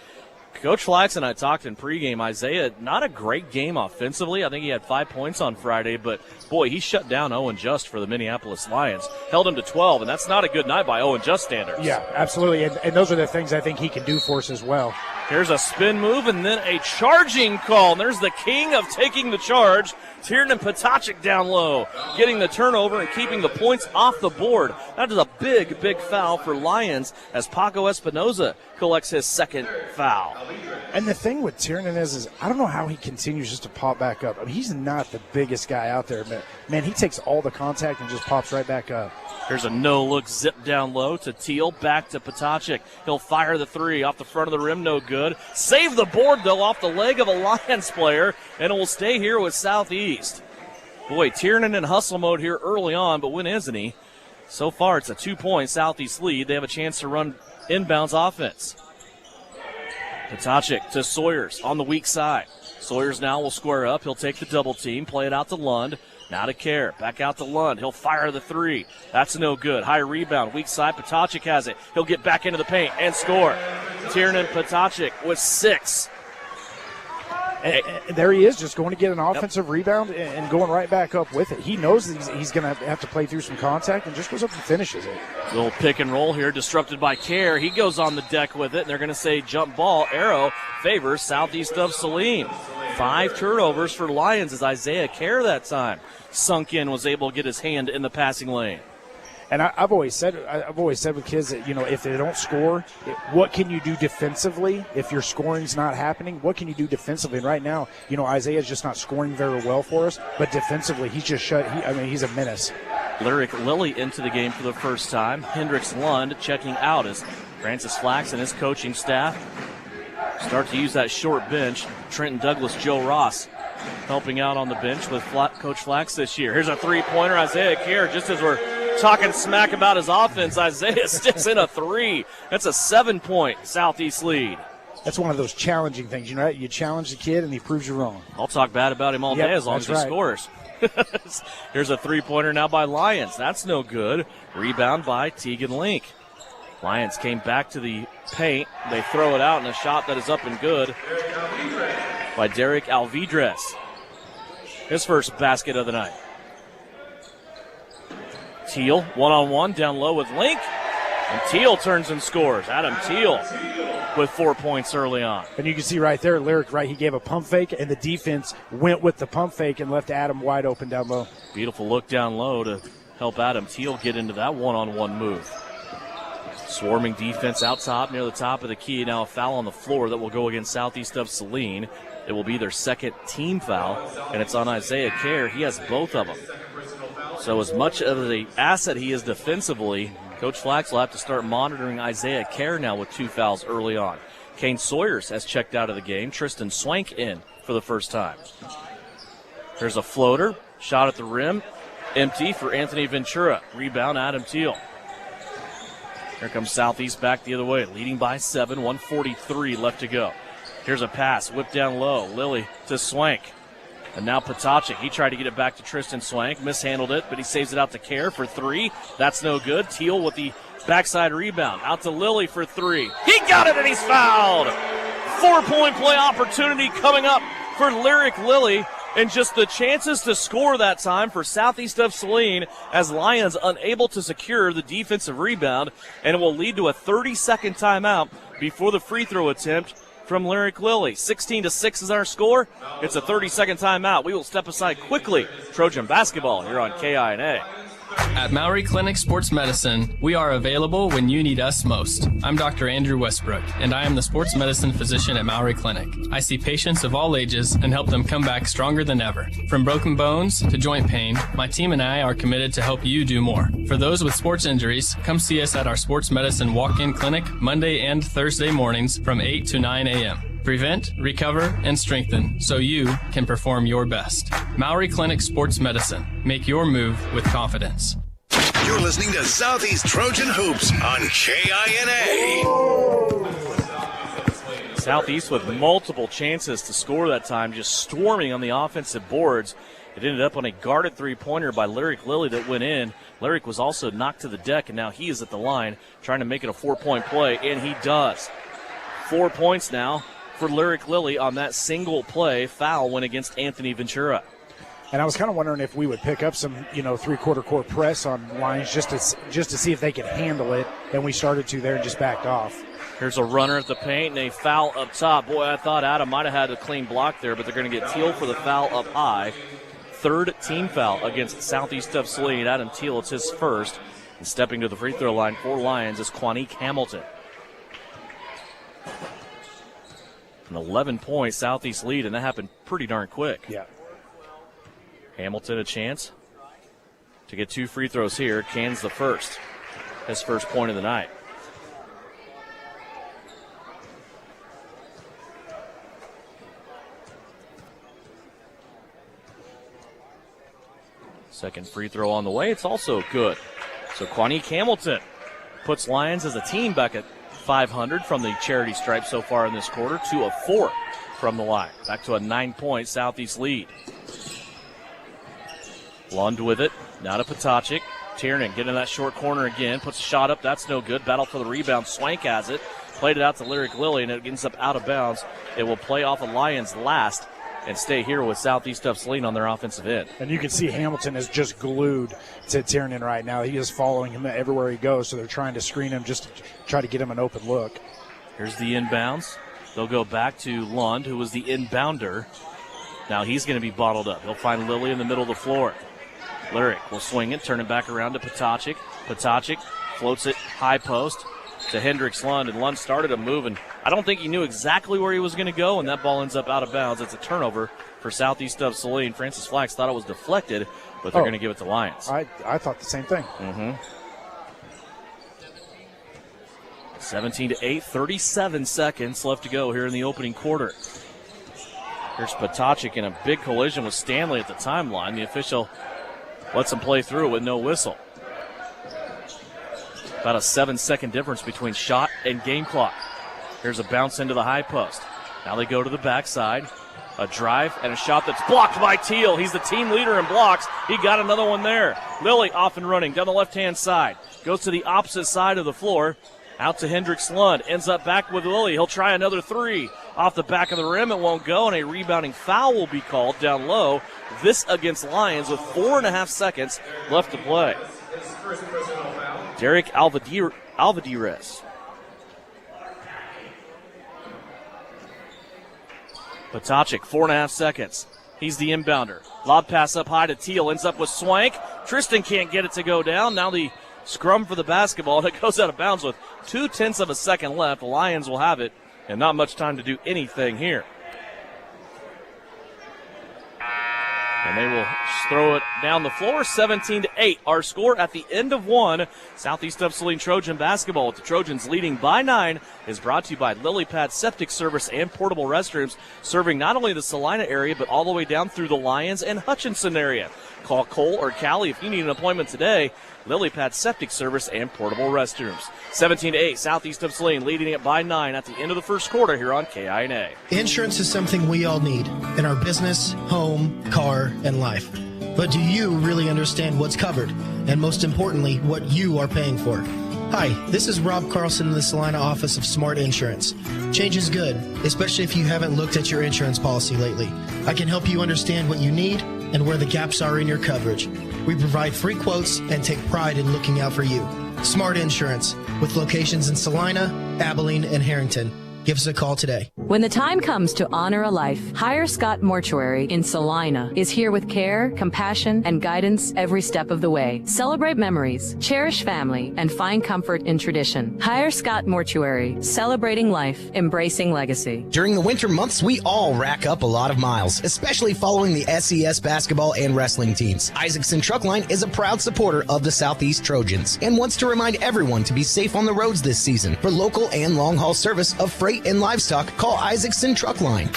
Speaker 2: Coach Flax and I talked in pregame. Isaiah, not a great game offensively. I think he had 5 points on Friday, but boy, he shut down Owen Just for the Minneapolis Lions. Held him to 12, and that's not a good night by Owen Just standards.
Speaker 5: Yeah, absolutely, and those are the things I think he can do for us as well.
Speaker 2: Here's a spin move and then a charging call. And there's the king of taking the charge, Tiernan Potacek down low, getting the turnover and keeping the points off the board. That is a big, big foul for Lyons as Paco Espinoza collects his second foul.
Speaker 5: And the thing with Tiernan is I don't know how he continues just to pop back up. I mean, he's not the biggest guy out there, but, man, he takes all the contact and just pops right back up.
Speaker 2: Here's a no-look zip down low to Teal, back to Potacek. He'll fire the three off the front of the rim, no good. Save the board, though, off the leg of a Lions player, and it will stay here with Southeast. Boy, Tiernan in hustle mode here early on, but when isn't he? So far, it's a 2-point Southeast lead. They have a chance to run inbounds offense. Potacek to Sawyers on the weak side. Sawyers now will square up. He'll take the double team, play it out to Lund. Now to Kerr, back out to Lund. He'll fire the three. That's no good. High rebound, weak side. Potacek has it. He'll get back into the paint and score. Tiernan Potacek with 6.
Speaker 5: And there he is, just going to get an offensive rebound and going right back up with it. He knows that he's going to have to play through some contact and just goes up and finishes it.
Speaker 2: Little pick and roll here, disrupted by Kerr. He goes on the deck with it, and they're going to say jump ball. Arrow favors Southeast of Saline. 5 turnovers for Lyons as Isaiah Kerr that time sunk in, was able to get his hand in the passing lane.
Speaker 5: And I've always said with kids that, if they don't score, what can you do defensively if your scoring's not happening? What can you do defensively? And right now, Isaiah's just not scoring very well for us, but defensively, he's just he's a menace.
Speaker 2: Lyric Lilly into the game for the first time. Hendricks Lund checking out as Francis Flax and his coaching staff start to use that short bench. Trenton Douglas, Joe Ross helping out on the bench with Coach Flax this year. Here's a three-pointer. Isaiah Kerr, just as we're talking smack about his offense, Isaiah sticks in a 3. That's a 7-point Southeast lead.
Speaker 5: That's one of those challenging things. You challenge the kid and he proves you wrong.
Speaker 2: I'll talk bad about him all day as long as he scores. Here's a three-pointer now by Lyons. That's no good. Rebound by Tegan Link. Lyons came back to the paint. They throw it out, and a shot that is up and good by Derek Alvidrez. His first basket of the night. Teal, one-on-one, down low with Link. And Teal turns and scores. Adam Teal with 4 points early on.
Speaker 5: And you can see right there, Lyric, he gave a pump fake, and the defense went with the pump fake and left Adam wide open down low.
Speaker 2: Beautiful look down low to help Adam Teal get into that one-on-one move. Swarming defense out top near the top of the key. Now a foul on the floor that will go against Southeast of Saline. It will be their second team foul, and it's on Isaiah Kerr. He has both of them. So as much of the asset he is defensively, Coach Flax will have to start monitoring Isaiah Kerr now with 2 fouls early on. Kane Sawyers has checked out of the game. Tristan Swank in for the first time. There's a floater. Shot at the rim. Empty for Anthony Ventura. Rebound, Adam Teal. Here comes Southeast back the other way, leading by 7, 1:43 left to go. Here's a pass, whipped down low. Lilly to Swank. And now Potacek. He tried to get it back to Tristan Swank, mishandled it, but he saves it out to Kerr for 3. That's no good. Teal with the backside rebound. Out to Lilly for 3. He got it and he's fouled. 4-point play opportunity coming up for Lyric Lilly. And just the chances to score that time for Southeast of Saline as Lyons unable to secure the defensive rebound. And it will lead to a 30-second timeout before the free throw attempt from Lyric Lilly. 16-6 is our score. It's a 30-second timeout. We will step aside quickly. Trojan basketball here on KINA.
Speaker 6: At Maury Clinic Sports Medicine, we are available when you need us most. I'm Dr. Andrew Westbrook, and I am the sports medicine physician at Maury Clinic. I see patients of all ages and help them come back stronger than ever. From broken bones to joint pain, my team and I are committed to help you do more. For those with sports injuries, come see us at our sports medicine walk-in clinic Monday and Thursday mornings from 8 to 9 a.m. Prevent, recover, and strengthen so you can perform your best. Maury Clinic Sports Medicine. Make your move with confidence.
Speaker 1: You're listening to Southeast Trojan Hoops on KINA.
Speaker 2: Southeast with multiple chances to score that time, just storming on the offensive boards. It ended up on a guarded three-pointer by Lyric Lilly that went in. Lyric was also knocked to the deck, and now he is at the line trying to make it a 4-point play, and he does. 4 points now for Lyric Lilly on that single play. Foul went against Anthony Ventura.
Speaker 5: And I was kind of wondering if we would pick up some, three-quarter court press on Lyons just to see if they could handle it, and we started to there and just backed off.
Speaker 2: Here's a runner at the paint and a foul up top. Boy, I thought Adam might have had a clean block there, but they're going to get Teal for the foul up high. Third team foul against Southeast of Saline. Adam Teal, it's his first. And stepping to the free throw line for Lyons is Quanique Hamilton. An 11-point Southeast lead, and that happened pretty darn quick.
Speaker 5: Yeah.
Speaker 2: Hamilton a chance to get 2 free throws here. Cans the first. His first point of the night. Second free throw on the way. It's also good. So Quanique Hamilton puts Lyons as a team back at 500 from the charity stripe so far in this quarter, 2 of 4 from the line. Back to a 9-point Southeast lead. Lund with it. Now to Potacek. Tiernan getting in that short corner again. Puts a shot up. That's no good. Battle for the rebound. Swank has it. Played it out to Lyric Lilly, and it ends up out of bounds. It will play off of Lyons last and stay here with Southeast of Saline on their offensive end.
Speaker 5: And you can see Hamilton is just glued to Tiernan right now. He is following him everywhere he goes, so they're trying to screen him just to try to get him an open look.
Speaker 2: Here's the inbounds. They'll go back to Lund, who was the inbounder. Now he's going to be bottled up. He'll find Lilly in the middle of the floor. Lyric will swing it, turn it back around to Potacek. Potacek floats it high post to Hendricks Lund, and Lund started a move, and I don't think he knew exactly where he was going to go, and that ball ends up out of bounds. It's a turnover for Southeast of Saline. Francis Flax thought it was deflected, but they're going to give it to Lyons.
Speaker 5: I thought the same thing.
Speaker 2: 17-8, 37 seconds left to go here in the opening quarter. Here's Potacek in a big collision with Stanley at the timeline. The official lets him play through with no whistle. About a 7-second difference between shot and game clock. Here's a bounce into the high post. Now they go to the backside. A drive and a shot that's blocked by Teal. He's the team leader in blocks. He got another one there. Lilly off and running down the left-hand side. Goes to the opposite side of the floor. Out to Hendricks Lund. Ends up back with Lilly. He'll try another 3. Off the back of the rim, it won't go, and a rebounding foul will be called down low. This against Lyons with 4.5 seconds left to play. Derek Alvadires. Potacek, 4.5 seconds. He's the inbounder. Lob pass up high to Teal. Ends up with Swank. Tristan can't get it to go down. Now the scrum for the basketball, and it goes out of bounds with 0.2 of a second left. The Lions will have it, and not much time to do anything here. And they will throw it down the floor, 17-8. Our score at the end of 1. Southeast of Saline Trojan basketball with the Trojans leading by 9 is brought to you by Lily Pad Septic Service and Portable Restrooms, serving not only the Salina area but all the way down through the Lyons and Hutchinson area. Call Cole or Callie if you need an appointment today. Lily Pad Septic Service and portable restrooms. 17-8, Southeast of Saline, leading it by 9 at the end of the first quarter here on KINA.
Speaker 13: Insurance is something we all need in our business, home, car, and life. But do you really understand what's covered? And most importantly, what you are paying for? Hi, this is Rob Carlson in the Salina office of Smart Insurance. Change is good, especially if you haven't looked at your insurance policy lately. I can help you understand what you need and where the gaps are in your coverage. We provide free quotes and take pride in looking out for you. Smart Insurance, with locations in Salina, Abilene, and Harrington. Give us a call today.
Speaker 14: When the time comes to honor a life, Hire Scott Mortuary in Salina is here with care, compassion, and guidance every step of the way. Celebrate memories, cherish family, and find comfort in tradition. Hire Scott Mortuary, celebrating life, embracing legacy.
Speaker 9: During the winter months, we all rack up a lot of miles, especially following the SES basketball and wrestling teams. Isaacson Truckline is a proud supporter of the Southeast Trojans and wants to remind everyone to be safe on the roads this season. For local and long-haul service of freight and livestock, call Isaacson Truckline.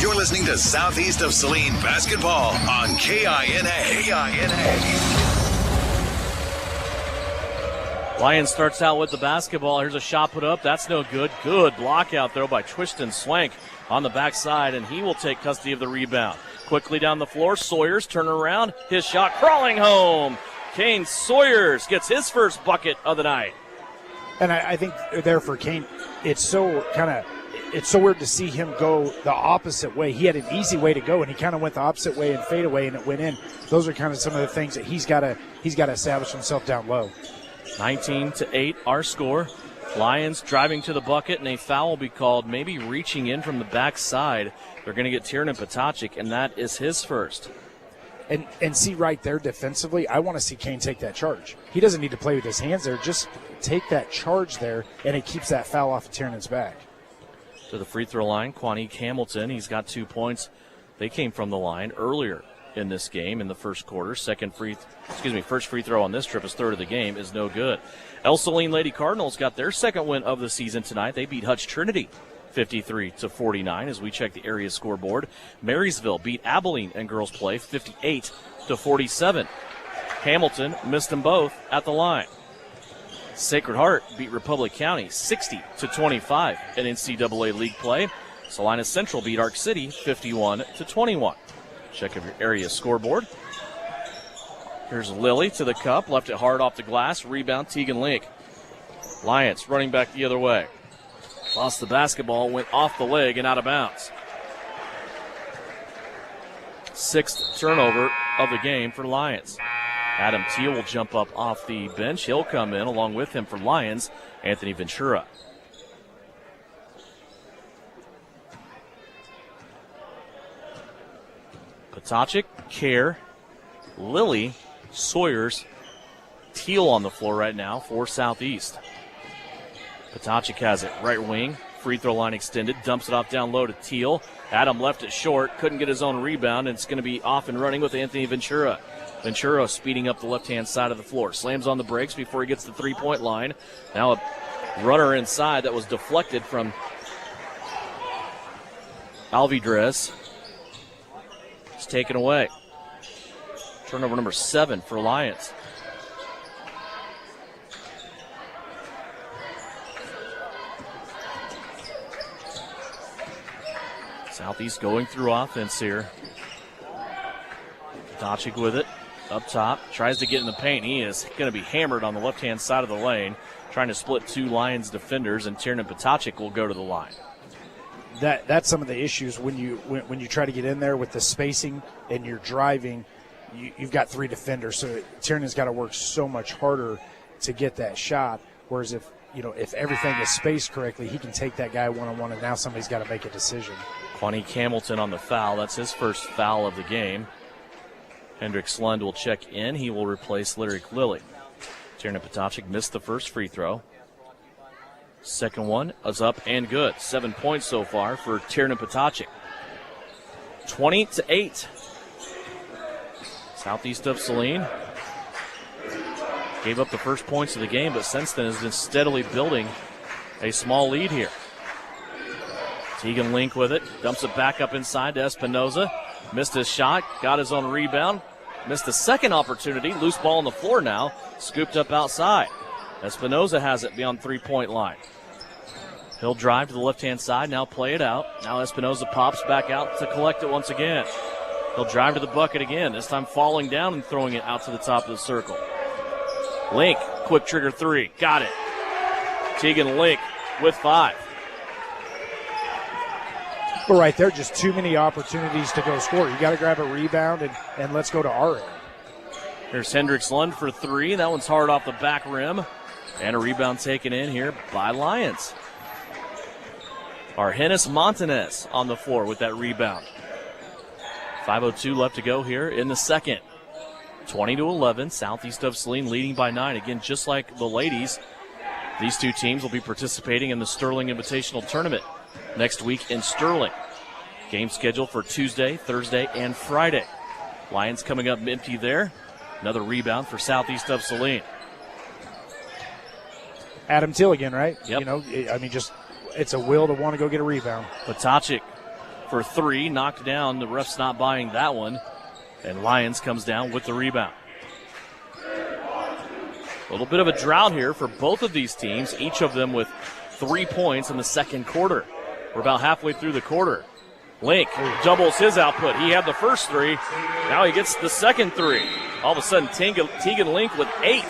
Speaker 1: You're listening to Southeast of Saline basketball on KINA.
Speaker 2: Lyons starts out with the basketball. Here's a shot put up. That's no good. Good block out there by Twiston Swank on the backside, and he will take custody of the rebound. Quickly down the floor, Sawyers turning around. His shot crawling home. Kane Sawyers gets his first bucket of the night.
Speaker 5: And I think there for Kane, it's so weird to see him go the opposite way. He had an easy way to go, and he kind of went the opposite way and fade away, and it went in. Those are kind of some of the things that he's got to establish himself down low.
Speaker 2: 19-8, our score. Lyons driving to the bucket, and a foul will be called, maybe reaching in from the backside. They're going to get Tiernan Patacic, and that is his first.
Speaker 5: And see right there defensively, I want to see Kane take that charge. He doesn't need to play with his hands there. Just take that charge there, and it keeps that foul off of Tiernan's back.
Speaker 2: To the free throw line, Quanique Hamilton. He's got 2 points. They came from the line earlier in this game in the first quarter. First free throw on this trip, his third of the game, is no good. El Saline Lady Cardinals got their second win of the season tonight. They beat Hutch Trinity 53-49 as we check the area scoreboard. Marysville beat Abilene in girls play 58-47. Hamilton missed them both at the line. Sacred Heart beat Republic County 60-25 in NCAA league play. Salina Central beat Arc City 51-21. Check your area scoreboard. Here's Lily to the cup, left it hard off the glass. Rebound, Tegan Link. Lyons running back the other way. Lost the basketball, went off the leg and out of bounds. 6th turnover of the game for Lyons. Adam Teal will jump up off the bench. He'll come in along with him for Lyons, Anthony Ventura. Patacic, Kerr, Lilly, Sawyers, Teal on the floor right now for Southeast. Patacic has it, right wing, free throw line extended, dumps it off down low to Teal. Adam left it short, couldn't get his own rebound, and it's going to be off and running with Anthony Ventura. Ventura speeding up the left-hand side of the floor. Slams on the brakes before he gets to the three-point line. Now a runner inside that was deflected from Alvidrez. It's taken away. Turnover number 7 for Lyons. Southeast going through offense here. Patacic with it. Up top. Tries to get in the paint. He is going to be hammered on the left-hand side of the lane. Trying to split 2 Lions defenders, and Tiernan Patacic will go to the line.
Speaker 5: That's some of the issues when you try to get in there with the spacing and you're driving. You've got 3 defenders, so Tiernan's got to work so much harder to get that shot. Whereas if everything is spaced correctly, he can take that guy one-on-one, and now somebody's got to make a decision.
Speaker 2: Quanique Hamilton on the foul. That's his first foul of the game. Hendricks Lund will check in. He will replace Lyric Lilly. Tiernan Patacic missed the first free throw. Second one is up and good. 7 points so far for Tiernan Patacic. 20-8. Southeast of Saline gave up the first points of the game, but since then has been steadily building a small lead here. Tegan Link with it. Dumps it back up inside to Espinoza. Missed his shot, got his own rebound. Missed the second opportunity. Loose ball on the floor now. Scooped up outside. Espinoza has it beyond three-point line. He'll drive to the left-hand side, now play it out. Now Espinoza pops back out to collect it once again. He'll drive to the bucket again, this time falling down and throwing it out to the top of the circle. Link, quick trigger three, got it. Tegan Link with 5.
Speaker 5: But right there, just too many opportunities to go score. You got to grab a rebound and let's go to our end.
Speaker 2: Here's Hendricks Lund for 3. That one's hard off the back rim. And a rebound taken in here by Lyons. Argenis Montanez on the floor with that rebound. 5:02 left to go here in the second. 20-11, Southeast of Saline leading by 9. Again, just like the ladies, these two teams will be participating in the Sterling Invitational Tournament next week in Sterling. Game scheduled for Tuesday, Thursday, and Friday. Lions coming up empty there. Another rebound for Southeast of Saline.
Speaker 5: Adam Till again, right?
Speaker 2: Yep.
Speaker 5: You know, just it's a will to want to go get a rebound.
Speaker 2: Patacic for 3, knocked down. The ref's not buying that one. And Lyons comes down with the rebound. A little bit of a drought here for both of these teams, each of them with 3 points in the second quarter. We're about halfway through the quarter. Link doubles his output. He had the first 3. Now he gets the second 3. All of a sudden, Tegan Link with 8.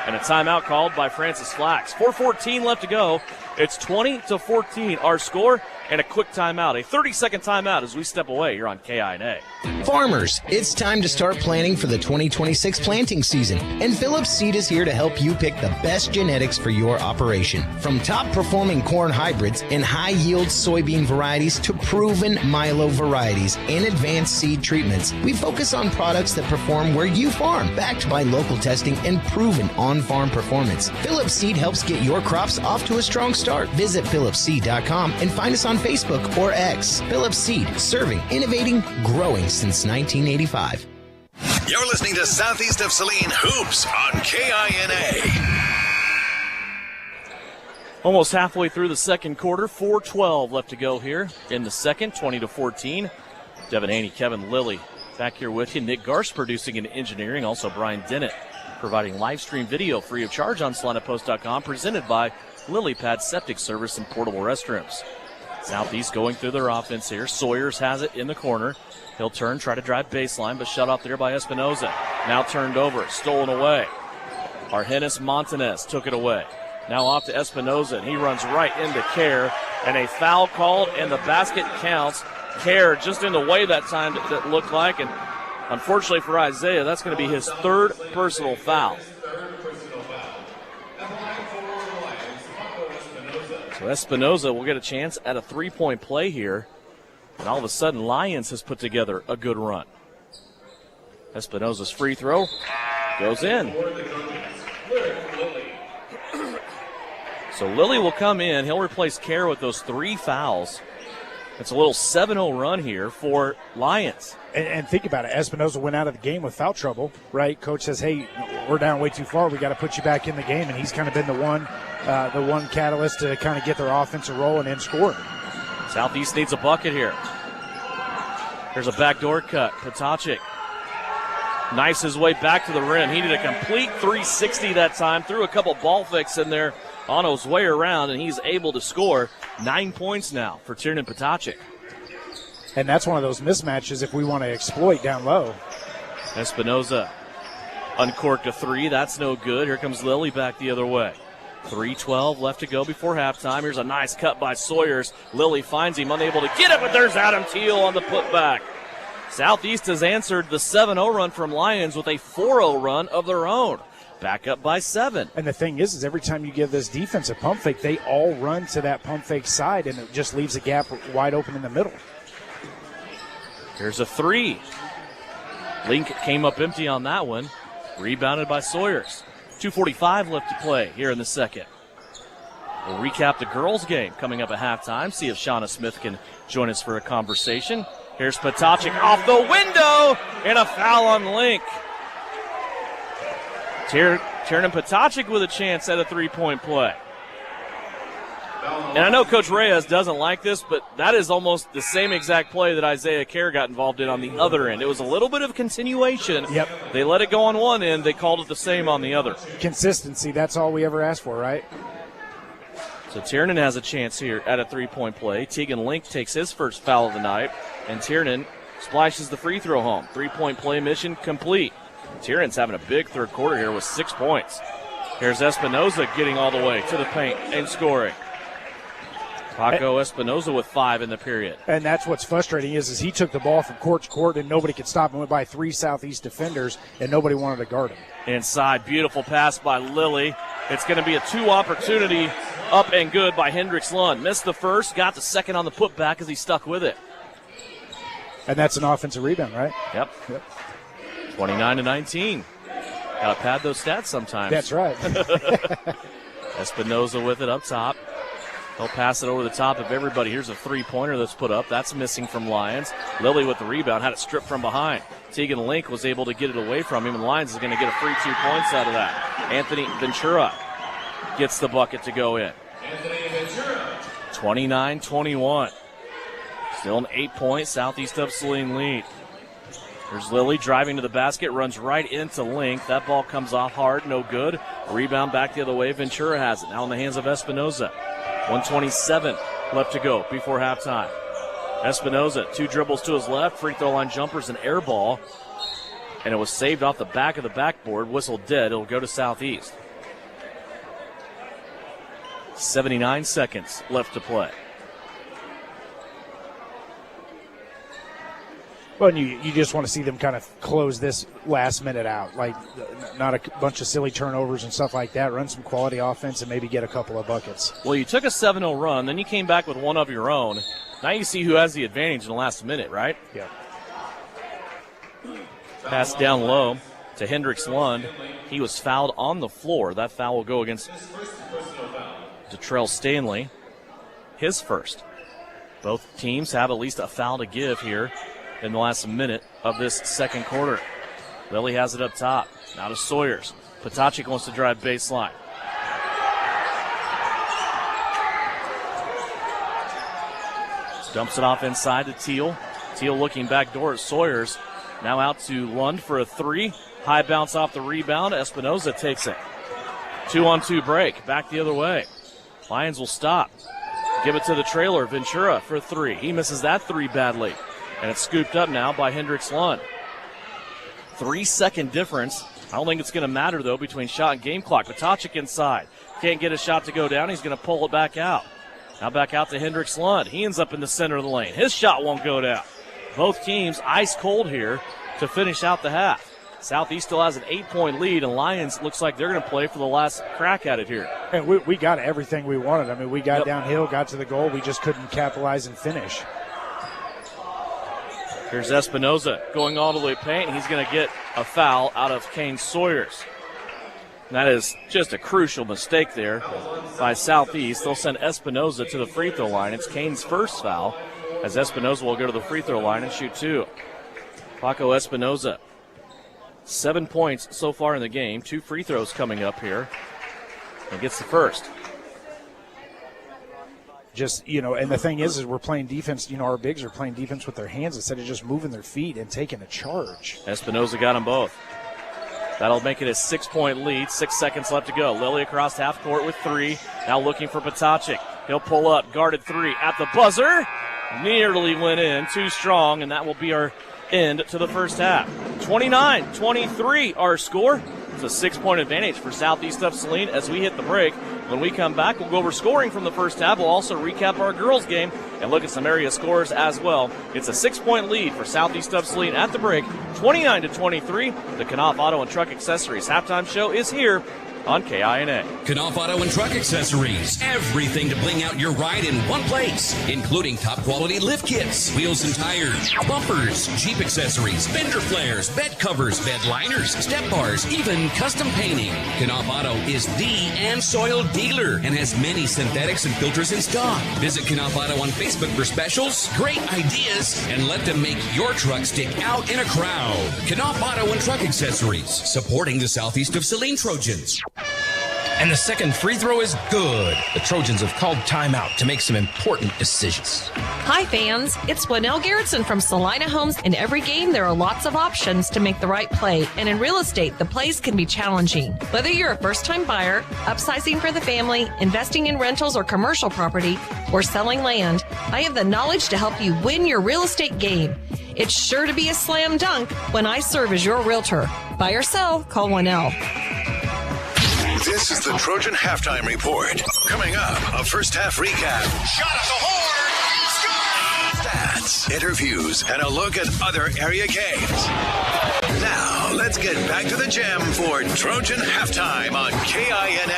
Speaker 2: And a timeout called by Francis Flax. 4:14 left to go. It's 20-14 our score, and a quick timeout, a 30-second timeout as we step away here on KINA.
Speaker 9: Farmers, it's time to start planning for the 2026 planting season, and Phillips Seed is here to help you pick the best genetics for your operation. From top-performing corn hybrids and high-yield soybean varieties to proven milo varieties and advanced seed treatments, we focus on products that perform where you farm, backed by local testing and proven on-farm performance. Phillips Seed helps get your crops off to a strong start. Visit phillipsseed.com and find us on Facebook or X. Phillips Seed, serving, innovating, growing since 1985.
Speaker 1: You're listening to Southeast of Saline Hoops on KINA.
Speaker 2: Almost halfway through the second quarter, 4:12 left to go here in the second, 20-14. Devin Haney, Kevin Lilly back here with you. Nick Garst producing and engineering. Also Brian Dennett providing live stream video free of charge on SalinaPost.com, presented by Lily Pad Septic Service and Portable Restrooms. Southeast going through their offense here. Sawyers has it in the corner. He'll turn, try to drive baseline, but shut off there by Espinoza. Now turned over, stolen away. Argenis Montanez took it away. Now off to Espinoza, and he runs right into Kerr, and a foul called, and the basket counts. Kerr just in the way that time that looked like, and unfortunately for Isaiah, that's going to be his 3rd personal foul. So Espinoza will get a chance at a 3-point play here. And all of a sudden, Lyons has put together a good run. Espinoza's free throw goes in. So Lilly will come in. He'll replace Kerr with those 3 fouls. It's a little 7-0 run here for Lyons.
Speaker 5: And think about it. Espinoza went out of the game with foul trouble, right? Coach says, hey, we're down way too far. We got to put you back in the game. And he's kind of been the one catalyst to kind of get their offensive rolling and scoring.
Speaker 2: Southeast needs a bucket here. There's a backdoor cut. Patacic knifes his way back to the rim. He did a complete 360 that time. Threw a couple ball fakes in there on his way around, and he's able to score 9 points now for Tiernan Patacic.
Speaker 5: And that's one of those mismatches if we want to exploit down low.
Speaker 2: Espinoza uncorked a 3. That's no good. Here comes Lilly back the other way. 3:12 left to go before halftime. Here's a nice cut by Sawyers. Lilly finds him, unable to get it, but there's Adam Teal on the putback. Southeast has answered the 7-0 run from Lyons with a 4-0 run of their own. Back up by 7.
Speaker 5: And the thing is every time you give this defense a pump fake, they all run to that pump fake side, and it just leaves a gap wide open in the middle.
Speaker 2: Here's a 3. Link came up empty on that one. Rebounded by Sawyers. 2:45 left to play here in the second. We'll recap the girls' game coming up at halftime. See if Shauna Smith can join us for a conversation. Here's Patacic off the window, and a foul on Link. Tiernan Patacic with a chance at a 3-point play. And I know Coach Reyes doesn't like this, but that is almost the same exact play that Isaiah Kerr got involved in on the other end. It was a little bit of continuation.
Speaker 5: Yep.
Speaker 2: They let it go on one end. They called it the same on the other.
Speaker 5: Consistency, that's all we ever asked for, right?
Speaker 2: So Tiernan has a chance here at a three-point play. Tegan Link takes his first foul of the night, and Tiernan splashes the free throw home. Three-point play mission complete. Tiernan's having a big third quarter here with 6 points. Here's Espinoza getting all the way to the paint and scoring. Paco Espinoza with 5 in the period.
Speaker 5: And that's what's frustrating is he took the ball from court to court and nobody could stop him. Went by 3 Southeast defenders and nobody wanted to guard him.
Speaker 2: Inside, beautiful pass by Lilly. It's going to be a 2 opportunity, up and good by Hendricks Lund. Missed the first, got the second on the putback as he stuck with it.
Speaker 5: And that's an offensive rebound, right?
Speaker 2: Yep. 29-19. Got to pad those stats sometimes.
Speaker 5: That's right.
Speaker 2: Espinoza with it up top. He'll pass it over the top of everybody. Here's a three-pointer that's put up. That's missing from Lyons. Lilly with the rebound, had it stripped from behind. Tegan Link was able to get it away from him, and Lyons is going to get a free 2 points out of that. Anthony Ventura gets the bucket to go in. 29-21. Still an 8-point Southeast of Saline lead. There's Lilly driving to the basket, runs right into Link. That ball comes off hard, no good. A rebound back the other way. Ventura has it. Now in the hands of Espinoza. 1:27 left to go before halftime. Espinoza, 2 dribbles to his left. Free throw line jumpers, an air ball. And it was saved off the back of the backboard. Whistle dead. It'll go to Southeast. 79 seconds left to play.
Speaker 5: Well, and you just want to see them kind of close this last minute out, like not a bunch of silly turnovers and stuff like that. Run some quality offense and maybe get a couple of buckets.
Speaker 2: Well, you took a 7-0 run, then you came back with one of your own. Now you see who has the advantage in the last minute, right?
Speaker 5: Yeah.
Speaker 2: Pass down low to Hendricks Lund. He was fouled on the floor. That foul will go against Detrell Stanley, his first. Both teams have at least a foul to give here in the last minute of this second quarter. Lilly has it up top. Now to Sawyers. Potacik wants to drive baseline. Dumps it off inside to Teal. Teal looking back door at Sawyers. Now out to Lund for a 3. High bounce off the rebound. Espinoza takes it. 2-on-2 break. Back the other way. Lyons will stop. Give it to the trailer. Ventura for a 3. He misses that 3 badly. And it's scooped up now by Hendricks Lund. 3-second difference. I don't think it's going to matter, though, between shot and game clock. Potacik inside. Can't get a shot to go down. He's going to pull it back out. Now back out to Hendricks Lund. He ends up in the center of the lane. His shot won't go down. Both teams ice cold here to finish out the half. Southeast still has an 8-point lead, and Lyons looks like they're going to play for the last crack at it here.
Speaker 5: And we got everything we wanted. I mean, we got downhill, got to the goal. We just couldn't capitalize and finish.
Speaker 2: Here's Espinoza going all the way paint. He's going to get a foul out of Kane Sawyers. And that is just a crucial mistake there by Southeast. They'll send Espinoza to the free throw line. It's Kane's first foul, as Espinoza will go to the free throw line and shoot 2. Paco Espinoza, 7 points so far in the game. 2 free throws coming up here. And gets the first.
Speaker 5: Just, and the thing is we're playing defense. Our bigs are playing defense with their hands instead of just moving their feet and taking a charge.
Speaker 2: Espinoza got them both. That'll make it a 6-point lead. 6 seconds left to go. Lilly across half court with 3. Now looking for Potacik. He'll pull up. Guarded 3 at the buzzer. Nearly went in. Too strong, and that will be our end to the first half. 29-23 our score. It's a 6-point advantage for Southeast of Saline as we hit the break. When we come back, we'll go over scoring from the first half. We'll also recap our girls' game and look at some area scores as well. It's a 6-point lead for Southeast of Saline at the break, 29-23. The Knopf Auto and Truck Accessories halftime show is here on KINA.
Speaker 3: Knopf Auto and Truck Accessories. Everything to bling out your ride in one place, including top quality lift kits, wheels and tires, bumpers, Jeep accessories, fender flares, bed covers, bed liners, step bars, even custom painting. Knopf Auto is the and soil dealer and has many synthetics and filters in stock. Visit Knopf Auto on Facebook for specials, great ideas, and let them make your truck stick out in a crowd. Knopf Auto and Truck Accessories, supporting the Southeast of Saline Trojans.
Speaker 7: And the second free throw is good. The Trojans have called timeout to make some important decisions.
Speaker 15: Hi, fans. It's Winnell Garrettson from Salina Homes. In every game, there are lots of options to make the right play. And in real estate, the plays can be challenging. Whether you're a first-time buyer, upsizing for the family, investing in rentals or commercial property, or selling land, I have the knowledge to help you win your real estate game. It's sure to be a slam dunk when I serve as your realtor. Buy or sell, call Winnell.
Speaker 1: This is the Trojan Halftime Report. Coming up, a first half recap. Shot at the horn! Stats, interviews, and a look at other area games. Now, let's get back to the gym for Trojan Halftime on KINA.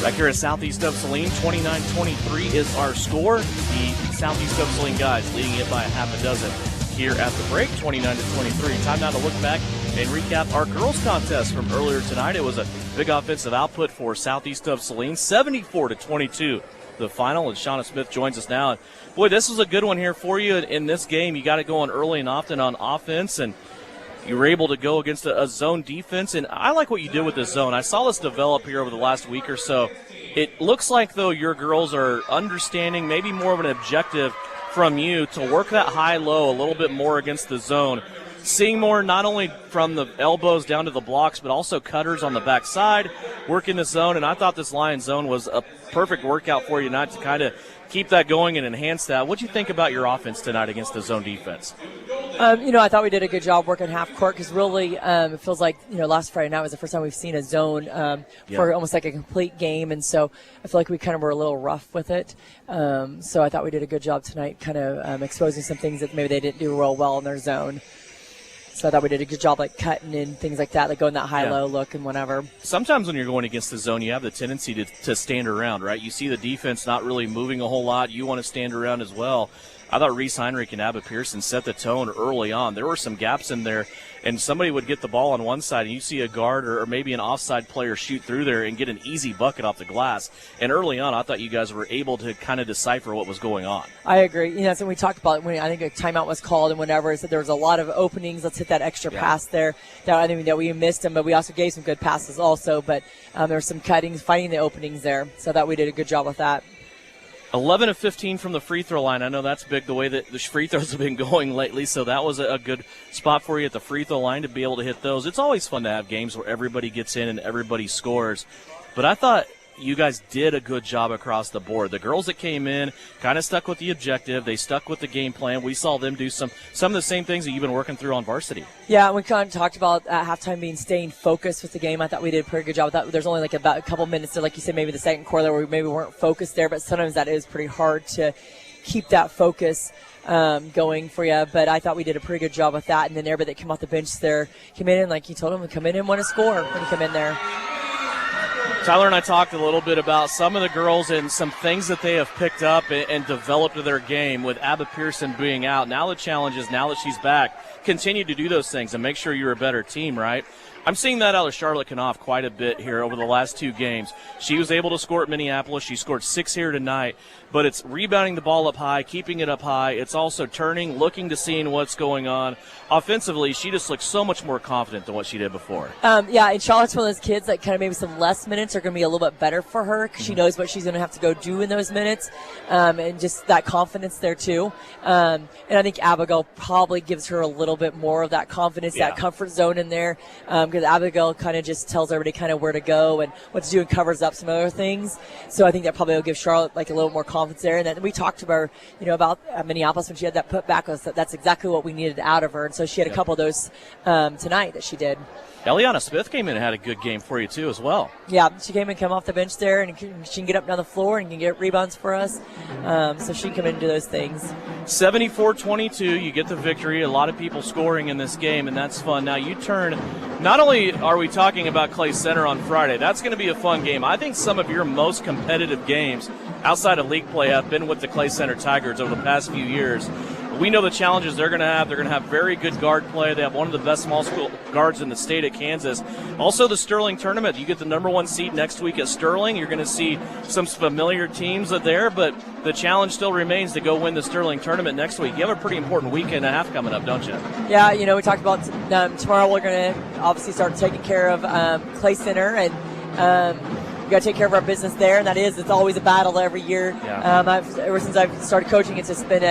Speaker 2: Back here at Southeast of Saline, 29-23 is our score. The Southeast of Saline guys leading it by a half a dozen here at the break, 29-23. Time now to look back and recap our girls contest from earlier tonight. It was a big offensive output for Southeast of Saline, 74-22 the final, and Shauna Smith joins us now. And boy, this was a good one here for you in this game. You got it going early and often on offense, and you were able to go against a zone defense, and I like what you did with the zone. I saw this develop here over the last week or so. It looks like, though, your girls are understanding maybe more of an objective from you to work that high-low a little bit more against the zone, seeing more not only from the elbows down to the blocks, but also cutters on the backside, working the zone. And I thought this Lyons zone was a perfect workout for you tonight to kind of keep that going and enhance that. What do you think about your offense tonight against the zone defense?
Speaker 16: I thought we did a good job working half court because really it feels like, last Friday night was the first time we've seen a zone for almost like a complete game. And so I feel like we kind of were a little rough with it. So I thought we did a good job tonight kind of exposing some things that maybe they didn't do real well in their zone. So I thought we did a good job, like cutting and things like that, like going that high-low look and whatever. Sometimes when you're going against the zone, you have the tendency to stand around, right? You see the defense not really moving a whole lot. You want to stand around as well. I thought Reese Heinrich and Abba Pearson set the tone early on. There were some gaps in there, and somebody would get the ball on one side, and you see a guard or maybe an offside player shoot through there and get an easy bucket off the glass. And early on, I thought you guys were able to kind of decipher what was going on. I agree. That's when we talked about when I think a timeout was called and whenever, so there was a lot of openings. Let's hit that extra pass there. That we missed them, but we also gave some good passes also. But there were some cuttings, finding the openings there. So I thought we did a good job with that. 11 of 15 from the free throw line. I know that's big the way that the free throws have been going lately, so that was a good spot for you at the free throw line to be able to hit those. It's always fun to have games where everybody gets in and everybody scores. But I thought you guys did a good job across the board. The girls that came in kind of stuck with the objective. They stuck with the game plan. We saw them do some of the same things that you've been working through on varsity. Yeah, we kind of talked about at halftime staying focused with the game. I thought we did a pretty good job with that. There's only like about a couple minutes there, like you said, maybe the second quarter where we maybe weren't focused there, but sometimes that is pretty hard to keep that focus going for you. But I thought we did a pretty good job with that. And then everybody that came off the bench there came in and, like you told them, come in and want to score when you come in there. Tyler and I talked a little bit about some of the girls and some things that they have picked up and developed to their game with Abba Pearson being out. Now the challenge is, now that she's back, continue to do those things and make sure you're a better team, right? I'm seeing that out of Charlotte Knopf quite a bit here over the last two games. She was able to score at Minneapolis. She scored 6 here tonight. But it's rebounding the ball up high, keeping it up high. It's also turning, looking to seeing what's going on. Offensively, she just looks so much more confident than what she did before. Yeah, and Charlotte's one of those kids that kind of maybe some less minutes are going to be a little bit better for her because she knows what she's going to have to go do in those minutes, and just that confidence there too. And I think Abigail probably gives her a little bit more of that confidence, that comfort zone in there, because Abigail kind of just tells everybody kind of where to go and what to do and covers up some other things. So I think that probably will give Charlotte like a little more confidence there. And then we talked to her, about Minneapolis when she had that putback. That's exactly what we needed out of her. And so she had a couple of those tonight that she did. Eliana Smith came in and had a good game for you, too, as well. Yeah, she came and come off the bench there, and she can get up and down the floor and can get rebounds for us. So she can come in and do those things. 74-22, you get the victory. A lot of people scoring in this game, and that's fun. Now you turn, not only are we talking about Clay Center on Friday, that's going to be a fun game. I think some of your most competitive games outside of league play have been with the Clay Center Tigers over the past few years.
Speaker 2: We know the challenges they're going to have. They're going to have very good guard play. They have one of the best small school guards in the state at Kansas. Also, the Sterling tournament. You get the number 1 seed next week at Sterling. You're going to see some familiar teams there, but the challenge still remains to go win the Sterling tournament next week. You have a pretty important week and a half coming up, don't you?
Speaker 16: Yeah, we talked about tomorrow we're going to obviously start taking care of Clay Center, and we got to take care of our business there, and it's always a battle every year.
Speaker 2: Yeah.
Speaker 16: Ever since I've started coaching, it's just been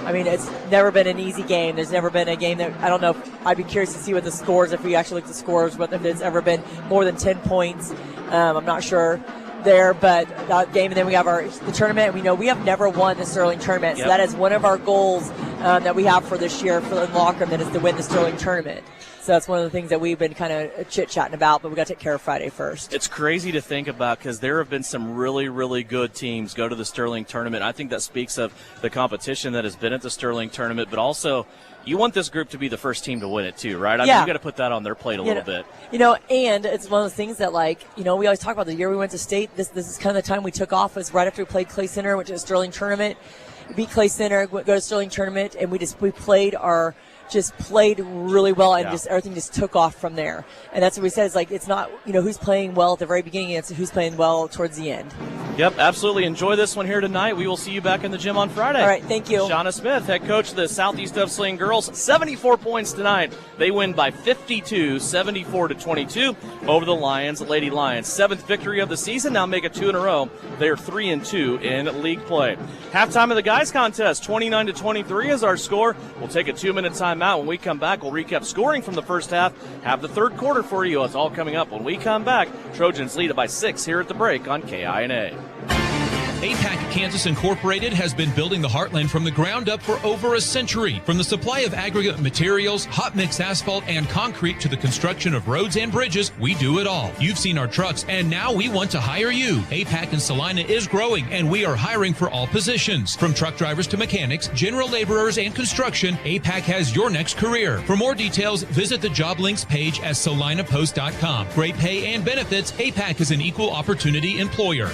Speaker 16: it's never been an easy game. There's never been a game that, I don't know, I'd be curious to see what the scores, if we actually look at the scores, whether it's ever been more than 10 points. I'm not sure there, but that game, and then we have the tournament. We have never won the Sterling tournament, so that is one of our goals that we have for this year for the locker room, that is to win the Sterling tournament. So that's one of the things that we've been kind of chit-chatting about, but we got to take care of Friday first.
Speaker 2: It's crazy to think about because there have been some really, really good teams go to the Sterling tournament. I think that speaks of the competition that has been at the Sterling tournament, but also you want this group to be the first team to win it too, right? I mean, you got to put that on their plate a little bit.
Speaker 16: And it's one of those things that, we always talk about the year we went to state. This is kind of the time we took off, was right after we played Clay Center, went to the Sterling tournament, beat Clay Center, go to Sterling tournament, and we played really well, and everything just took off from there. And that's what we said, is it's not, who's playing well at the very beginning, it's who's playing well towards the end.
Speaker 2: Yep, absolutely. Enjoy this one here tonight. We will see you back in the gym on Friday.
Speaker 16: All right, thank you.
Speaker 2: Shauna Smith, head coach of the Southeast Dove Saline girls, 74 points tonight. They win by 52, 74-22 over the Lyons, Lady Lions. 7th victory of the season, now make it 2 in a row. They are 3-2 in league play. Halftime of the guys contest, 29-23 is our score. We'll take a 2-minute timeout. When we come back, we'll recap scoring from the first half, have the third quarter for you. It's all coming up when we come back. Trojans lead it by 6 here at the break on KINA.
Speaker 12: APAC Kansas Incorporated has been building the Heartland from the ground up for over a century. From the supply of aggregate materials, hot mix asphalt, and concrete to the construction of roads and bridges, we do it all. You've seen our trucks, and now we want to hire you. APAC in Salina is growing, and we are hiring for all positions. From truck drivers to mechanics, general laborers, and construction, APAC has your next career. For more details, visit the job links page at salinapost.com. Great pay and benefits. APAC is an equal opportunity employer.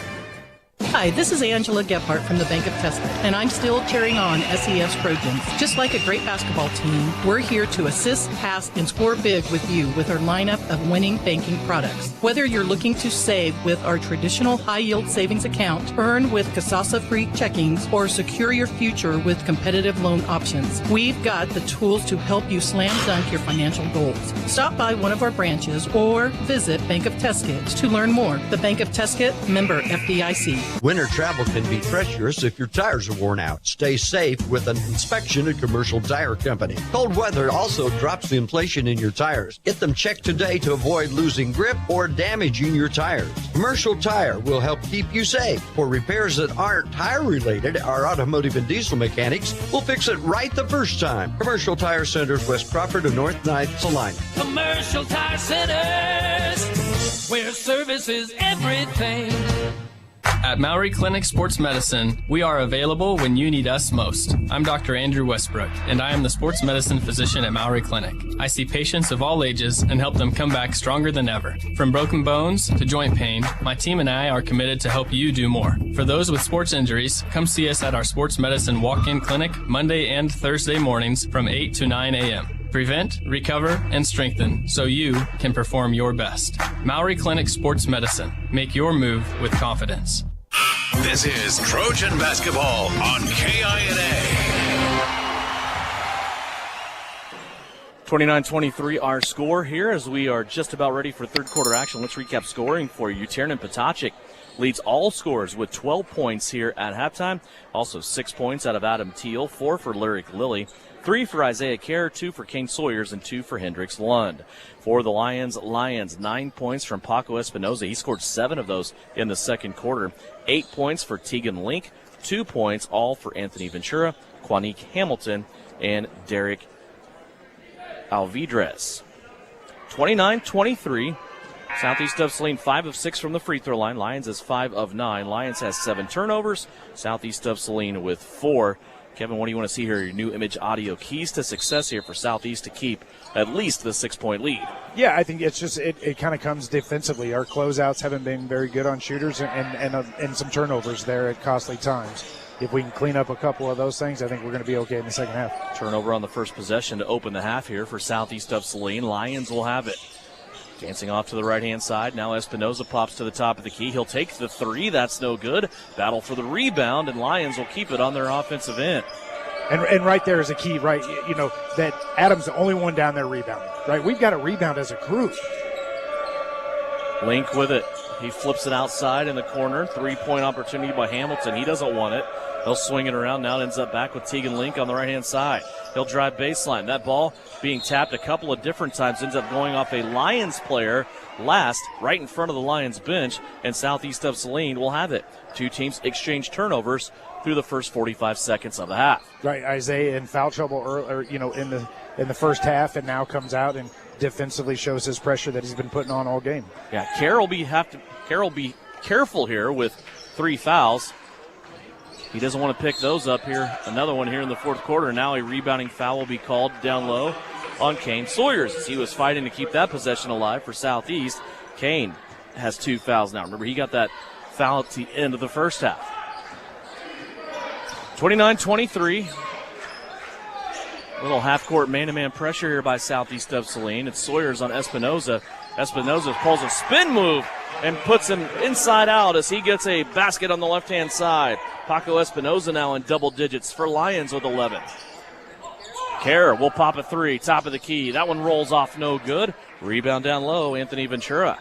Speaker 8: Hi, this is Angela Gephardt from the Bank of Tuscan, and I'm still cheering on SES Trojans. Just like a great basketball team, we're here to assist, pass, and score big with you with our lineup of winning banking products. Whether you're looking to save with our traditional high-yield savings account, earn with Kasasa-free checkings, or secure your future with competitive loan options, we've got the tools to help you slam dunk your financial goals. Stop by one of our branches or visit Bank of Tuscan to learn more. The Bank of Tuscan, member FDIC.
Speaker 11: Winter travel can be treacherous if your tires are worn out. Stay safe with an inspection at Commercial Tire Company. Cold weather also drops the inflation in your tires. Get them checked today to avoid losing grip or damaging your tires. Commercial Tire will help keep you safe. For repairs that aren't tire-related, our automotive and diesel mechanics will fix it right the first time. Commercial Tire Centers, West Crawford and North 9th, Salina.
Speaker 18: Commercial Tire Centers, where service is everything.
Speaker 6: At Maury Clinic Sports Medicine, we are available when you need us most. I'm Dr. Andrew Westbrook, and I am the sports medicine physician at Maury Clinic. I see patients of all ages and help them come back stronger than ever. From broken bones to joint pain, my team and I are committed to help you do more. For those with sports injuries, come see us at our sports medicine walk-in clinic Monday and Thursday mornings from 8 to 9 a.m. Prevent, recover, and strengthen so you can perform your best. Maury Clinic Sports Medicine. Make your move with confidence.
Speaker 1: This is Trojan Basketball on KINA.
Speaker 2: 29-23 our score here as we are just about ready for third quarter action. Let's recap scoring for you. Tiernan Potacik leads all scorers with 12 points here at halftime. Also 6 points out of Adam Teal, 4 for Lyric Lilly, 3 for Isaiah Kerr, 2 for Kane Sawyers, and 2 for Hendricks Lund. For the Lions, 9 points from Paco Espinoza. He scored 7 of those in the second quarter. 8 points for Tegan Link, 2 points all for Anthony Ventura, Quanique Hamilton, and Derek Alvidrez. 29-23. Southeast Dove Saline 5 of 6 from the free throw line. Lions is 5 of 9. Lions has 7 turnovers. Southeast Dove Saline with 4. Kevin, what do you want to see here? Your new image audio keys to success here for Southeast to keep at least the 6-point lead.
Speaker 5: Yeah, I think it's just it kind of comes defensively. Our closeouts haven't been very good on shooters and some turnovers there at costly times. if we can clean up a couple of those things, I think we're going to be okay in the second half.
Speaker 2: Turnover on the first possession to open the half here for Southeast of Saline. Lyons will have it. Dancing off to the right-hand side. Now Espinoza pops to the top of the key. He'll take the three. That's no good. Battle for the rebound, and Lyons will keep it on their offensive end.
Speaker 5: And right there is a key, right? You know, that Adams the only one down there rebounding, right? We've got to rebound as a group.
Speaker 2: Link with it. He flips it outside in the corner. Three-point opportunity by Hamilton. He doesn't want it. He'll swing it around. Now it ends up back with Tegan Link on the right-hand side. He'll drive baseline. That ball being tapped a couple of different times ends up going off a Lions player last, right in front of the Lions bench, and Southeast of Saline will have it. Two teams exchange turnovers through the first 45 seconds of the half.
Speaker 5: Right, Isaiah in foul trouble early, in the first half, and now comes out and defensively shows his pressure that he's been putting on all game.
Speaker 2: Yeah, Carroll be careful here with 3 fouls. He doesn't want to pick those up here. Another one here in the fourth quarter. Now a rebounding foul will be called down low on Kane Sawyers as he was fighting to keep that possession alive for Southeast. Kane has 2 fouls now. Remember, he got that foul at the end of the first half. 29-23. Little half-court man-to-man pressure here by Southeast of Saline. It's Sawyers on Espinoza. Espinoza pulls a spin move and puts him inside out as he gets a basket on the left-hand side. Paco Espinoza now in double digits for Lyons with 11. Kerr will pop a three, top of the key. That one rolls off no good. Rebound down low, Anthony Ventura.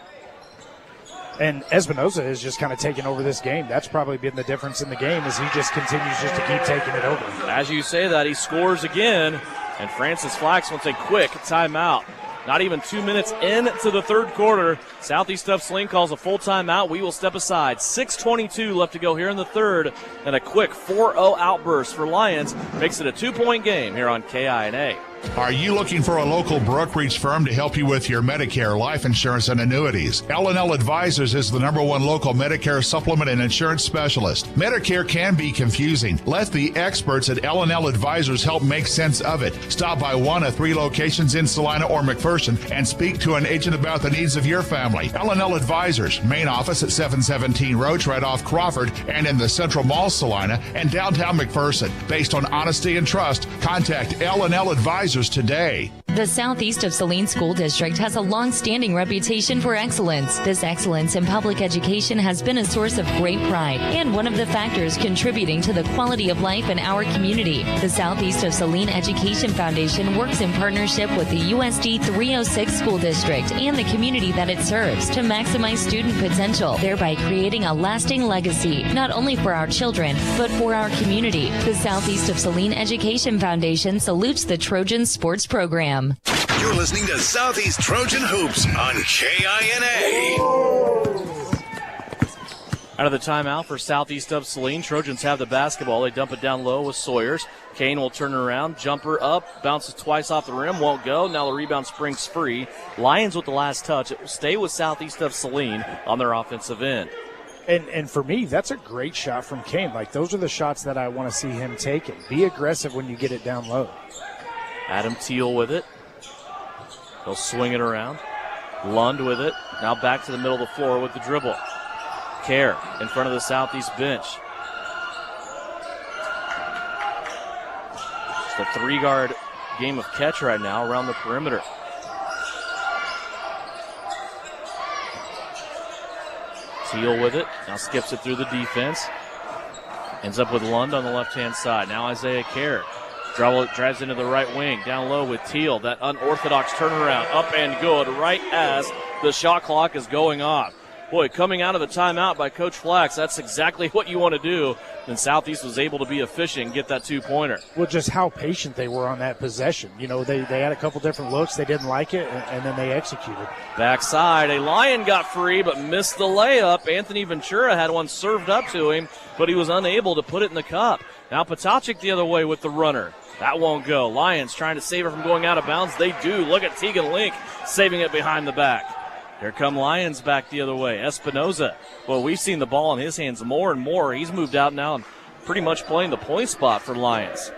Speaker 5: And Espinoza has just kind of taken over this game. That's probably been the difference in the game as he just continues just to keep taking it over.
Speaker 2: As you say that, he scores again, and Francis Flax wants a quick timeout. Not even 2 minutes into the third quarter. Southeast of Saline calls a full timeout. We will step aside. 6:22 left to go here in the third, and a quick 4-0 outburst for Lyons makes it a 2-point game here on KINA.
Speaker 4: Are you looking for a local brokerage firm to help you with your Medicare, life insurance, and annuities? L&L Advisors is the #1 local Medicare supplement and insurance specialist. Medicare can be confusing. Let the experts at L&L Advisors help make sense of it. Stop by one of 3 locations in Salina or McPherson and speak to an agent about the needs of your family. L&L Advisors, main office at 717 Roach right off Crawford and in the Central Mall Salina and downtown McPherson. Based on honesty and trust, contact L&L Advisors today.
Speaker 10: The Southeast of Saline School District has a long-standing reputation for excellence. This excellence in public education has been a source of great pride and one of the factors contributing to the quality of life in our community. The Southeast of Saline Education Foundation works in partnership with the USD 306 School District and the community that it serves to maximize student potential, thereby creating a lasting legacy, not only for our children, but for our community. The Southeast of Saline Education Foundation salutes the Trojan Sports Program.
Speaker 1: You're listening to Southeast Trojan Hoops on KINA.
Speaker 2: Out of the timeout for Southeast of Saline, Trojans have the basketball. They dump it down low with Sawyers. Kane will turn it around, jumper up, bounces twice off the rim, won't go. Now the rebound springs free. Lions with the last touch. It will stay with Southeast of Saline on their offensive end.
Speaker 5: And for me, that's a great shot from Kane. Like, those are the shots that I want to see him taking. Be aggressive when you get it down low.
Speaker 2: Adam Teal with it. He'll swing it around. Lund with it. Now back to the middle of the floor with the dribble. Kerr in front of the Southeast bench. Just a 3-guard game of catch right now around the perimeter. Teal with it. Now skips it through the defense. Ends up with Lund on the left-hand side. Now Isaiah Kerr. Drives into the right wing, down low with Teal. That unorthodox turnaround, up and good, right as the shot clock is going off. Boy, coming out of the timeout by Coach Flax, that's exactly what you want to do. And Southeast was able to be efficient and get that 2-pointer.
Speaker 5: Well, just how patient they were on that possession. You know, they had a couple different looks. They didn't like it, and then they executed.
Speaker 2: Backside, a Lion got free but missed the layup. Anthony Ventura had one served up to him, but he was unable to put it in the cup. Now Potocnik the other way with the runner. That won't go. Lions trying to save it from going out of bounds. They do. Look at Tegan Link saving it behind the back. Here come Lions back the other way. Espinoza. Well, we've seen the ball in his hands more and more. He's moved out now and pretty much playing the point spot for Lions.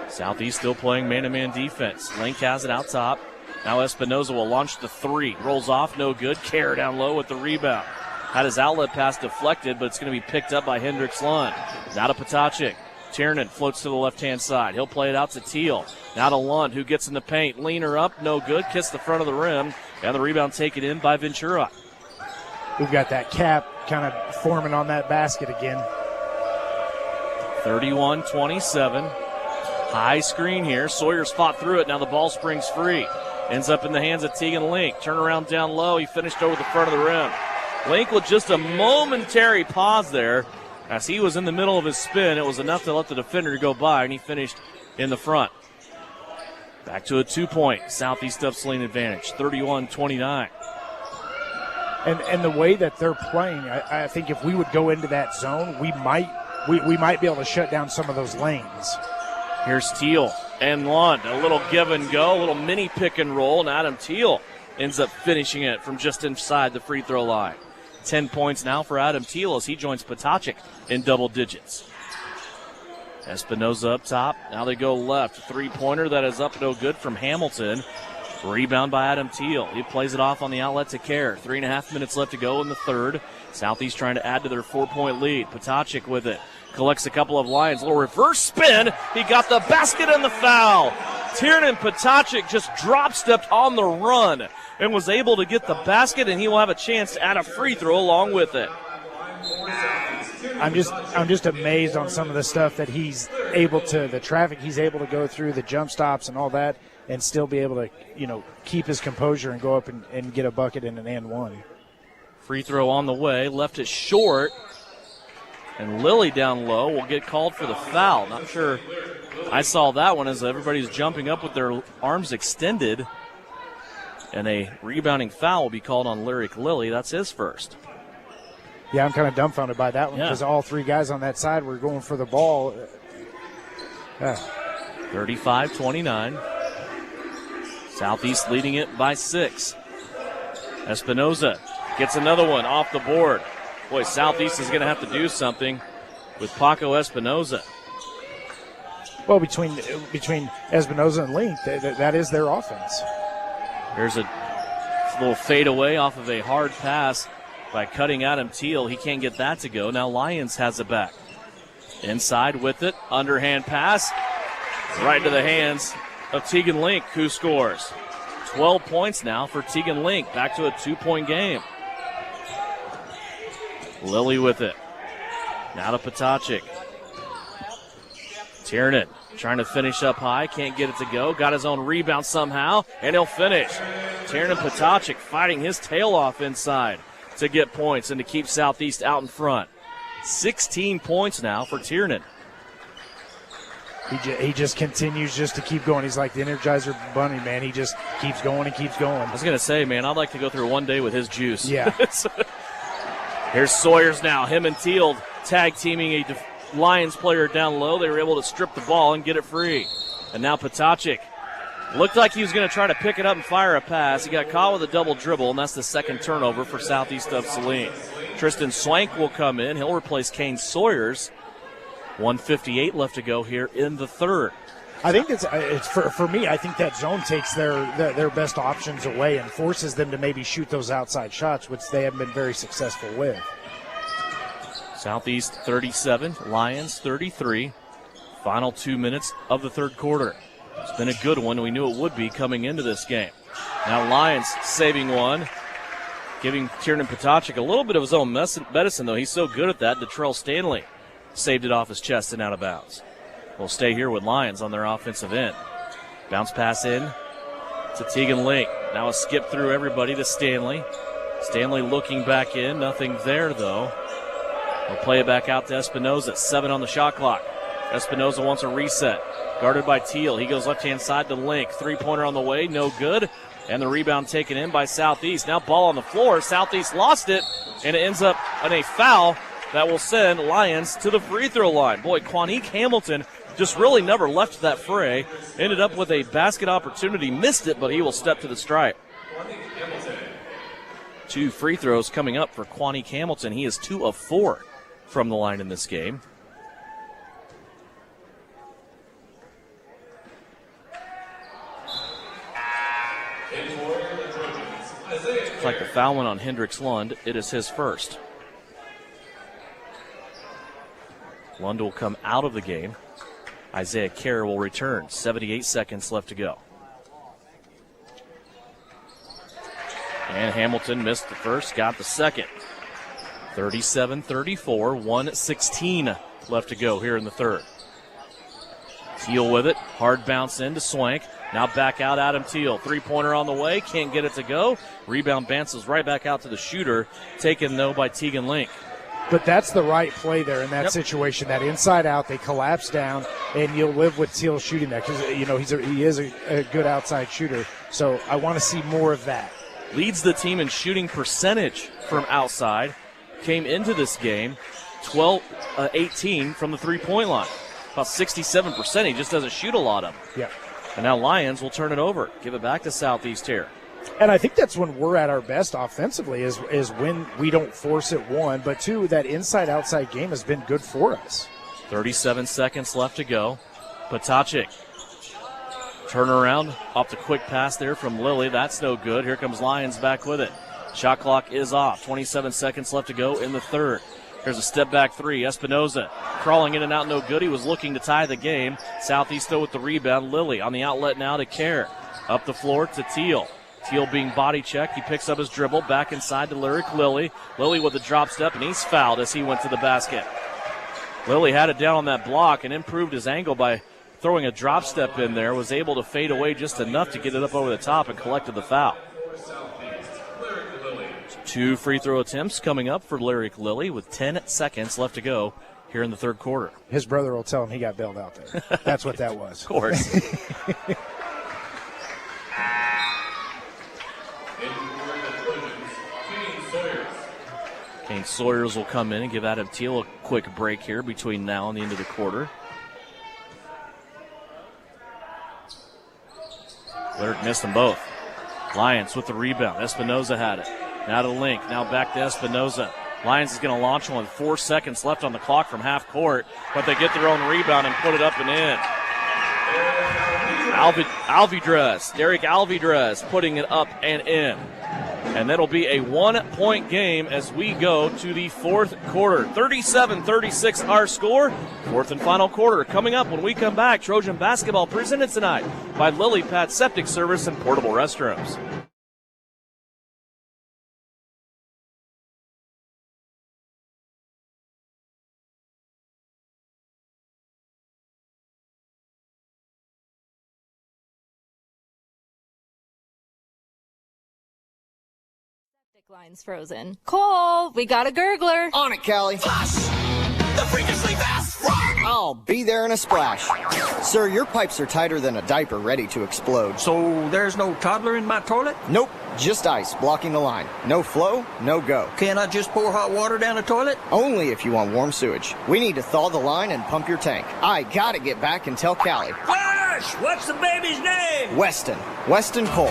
Speaker 2: Southeast still playing man-to-man defense. Link has it out top. Now Espinoza will launch the 3. Rolls off, no good. Kerr down low with the rebound. Had his outlet pass deflected, but it's going to be picked up by Hendricks Lund. Now to Potacek. Tiernan floats to the left-hand side. He'll play it out to Teal. Now to Lund, who gets in the paint. Leaner up, no good. Kiss the front of the rim. And the rebound taken in by Ventura.
Speaker 5: We've got that cap kind of forming on that basket again.
Speaker 2: 31-27. High screen here. Sawyer's fought through it. Now the ball springs free. Ends up in the hands of Tegan Link. Turnaround down low. He finished over the front of the rim. Link with just a momentary pause there. As he was in the middle of his spin, it was enough to let the defender go by, and he finished in the front. Back to a 2-point Southeast of Saline advantage, 31-29.
Speaker 5: And the way that they're playing, I think if we would go into that zone, we might be able to shut down some of those lanes.
Speaker 2: Here's Teal and Lund. A little give and go, a little mini pick and roll, and Adam Teal ends up finishing it from just inside the free throw line. 10 points now for Adam Teal as he joins Potacek in double digits. Espinoza up top. Now they go left. Three-pointer that is up no good from Hamilton. Rebound by Adam Teal. He plays it off on the outlet to Kerr. 3.5 minutes left to go in the third. Southeast trying to add to their 4-point lead. Potacek with it. Collects a couple of Lions. Little reverse spin. He got the basket and the foul. Tiernan Potacek just drop-stepped on the run and was able to get the basket, and he will have a chance to add a free throw along with it.
Speaker 5: I'm just amazed on some of the stuff that he's able to, the traffic he's able to go through, the jump stops and all that, and still be able to, keep his composure and go up and get a bucket in an and one.
Speaker 2: Free throw on the way, left it short, and Lilly down low will get called for the foul. Not sure I saw that one as everybody's jumping up with their arms extended. And a rebounding foul will be called on Lyric Lilly. That's his first.
Speaker 5: Yeah, I'm kind of dumbfounded by that one because all three guys on that side were going for the ball.
Speaker 2: 35-29. Southeast leading it by 6. Espinoza gets another one off the board. Boy, Southeast is going to have to do something with Paco Espinoza.
Speaker 5: Well, between Espinoza and Link, that is their offense.
Speaker 2: There's a little fade away off of a hard pass by cutting Adam Teal. He can't get that to go. Now Lyons has it back. Inside with it. Underhand pass. Right into the hands of Tegan Link, who scores. 12 points now for Tegan Link. Back to a 2-point game. Lilly with it. Now to Potacek. Tiernan trying to finish up high. Can't get it to go. Got his own rebound somehow, and he'll finish. Tiernan Potacek fighting his tail off inside to get points and to keep Southeast out in front. 16 points now for Tiernan.
Speaker 5: He just continues just to keep going. He's like the Energizer Bunny, man. He just keeps going and keeps going.
Speaker 2: I was going to say, man, I'd like to go through one day with his juice.
Speaker 5: Yeah.
Speaker 2: Here's Sawyers now. Him and Teal tag teaming a Lions player down low. They were able to strip the ball and get it free. And now Potacek looked like he was going to try to pick it up and fire a pass. He got caught with a double dribble, and that's the second turnover for Southeast of Saline. Tristan Swank will come in. He'll replace Kane Sawyers. 1:58 left to go here in the third.
Speaker 5: I think it's for me. I think that zone takes their best options away and forces them to maybe shoot those outside shots, which they haven't been very successful with.
Speaker 2: Southeast 37, Lions 33. Final 2 minutes of the third quarter. It's been a good one. We knew it would be coming into this game. Now Lions saving one, giving Tiernan Potacek a little bit of his own medicine, though. He's so good at that. Detrell Stanley saved it off his chest and out of bounds. We'll stay here with Lions on their offensive end. Bounce pass in to Tegan Link. Now a skip through everybody to Stanley. Stanley looking back in. Nothing there, though. We'll play it back out to Espinoza. 7 on the shot clock. Espinoza wants a reset. Guarded by Teal. He goes left-hand side to Link. Three-pointer on the way. No good. And the rebound taken in by Southeast. Now ball on the floor. Southeast lost it. And it ends up in a foul that will send Lions to the free throw line. Boy, Quanique Hamilton just really never left that fray. Ended up with a basket opportunity. Missed it, but he will step to the stripe. 2 free throws coming up for Quanique Hamilton. He is 2 of 4 from the line in this game. It's like the foul went on Hendricks Lund. It is his first. Lund will come out of the game. Isaiah Kerr will return. 78 seconds left to go. And Hamilton missed the first, got the second. 37-34, 1:16 left to go here in the third. Teal with it, hard bounce in to Swank. Now back out Adam Teal. Three-pointer on the way, can't get it to go. Rebound bounces right back out to the shooter, taken though by Tegan Link.
Speaker 5: But that's the right play there in that situation. That inside out, they collapse down, and you'll live with Teal shooting that because he is a good outside shooter. So I want to see more of that.
Speaker 2: Leads the team in shooting percentage from outside. Came into this game 18 from the three-point line. About 67%. He just doesn't shoot a lot of them.
Speaker 5: Yeah.
Speaker 2: And now Lyons will turn it over, give it back to Southeast here.
Speaker 5: And I think that's when we're at our best offensively is when we don't force it, one. But two, that inside-outside game has been good for us.
Speaker 2: 37 seconds left to go. Patacic. Turnaround off the quick pass there from Lilly. That's no good. Here comes Lyons back with it. Shot clock is off. 27 seconds left to go in the third. Here's a step-back three. Espinoza crawling in and out, no good. He was looking to tie the game. Southeast though with the rebound. Lilly on the outlet now to Kerr. Up the floor to Teal. Teal being body checked. He picks up his dribble. Back inside to Lyric Lilly. Lilly with a drop step, and he's fouled as he went to the basket. Lilly had it down on that block and improved his angle by throwing a drop step in there. Was able to fade away just enough to get it up over the top and collected the foul. 2 free throw attempts coming up for Lyric Lilly with 10 seconds left to go here in the third quarter.
Speaker 5: His brother will tell him he got bailed out there. That's what that was.
Speaker 2: Of course. Kane Sawyers will come in and give Adam Teal a quick break here between now and the end of the quarter. Lyric missed them both. Lyons with the rebound. Espinoza had it. Now to Link. Now back to Espinoza. Lyons is going to launch one with 4 seconds left on the clock from half court, but they get their own rebound and put it up and in. Alvidrez, Derek Alvidrez putting it up and in. And that'll be a 1-point game as we go to the fourth quarter. 37-36 our score. Fourth and final quarter coming up when we come back. Trojan basketball presented tonight by Lily Pad Septic Service and Portable Restrooms.
Speaker 19: Lines frozen. Cole, we got a gurgler.
Speaker 21: On it, Callie.
Speaker 18: Flush the freakishly fast rock.
Speaker 21: I'll be there in a splash. Sir, your pipes are tighter than a diaper ready to explode.
Speaker 17: So there's no toddler in my toilet?
Speaker 21: Nope, just ice blocking the line. No flow, no go.
Speaker 17: Can't I just pour hot water down the toilet?
Speaker 21: Only if you want warm sewage. We need to thaw the line and pump your tank. I gotta get back and tell Callie.
Speaker 18: Flush! What's the baby's name?
Speaker 21: Weston Cole.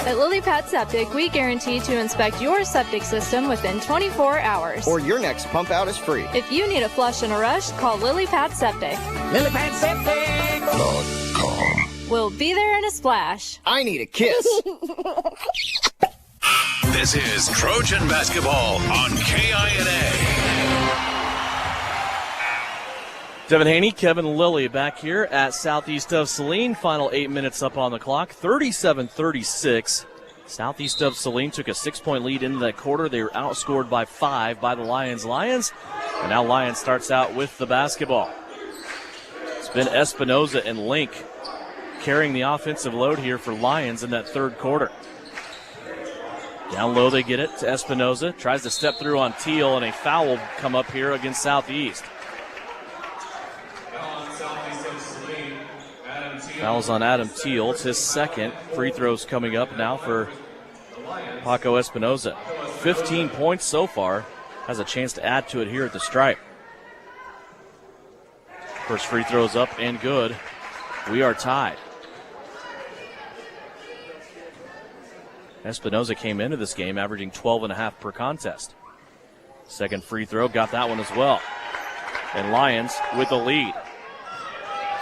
Speaker 19: At Lily Pad Septic, we guarantee to inspect your septic system within 24 hours.
Speaker 21: Or your next pump out is free.
Speaker 19: If you need a flush in a rush, call Lily Pad Septic.
Speaker 18: Lily Pad Septic.com.
Speaker 19: We'll be there in a splash.
Speaker 21: I need a kiss.
Speaker 1: This is Trojan basketball on KINA.
Speaker 2: Devin Haney, Kevin Lilly back here at Southeast of Saline. Final 8 minutes up on the clock. 37-36. Southeast of Saline took a 6-point lead into that quarter. They were outscored by 5 by the Lyons. And now Lyons starts out with the basketball. It's been Espinoza and Link carrying the offensive load here for Lyons in that third quarter. Down low they get it to Espinoza. Tries to step through on Teal, and a foul will come up here against Southeast. Fouls on Adam Teal. It's his second. Free throws coming up now for Paco Espinoza. 15 points so far. Has a chance to add to it here at the stripe. First free throws up and good. We are tied. Espinoza came into this game averaging 12.5 per contest. Second free throw, got that one as well. And Lyons with the lead.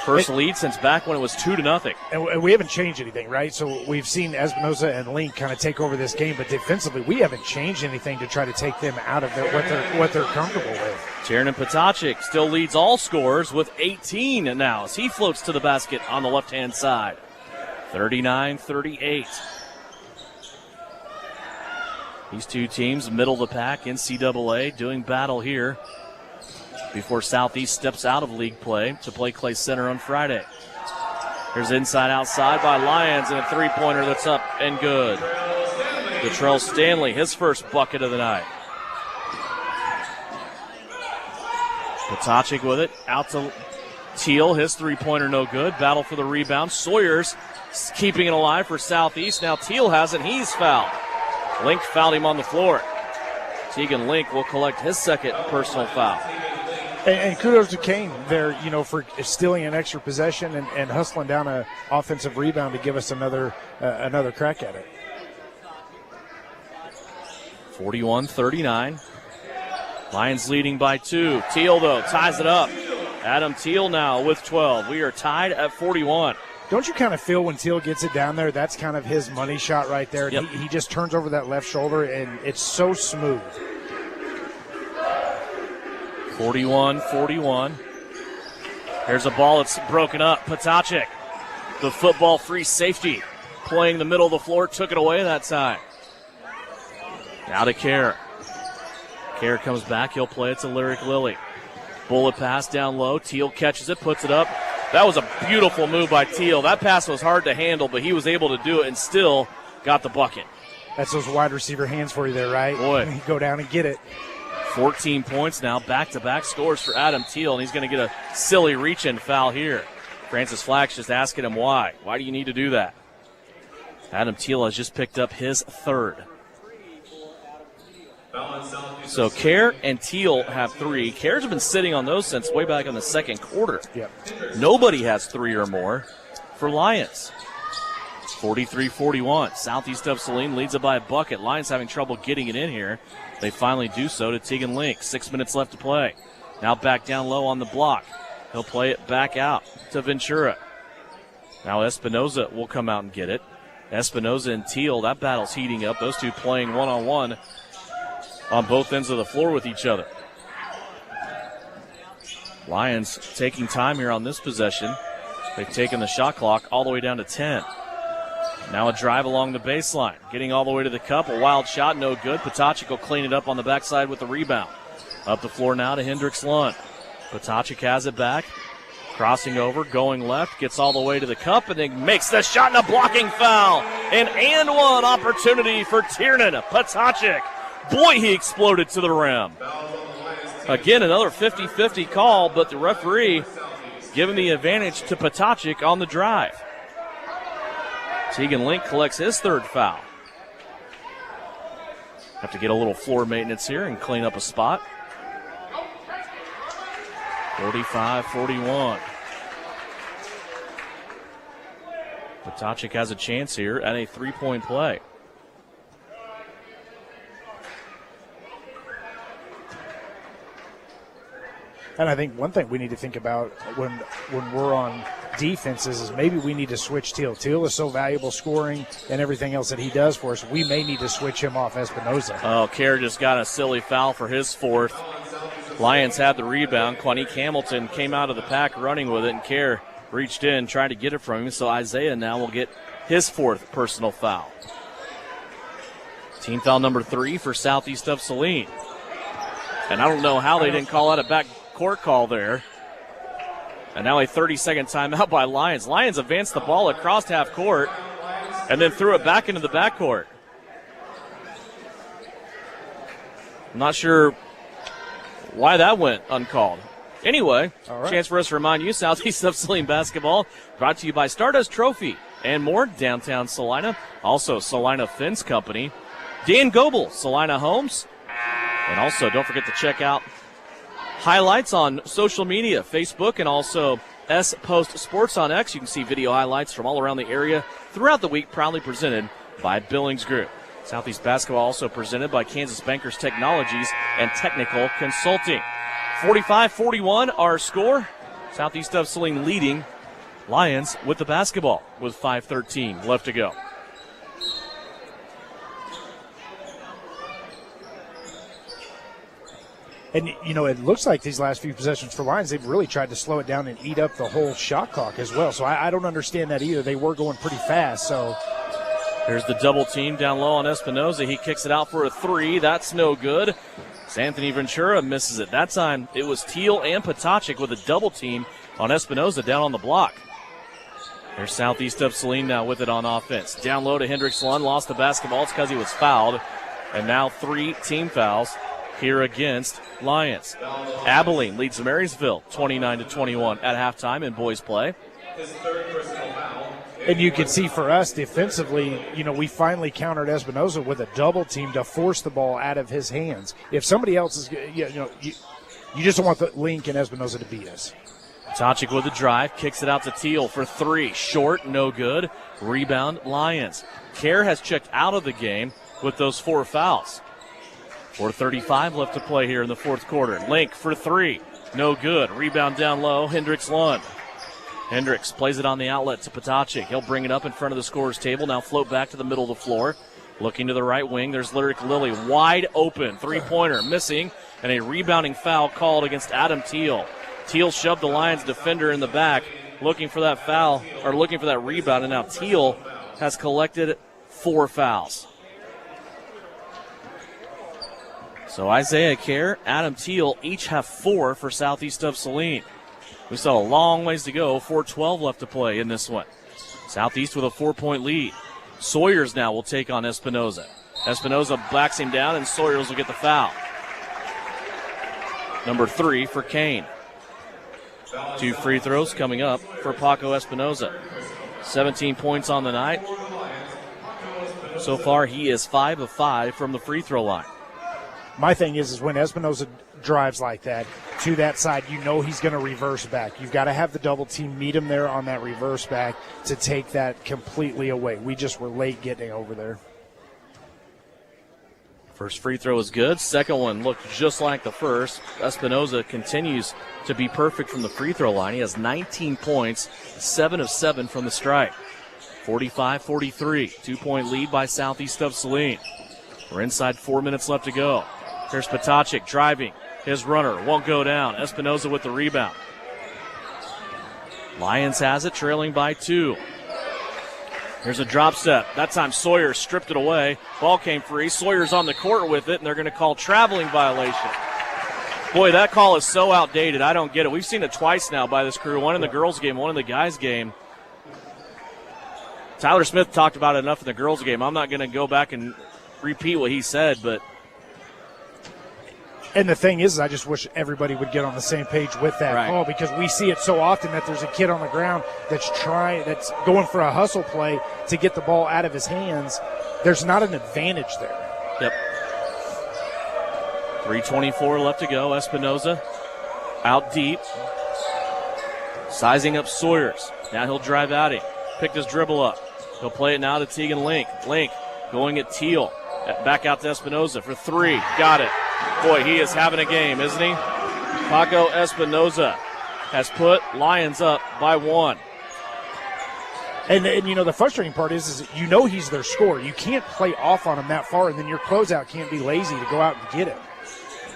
Speaker 2: First lead since back when it was 2-0.
Speaker 5: And we haven't changed anything, right? So we've seen Espinoza and Link kind of take over this game, but defensively we haven't changed anything to try to take them out of what they're comfortable with.
Speaker 2: Tiernan Potacik still leads all scorers with 18 now as he floats to the basket on the left-hand side. 39-38. These two teams, middle of the pack, NCAA, doing battle here before Southeast steps out of league play to play Clay Center on Friday. Here's inside-outside by Lyons, and a three-pointer that's up and good. Detrell Stanley, his first bucket of the night. Potacik with it, out to Teal, his three-pointer no good. Battle for the rebound. Sawyer's keeping it alive for Southeast. Now Teal has it, he's fouled. Link fouled him on the floor. Tegan Link will collect his second personal foul.
Speaker 5: And kudos to Kane there, for stealing an extra possession and hustling down an offensive rebound to give us another crack at it.
Speaker 2: 41-39. Lions leading by 2. Teal, though, ties it up. Adam Teal now with 12. We are tied at 41.
Speaker 5: Don't you kind of feel when Teal gets it down there, that's kind of his money shot right there?
Speaker 2: Yep.
Speaker 5: He just turns over that left shoulder, and it's so smooth.
Speaker 2: 41-41. Here's a ball that's broken up. Potacik, the football-free safety, playing the middle of the floor, took it away that time. Now to Kerr. Kerr comes back. He'll play it to Lyric Lilly. Bullet pass down low. Teal catches it, puts it up. That was a beautiful move by Teal. That pass was hard to handle, but he was able to do it and still got the bucket.
Speaker 5: That's those wide receiver hands for you there, right?
Speaker 2: Boy.
Speaker 5: Go down and get it.
Speaker 2: 14 points now, back-to-back scores for Adam Teal, and he's going to get a silly reach-in foul here. Francis Flack's just asking him why. Why do you need to do that? Adam Teal has just picked up his third. So Kerr and Teal have 3. Kerr's been sitting on those since way back in the second quarter.
Speaker 5: Yep.
Speaker 2: Nobody has 3 or more for Lions. 43-41. Southeast of Saline leads it by a bucket. Lions having trouble getting it in here. They finally do so to Tegan Link. 6 minutes left to play. Now back down low on the block. He'll play it back out to Ventura. Now Espinoza will come out and get it. Espinoza and Teal, that battle's heating up. Those two playing one-on-one on both ends of the floor with each other. Lions taking time here on this possession. They've taken the shot clock all the way down to 10. Now a drive along the baseline, getting all the way to the cup. A wild shot, no good. Potacik will clean it up on the backside with the rebound. Up the floor now to Hendricks Lund. Potacik has it back. Crossing over, going left, gets all the way to the cup, and then makes the shot and a blocking foul. An and one opportunity for Tiernan Potacik. Boy, he exploded to the rim. Again, another 50-50 call, but the referee giving the advantage to Potacik on the drive. Tegan Link collects his third foul. Have to get a little floor maintenance here and clean up a spot. 45-41. Potacik has a chance here at a three-point play.
Speaker 5: And I think one thing we need to think about when we're on defenses is maybe we need to switch Teal. Teal is so valuable scoring and everything else that he does for us. We may need to switch him off Espinoza.
Speaker 2: Oh, Kerr just got a silly foul for his fourth. Lions had the rebound. Quanique Hamilton came out of the pack running with it, and Kerr reached in, tried to get it from him. So Isaiah now will get his fourth personal foul. Team foul number 3 for Southeast of Saline. And I don't know how they didn't call out a back court call there. And now a 30-second timeout by Lions. Lions advanced the ball across half court and then threw it back into the backcourt. I'm not sure why that went uncalled. Anyway, chance for us to remind you, Southeast of Saline basketball brought to you by Stardust Trophy and more, downtown Salina. Also, Salina Fence Company. Dan Goebel, Salina Homes. And also, don't forget to check out highlights on social media, Facebook, and also S Post Sports on X. You can see video highlights from all around the area throughout the week, proudly presented by Billings Group. Southeast basketball also presented by Kansas Bankers Technologies and Technical Consulting. 45-41 our score. Southeast of Saline leading Lyons with the basketball with 5:13 left to go.
Speaker 5: And, it looks like these last few possessions for Lyons, they've really tried to slow it down and eat up the whole shot clock as well. So I don't understand that either. They were going pretty fast. So
Speaker 2: here's the double team down low on Espinoza. He kicks it out for a three. That's no good. Anthony Ventura misses it. That time it was Teal and Potacek with a double team on Espinoza down on the block. There's Southeast of Saline now with it on offense. Down low to Hendricks Lund. Lost the basketball. It's because he was fouled. And now 3 team fouls here against Lyons. Abilene leads Marysville 29-21 at halftime in boys play.
Speaker 5: And you can see for us defensively, we finally countered Espinoza with a double team to force the ball out of his hands. If somebody else is, you just don't want the Link and Espinoza to beat us.
Speaker 2: Potacek with the drive, kicks it out to Teal for 3. Short, no good. Rebound, Lyons. Kerr has checked out of the game with those 4 fouls. 4:35 left to play here in the fourth quarter. Link for 3. No good. Rebound down low. Hendricks Lund. Hendricks plays it on the outlet to Potacek. He'll bring it up in front of the scorer's table. Now float back to the middle of the floor. Looking to the right wing. There's Lyric Lilly. Wide open. 3-pointer missing. And a rebounding foul called against Adam Teal. Teal shoved the Lions defender in the back. Looking for that foul, or looking for that rebound. And now Teal has collected 4 fouls. So Isaiah Kerr, Adam Teal each have 4 for Southeast of Saline. We still have a long ways to go. 4:12 left to play in this one. Southeast with a 4-point lead. Sawyers now will take on Espinoza. Espinoza backs him down, and Sawyers will get the foul. Number 3 for Kane. 2 free throws coming up for Paco Espinoza. 17 points on the night. So far, he is 5 of 5 from the free throw line.
Speaker 5: My thing is when Espinoza drives like that to that side, he's going to reverse back. You've got to have the double team meet him there on that reverse back to take that completely away. We just were late getting over there.
Speaker 2: First free throw is good. Second one looked just like the first. Espinoza continues to be perfect from the free throw line. He has 19 points, 7 of 7 from the stripe. 45-43, 2-point lead by Southeast of Saline. We're inside 4 minutes left to go. Here's Potacek driving. His runner won't go down. Espinoza with the rebound. Lyons has it, trailing by 2. Here's a drop step. That time Sawyer stripped it away. Ball came free. Sawyer's on the court with it, and they're going to call traveling violation. Boy, that call is so outdated. I don't get it. We've seen it twice now by this crew. One in the girls' game, one in the guys' game. Tyler Smith talked about it enough in the girls' game. I'm not going to go back and repeat what he said, but
Speaker 5: and the thing is, I just wish everybody would get on the same page with that call, because we see it so often that there's a kid on the ground that's going for a hustle play to get the ball out of his hands. There's not an advantage there.
Speaker 2: Yep. 3:24 left to go. Espinoza out deep, sizing up Sawyers. Now he'll drive out him. Picked his dribble up. He'll play it now to Tegan Link. Link going at Teal. Back out to Espinoza for 3. Got it. Boy, he is having a game, isn't he? Paco Espinoza has put Lyons up by 1.
Speaker 5: And the frustrating part is he's their scorer. You can't play off on him that far, and then your closeout can't be lazy to go out and get it.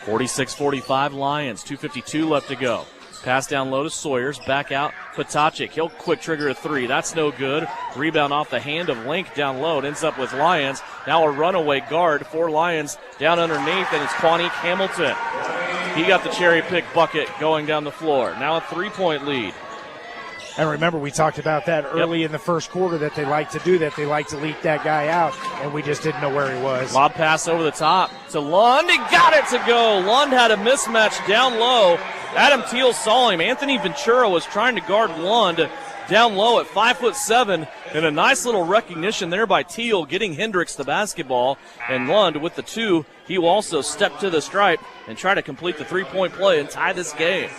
Speaker 2: 46-45 Lions, 2:52 left to go. Pass down low to Sawyers, back out Potacek. He'll quick trigger a 3. That's no good. Rebound off the hand of Link down low. It ends up with Lyons. Now a runaway guard for Lyons down underneath, and it's Quanique Hamilton. He got the cherry pick bucket going down the floor. Now a 3-point lead.
Speaker 5: And remember, we talked about that early in the first quarter, that they like to do that. They like to leak that guy out, and we just didn't know where he was.
Speaker 2: Lob pass over the top to Lund. He got it to go. Lund had a mismatch down low. Adam Teal saw him. Anthony Ventura was trying to guard Lund down low at 5'7", and a nice little recognition there by Teal, getting Hendricks the basketball. And Lund with the 2, he will also step to the stripe and try to complete the 3-point play and tie this game.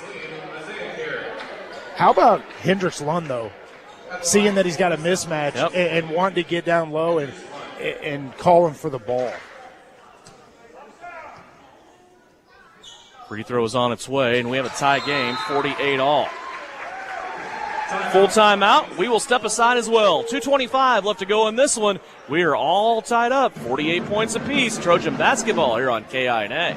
Speaker 5: How about Hendricks Lund, though? Seeing that he's got a mismatch and wanting to get down low and call him for the ball. Free
Speaker 2: throw is on its way, and we have a tie game, 48 all. Full timeout. We will step aside as well. 2:25 left to go in this one. We are all tied up, 48 points apiece. Trojan basketball here on KINA.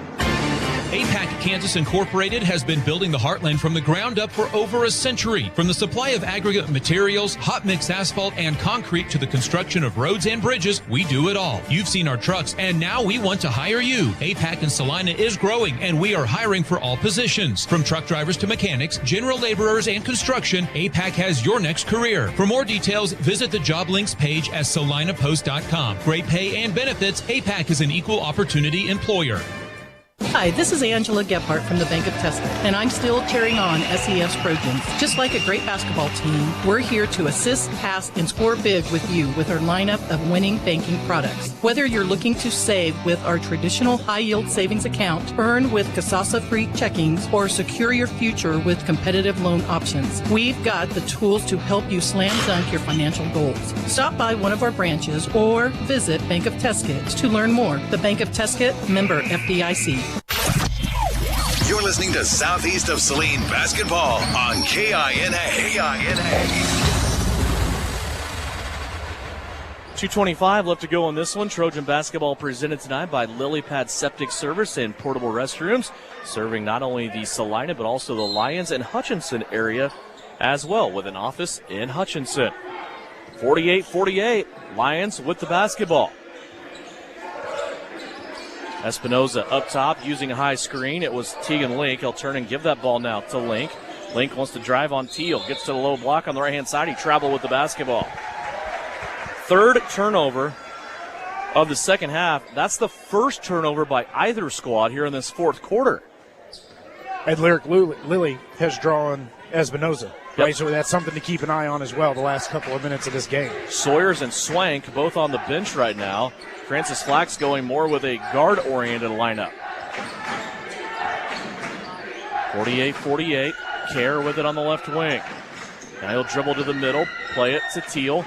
Speaker 12: APAC Kansas Incorporated has been building the Heartland from the ground up for over a century. From the supply of aggregate materials, hot mix asphalt, and concrete to the construction of roads and bridges, we do it all. You've seen our trucks, and now we want to hire you. APAC in Salina is growing, and we are hiring for all positions. From truck drivers to mechanics, general laborers, and construction, APAC has your next career. For more details, visit the job links page at salinapost.com. Great pay and benefits, APAC is an equal opportunity employer.
Speaker 8: Hi, this is Angela Gephardt from the Bank of Tuscan, and I'm still cheering on SEF's Trojans. Just like a great basketball team, we're here to assist, pass, and score big with you with our lineup of winning banking products. Whether you're looking to save with our traditional high-yield savings account, earn with Kasasa-free checkings, or secure your future with competitive loan options, we've got the tools to help you slam dunk your financial goals. Stop by one of our branches or visit Bank of Tuscan to learn more. The Bank of Tuscan, member FDIC.
Speaker 1: You're listening to Southeast of Saline basketball on KINA.
Speaker 2: 2:25 left to go on this one. Trojan basketball presented tonight by Lily Pad Septic Service and Portable Restrooms, serving not only the Salina but also the Lyons and Hutchinson area as well, with an office in Hutchinson. 48-48, Lyons with the basketball. Espinoza up top using a high screen. It was Tegan Link. He'll turn and give that ball now to Link. Link wants to drive on Teal. Gets to the low block on the right-hand side. He traveled with the basketball. Third turnover of the second half. That's the first turnover by either squad here in this fourth quarter.
Speaker 5: And Lyric Lilly has drawn Espinoza. Right, so that's something to keep an eye on as well the last couple of minutes of this game.
Speaker 2: Sawyers and Swank both on the bench right now. Francis Flax going more with a guard-oriented lineup. 48-48. Kerr with it on the left wing. Now he'll dribble to the middle, play it to Teal.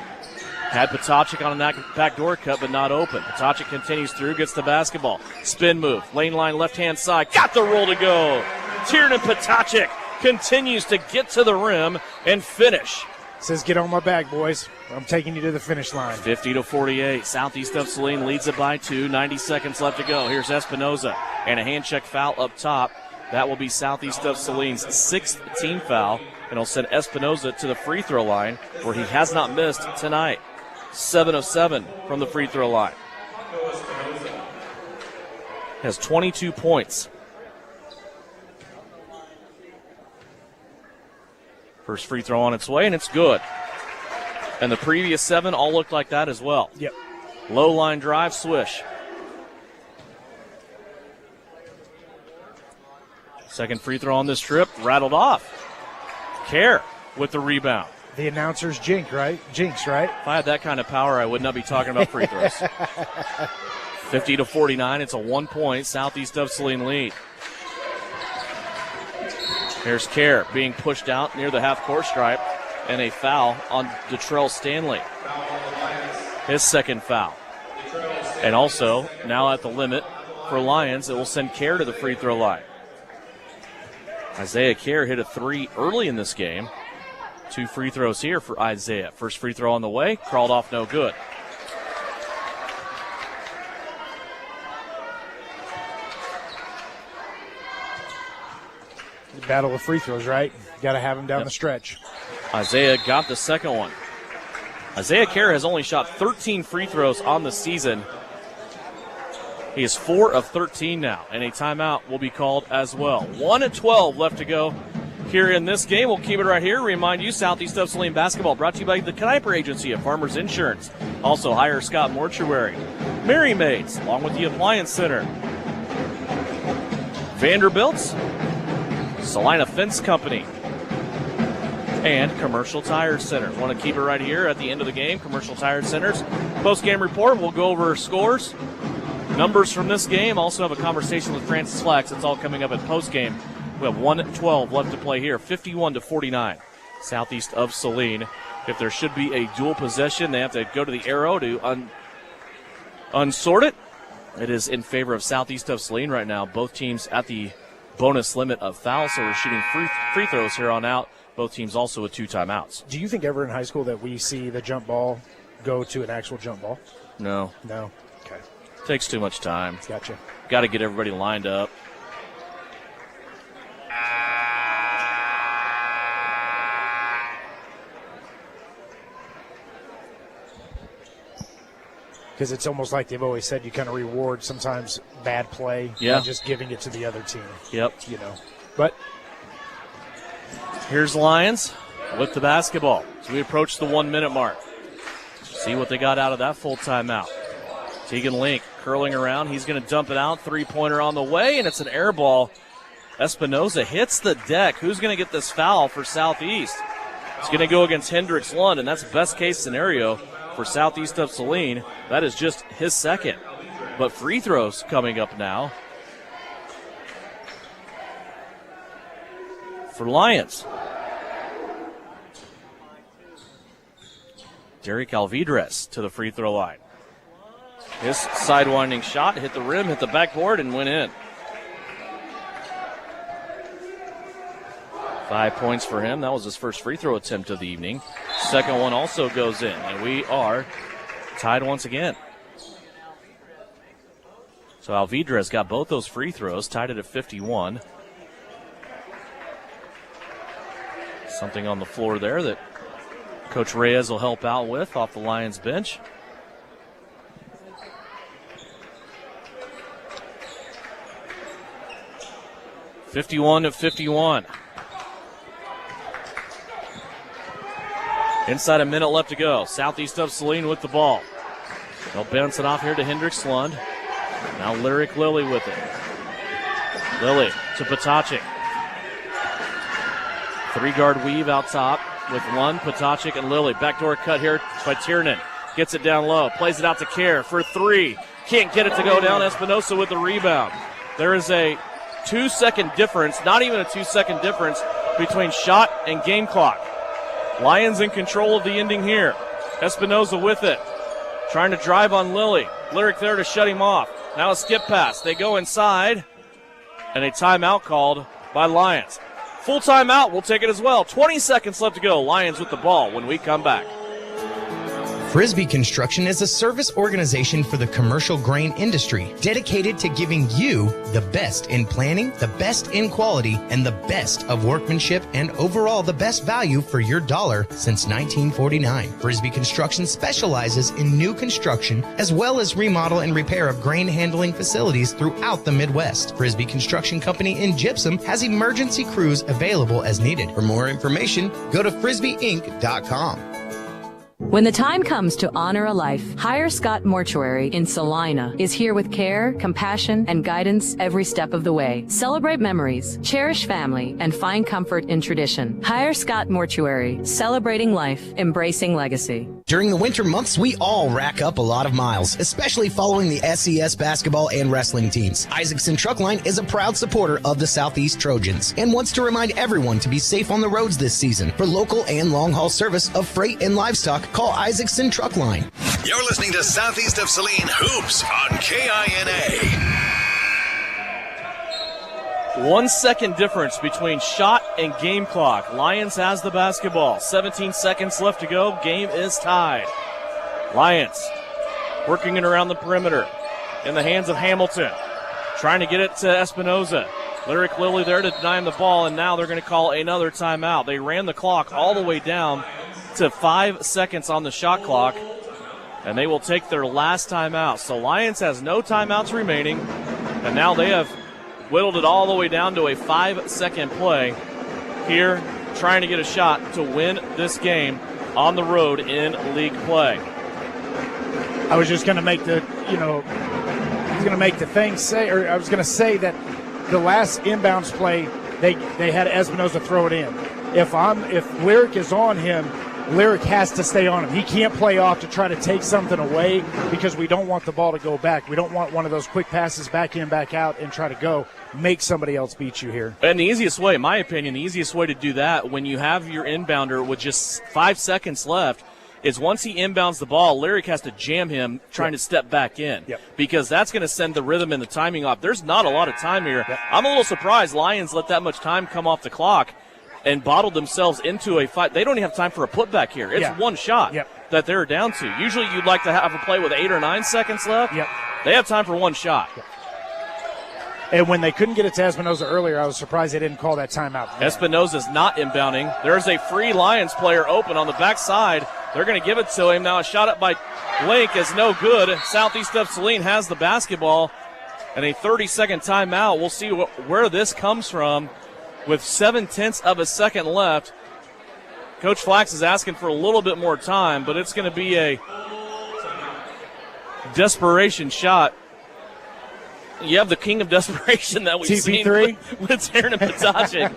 Speaker 2: Had Potocik on a backdoor cut, but not open. Potocik continues through, gets the basketball. Spin move, lane line left-hand side. Got the roll to go. Tiernan Potocik continues to get to the rim and finish.
Speaker 5: Says, get on my back, boys. I'm taking you to the finish line.
Speaker 2: 50-48. Southeast of Saline leads it by 2. 90 seconds left to go. Here's Espinoza. And a hand check foul up top. That will be Southeast of Saline's 6th team foul. And it'll send Espinoza to the free throw line, where he has not missed tonight. 7 of 7 from the free throw line. Has 22 points. First free throw on its way, and it's good. And the previous 7 all looked like that as well.
Speaker 5: Yep.
Speaker 2: Low line drive, swish. Second free throw on this trip, rattled off. Kerr with the rebound.
Speaker 5: The announcer's jinx, right? If
Speaker 2: I had that kind of power, I would not be talking about free throws. 50-49, it's a 1-point Southeast of Saline lead. Here's Kerr being pushed out near the half-court stripe, and a foul on Detrell Stanley. His second foul. And also, now at the limit for Lyons, it will send Kerr to the free throw line. Isaiah Kerr hit a 3 early in this game. 2 free throws here for Isaiah. First free throw on the way, crawled off no good.
Speaker 5: Battle of free throws, right? Got to have them down the stretch.
Speaker 2: Isaiah got the second one. Isaiah Kerr has only shot 13 free throws on the season. He is 4 of 13 now, and a timeout will be called as well. 1:12 left to go here in this game. We'll keep it right here. Remind you, Southeast of Saline basketball brought to you by the Kniper Agency of Farmers Insurance. Also, Hire Scott Mortuary, Mary Maids, along with the Appliance Center, Vanderbilt's, Salina Fence Company, and Commercial Tire Center. Want to keep it right here at the end of the game. Commercial Tire Center's post-game report. We'll go over scores, numbers from this game. Also have a conversation with Francis Flax. It's all coming up at post-game. We have 1:12 left to play here. 51-49. Southeast of Saline. If there should be a dual possession, they have to go to the arrow to unsort it. It is in favor of Southeast of Saline right now. Both teams at the bonus limit of fouls, so we're shooting free throws here on out Both teams also with 2 timeouts.
Speaker 5: Do you think ever in high school that we see the jump ball go to an actual jump ball?
Speaker 2: No.
Speaker 5: No. Okay.
Speaker 2: Takes too much time.
Speaker 5: Gotcha.
Speaker 2: Got to get everybody lined up.
Speaker 5: Because it's almost like they've always said, you kind of reward sometimes bad play by just giving it to the other team.
Speaker 2: Yep.
Speaker 5: But
Speaker 2: here's Lyons with the basketball as we approach the 1-minute mark. See what they got out of that full timeout. Tegan Link curling around. He's going to dump it out. 3-pointer on the way, and it's an air ball. Espinoza hits the deck. Who's going to get this foul for Southeast? It's going to go against Hendricks Lund, and that's best case scenario for Southeast of Saline. That is just his second. But free throws coming up now for Lyons. Derek Alvidrez to the free throw line. His sidewinding shot hit the rim, hit the backboard, and went in. 5 points for him. That was his first free throw attempt of the evening. Second one also goes in, and we are tied once again. So Alvidrez got both those free throws, tied it at 51. Something on the floor there that Coach Reyes will help out with off the Lions bench. (51-51). Inside a minute left to go. Southeast of Saline with the ball. They'll bounce it off here to Hendricks Lund. Now Lyric Lilly with it. Lilly to Potacek. 3-guard weave out top with Lund, Potacek, and Lilly. Backdoor cut here by Tiernan. Gets it down low. Plays it out to Kerr for 3. Can't get it to go down. Espinosa with the rebound. There is a 2-second difference, not even a 2-second difference, between shot and game clock. Lions in control of the ending here. Espinosa with it. Trying to drive on Lilly. Lyric there to shut him off. Now a skip pass. They go inside. And a timeout called by Lions. Full timeout. We'll take it as well. 20 seconds left to go. Lions with the ball when we come back.
Speaker 9: Frisbee Construction is a service organization for the commercial grain industry dedicated to giving you the best in planning, the best in quality, and the best of workmanship and overall the best value for your dollar since 1949. Frisbee Construction specializes in new construction as well as remodel and repair of grain handling facilities throughout the Midwest. Frisbee Construction Company in Gypsum has emergency crews available as needed. For more information, go to frisbeeinc.com.
Speaker 14: When the time comes to honor a life, Hire Scott Mortuary in Salina is here with care, compassion, and guidance every step of the way. Celebrate memories, cherish family, and find comfort in tradition. Hire Scott Mortuary, celebrating life, embracing legacy.
Speaker 13: During the winter months, we all rack up a lot of miles, especially following the SES basketball and wrestling teams. Isaacson Truckline is a proud supporter of the Southeast Trojans and wants to remind everyone to be safe on the roads this season. For local and long-haul service of freight and livestock, call Isaacson Truckline.
Speaker 1: You're listening to Southeast of Saline Hoops on KINA.
Speaker 2: 1 second difference between shot and game clock. Lions has the basketball. 17 seconds left to go. Game is tied. Lions working it around the perimeter in the hands of Hamilton. Trying to get it to Espinoza. Lyric Lilly there to deny him the ball, and now they're going to call another timeout. They ran the clock all the way down to 5 seconds on the shot clock, and they will take their last timeout. So Lions has no timeouts remaining, and now they have whittled it all the way down to a 5-second play here, trying to get a shot to win this game on the road in league play.
Speaker 5: I was just going to make the, thing say, or I was going to say that the last inbounds play, they had Espinoza throw it in. If Lyric is on him, Lyric has to stay on him. He can't play off to try to take something away because we don't want the ball to go back. We don't want one of those quick passes back in, back out, and try to go make somebody else beat you here.
Speaker 2: And the easiest way, in my opinion, the easiest way to do that when you have your inbounder with just 5 seconds left is once he inbounds the ball, Lyric has to jam him trying to step back in because that's going to send the rhythm and the timing off. There's not a lot of time here. I'm a little surprised Lions let that much time come off the clock. and bottled themselves into a fight. They don't even have time for a putback here. It's one shot that they're down to. Usually you'd like to have a play with 8 or 9 seconds left. They have time for one shot.
Speaker 5: And when they couldn't get it to Espinoza earlier, I was surprised they didn't call that timeout.
Speaker 2: Espinoza's not inbounding. There's a free Lions player open on the backside. They're going to give it to him. Now a shot up by Link is no good. Southeast of Saline has the basketball. And a 30-second timeout. We'll see where this comes from with 0.7 of a second left. Coach Flax is asking for a little bit more time, but it's going to be a desperation shot. You have the king of desperation that we've seen with Tiernan Potocnik.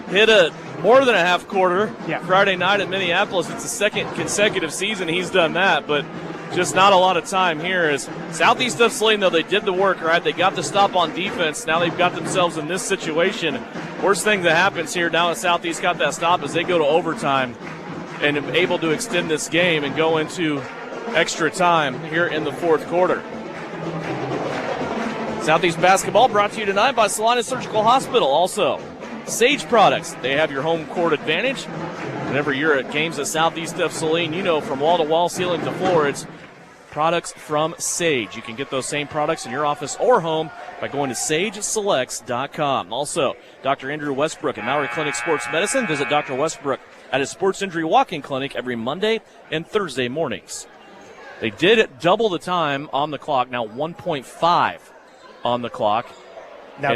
Speaker 2: Hit more than a half quarter Friday night at Minneapolis. It's the second consecutive season he's done that, but just not a lot of time here. As Southeast of Saline, though, they did the work, right? They got the stop on defense. Now they've got themselves in this situation. Worst thing that happens here now that Southeast got that stop is they go to overtime and are able to extend this game and go into extra time here in the fourth quarter. Southeast basketball brought to you tonight by Salina Surgical Hospital. Also, Sage Products. They have your home court advantage. Whenever you're at games at Southeast of Saline, you know from wall-to-wall, ceiling to floor, it's products from Sage. You can get those same products in your office or home by going to sageselects.com. Also, Dr. Andrew Westbrook at Maury Clinic Sports Medicine. Visit Dr. Westbrook at his sports injury walk-in clinic every Monday and Thursday mornings. They did double the time on the clock, now 1.5 on the clock.
Speaker 5: Now,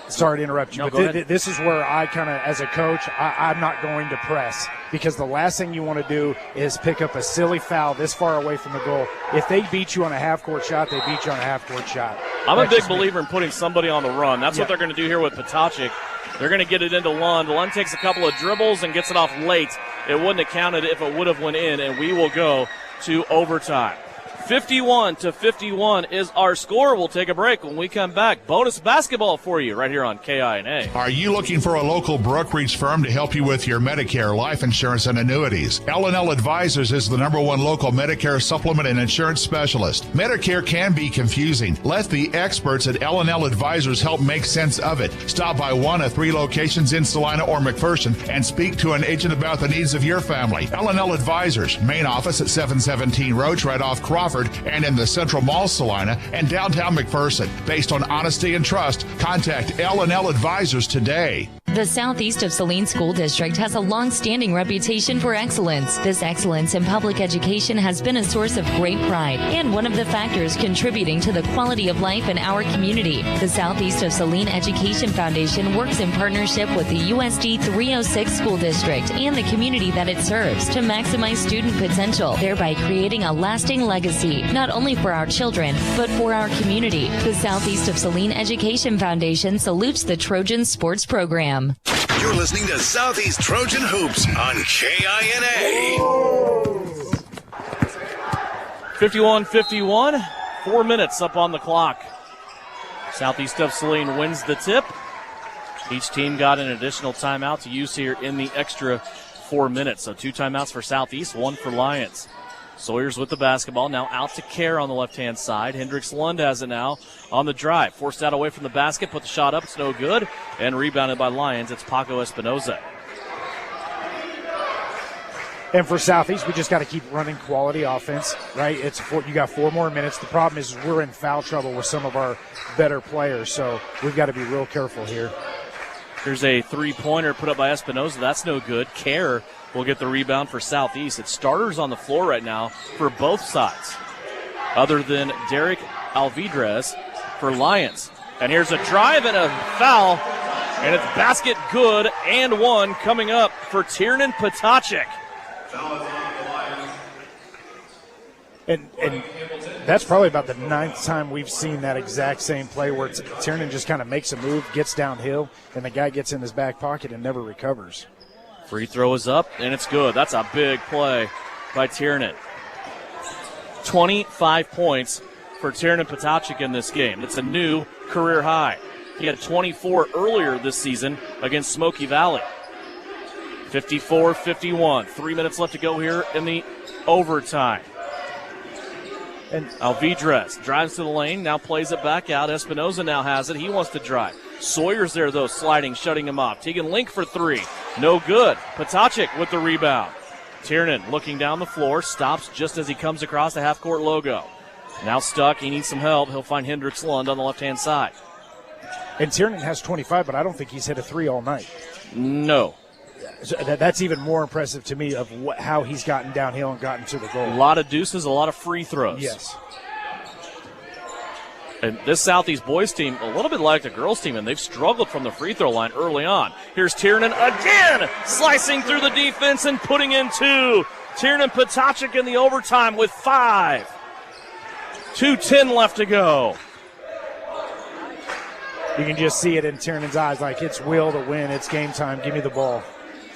Speaker 5: sorry to interrupt you, but this is where I kind of, as a coach, I'm not going to press, because the last thing you want to do is pick up a silly foul this far away from the goal. If they beat you on a half-court shot, they beat you on a half-court shot.
Speaker 2: I'm a big believer in putting somebody on the run. That's what they're going to do here with Potocnik. They're going to get it into Lund. Lund takes a couple of dribbles and gets it off late. It wouldn't have counted if it would have went in, and we will go to overtime. 51-51 is our score. We'll take a break. When we come back, bonus basketball for you right here on KINA.
Speaker 4: Are you looking for a local brokerage firm to help you with your Medicare, life insurance, and annuities? L&L Advisors is the #1 local Medicare supplement and insurance specialist. Medicare can be confusing. Let the experts at L&L Advisors help make sense of it. Stop by one of 3 locations in Salina or McPherson and speak to an agent about the needs of your family. L&L Advisors, main office at 717 Roach, right off Crawford, and in the Central Mall Salina and downtown McPherson. Based on honesty and trust, contact L&L Advisors today.
Speaker 10: The Southeast of Saline School District has a long-standing reputation for excellence. This excellence in public education has been a source of great pride and one of the factors contributing to the quality of life in our community. The Southeast of Saline Education Foundation works in partnership with the USD 306 School District and the community that it serves to maximize student potential, thereby creating a lasting legacy, not only for our children, but for our community. The Southeast of Saline Education Foundation salutes the Trojan Sports Program.
Speaker 1: You're listening to Southeast Trojan Hoops on KINA.
Speaker 2: 51-51, 4 minutes up on the clock. Southeast of Saline wins the tip. Each team got an additional timeout to use here in the extra 4 minutes. So 2 timeouts for Southeast, 1 for Lyons. Sawyer's with the basketball, now out to Kerr on the left-hand side. Hendricks Lund has it now on the drive. Forced out away from the basket, put the shot up, it's no good. And rebounded by Lyons, it's Paco Espinoza.
Speaker 5: And for Southeast, we just got to keep running quality offense, right? You got 4 more minutes. The problem is we're in foul trouble with some of our better players, so we've got to be real careful here.
Speaker 2: Here's a three-pointer put up by Espinoza. That's no good. Kerr will get the rebound for Southeast. It's starters on the floor right now for both sides, other than Derek Alvidrez for Lyons. And here's a drive and a foul, and it's basket good and 1 coming up for Tiernan Potocnik.
Speaker 5: And that's probably about the 9th time we've seen that exact same play where Tiernan just kind of makes a move, gets downhill, and the guy gets in his back pocket and never recovers.
Speaker 2: Free throw is up, and it's good. That's a big play by Tiernan. 25 points for Tiernan Potocnik in this game. It's a new career high. He had 24 earlier this season against Smoky Valley. 54-51. 3 minutes left to go here in the overtime.
Speaker 5: And
Speaker 2: Alvidrez drives to the lane, now plays it back out. Espinoza now has it. He wants to drive. Sawyer's there, though, sliding, shutting him off. Tegan Link for three. No good. Potacek with the rebound. Tiernan looking down the floor, stops just as he comes across the half-court logo. Now stuck. He needs some help. He'll find Hendricks Lund on the left-hand side.
Speaker 5: And Tiernan has 25, but I don't think he's hit a three all night.
Speaker 2: No.
Speaker 5: So that's even more impressive to me of how he's gotten downhill and gotten to the goal.
Speaker 2: A lot of deuces, a lot of free throws.
Speaker 5: Yes.
Speaker 2: And this Southeast boys team, a little bit like the girls team, and they've struggled from the free throw line early on. Here's Tiernan again, slicing through the defense and putting in two. Tiernan Potacek in the overtime with 5. 2:10 left to go.
Speaker 5: You can just see it in Tiernan's eyes, like it's will to win. It's game time. Give me the ball.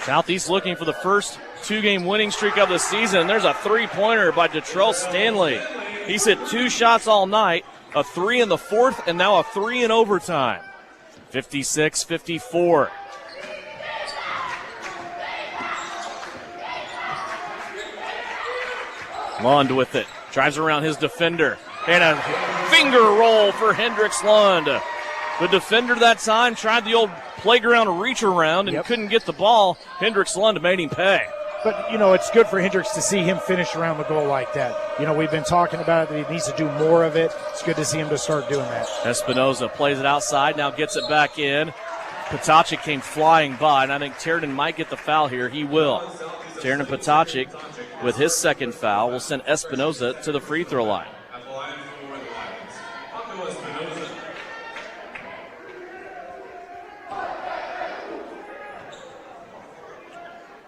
Speaker 2: Southeast looking for the first 2-game winning streak of the season. There's a three-pointer by Detrell Stanley. He's hit 2 shots all night, a 3 in the fourth, and now a 3 in overtime. 56-54. Lund with it. Drives around his defender. And a finger roll for Hendricks Lund. The defender that time tried the old playground reach around and couldn't get the ball. Hendricks Lund made him pay.
Speaker 5: But, it's good for Hendricks to see him finish around the goal like that. We've been talking about it. He needs to do more of it. It's good to see him to start doing that.
Speaker 2: Espinoza plays it outside, now gets it back in. Potacek came flying by, and I think Tiernan might get the foul here. He will. Tiernan Potacek, with his second foul, will send Espinoza to the free throw line.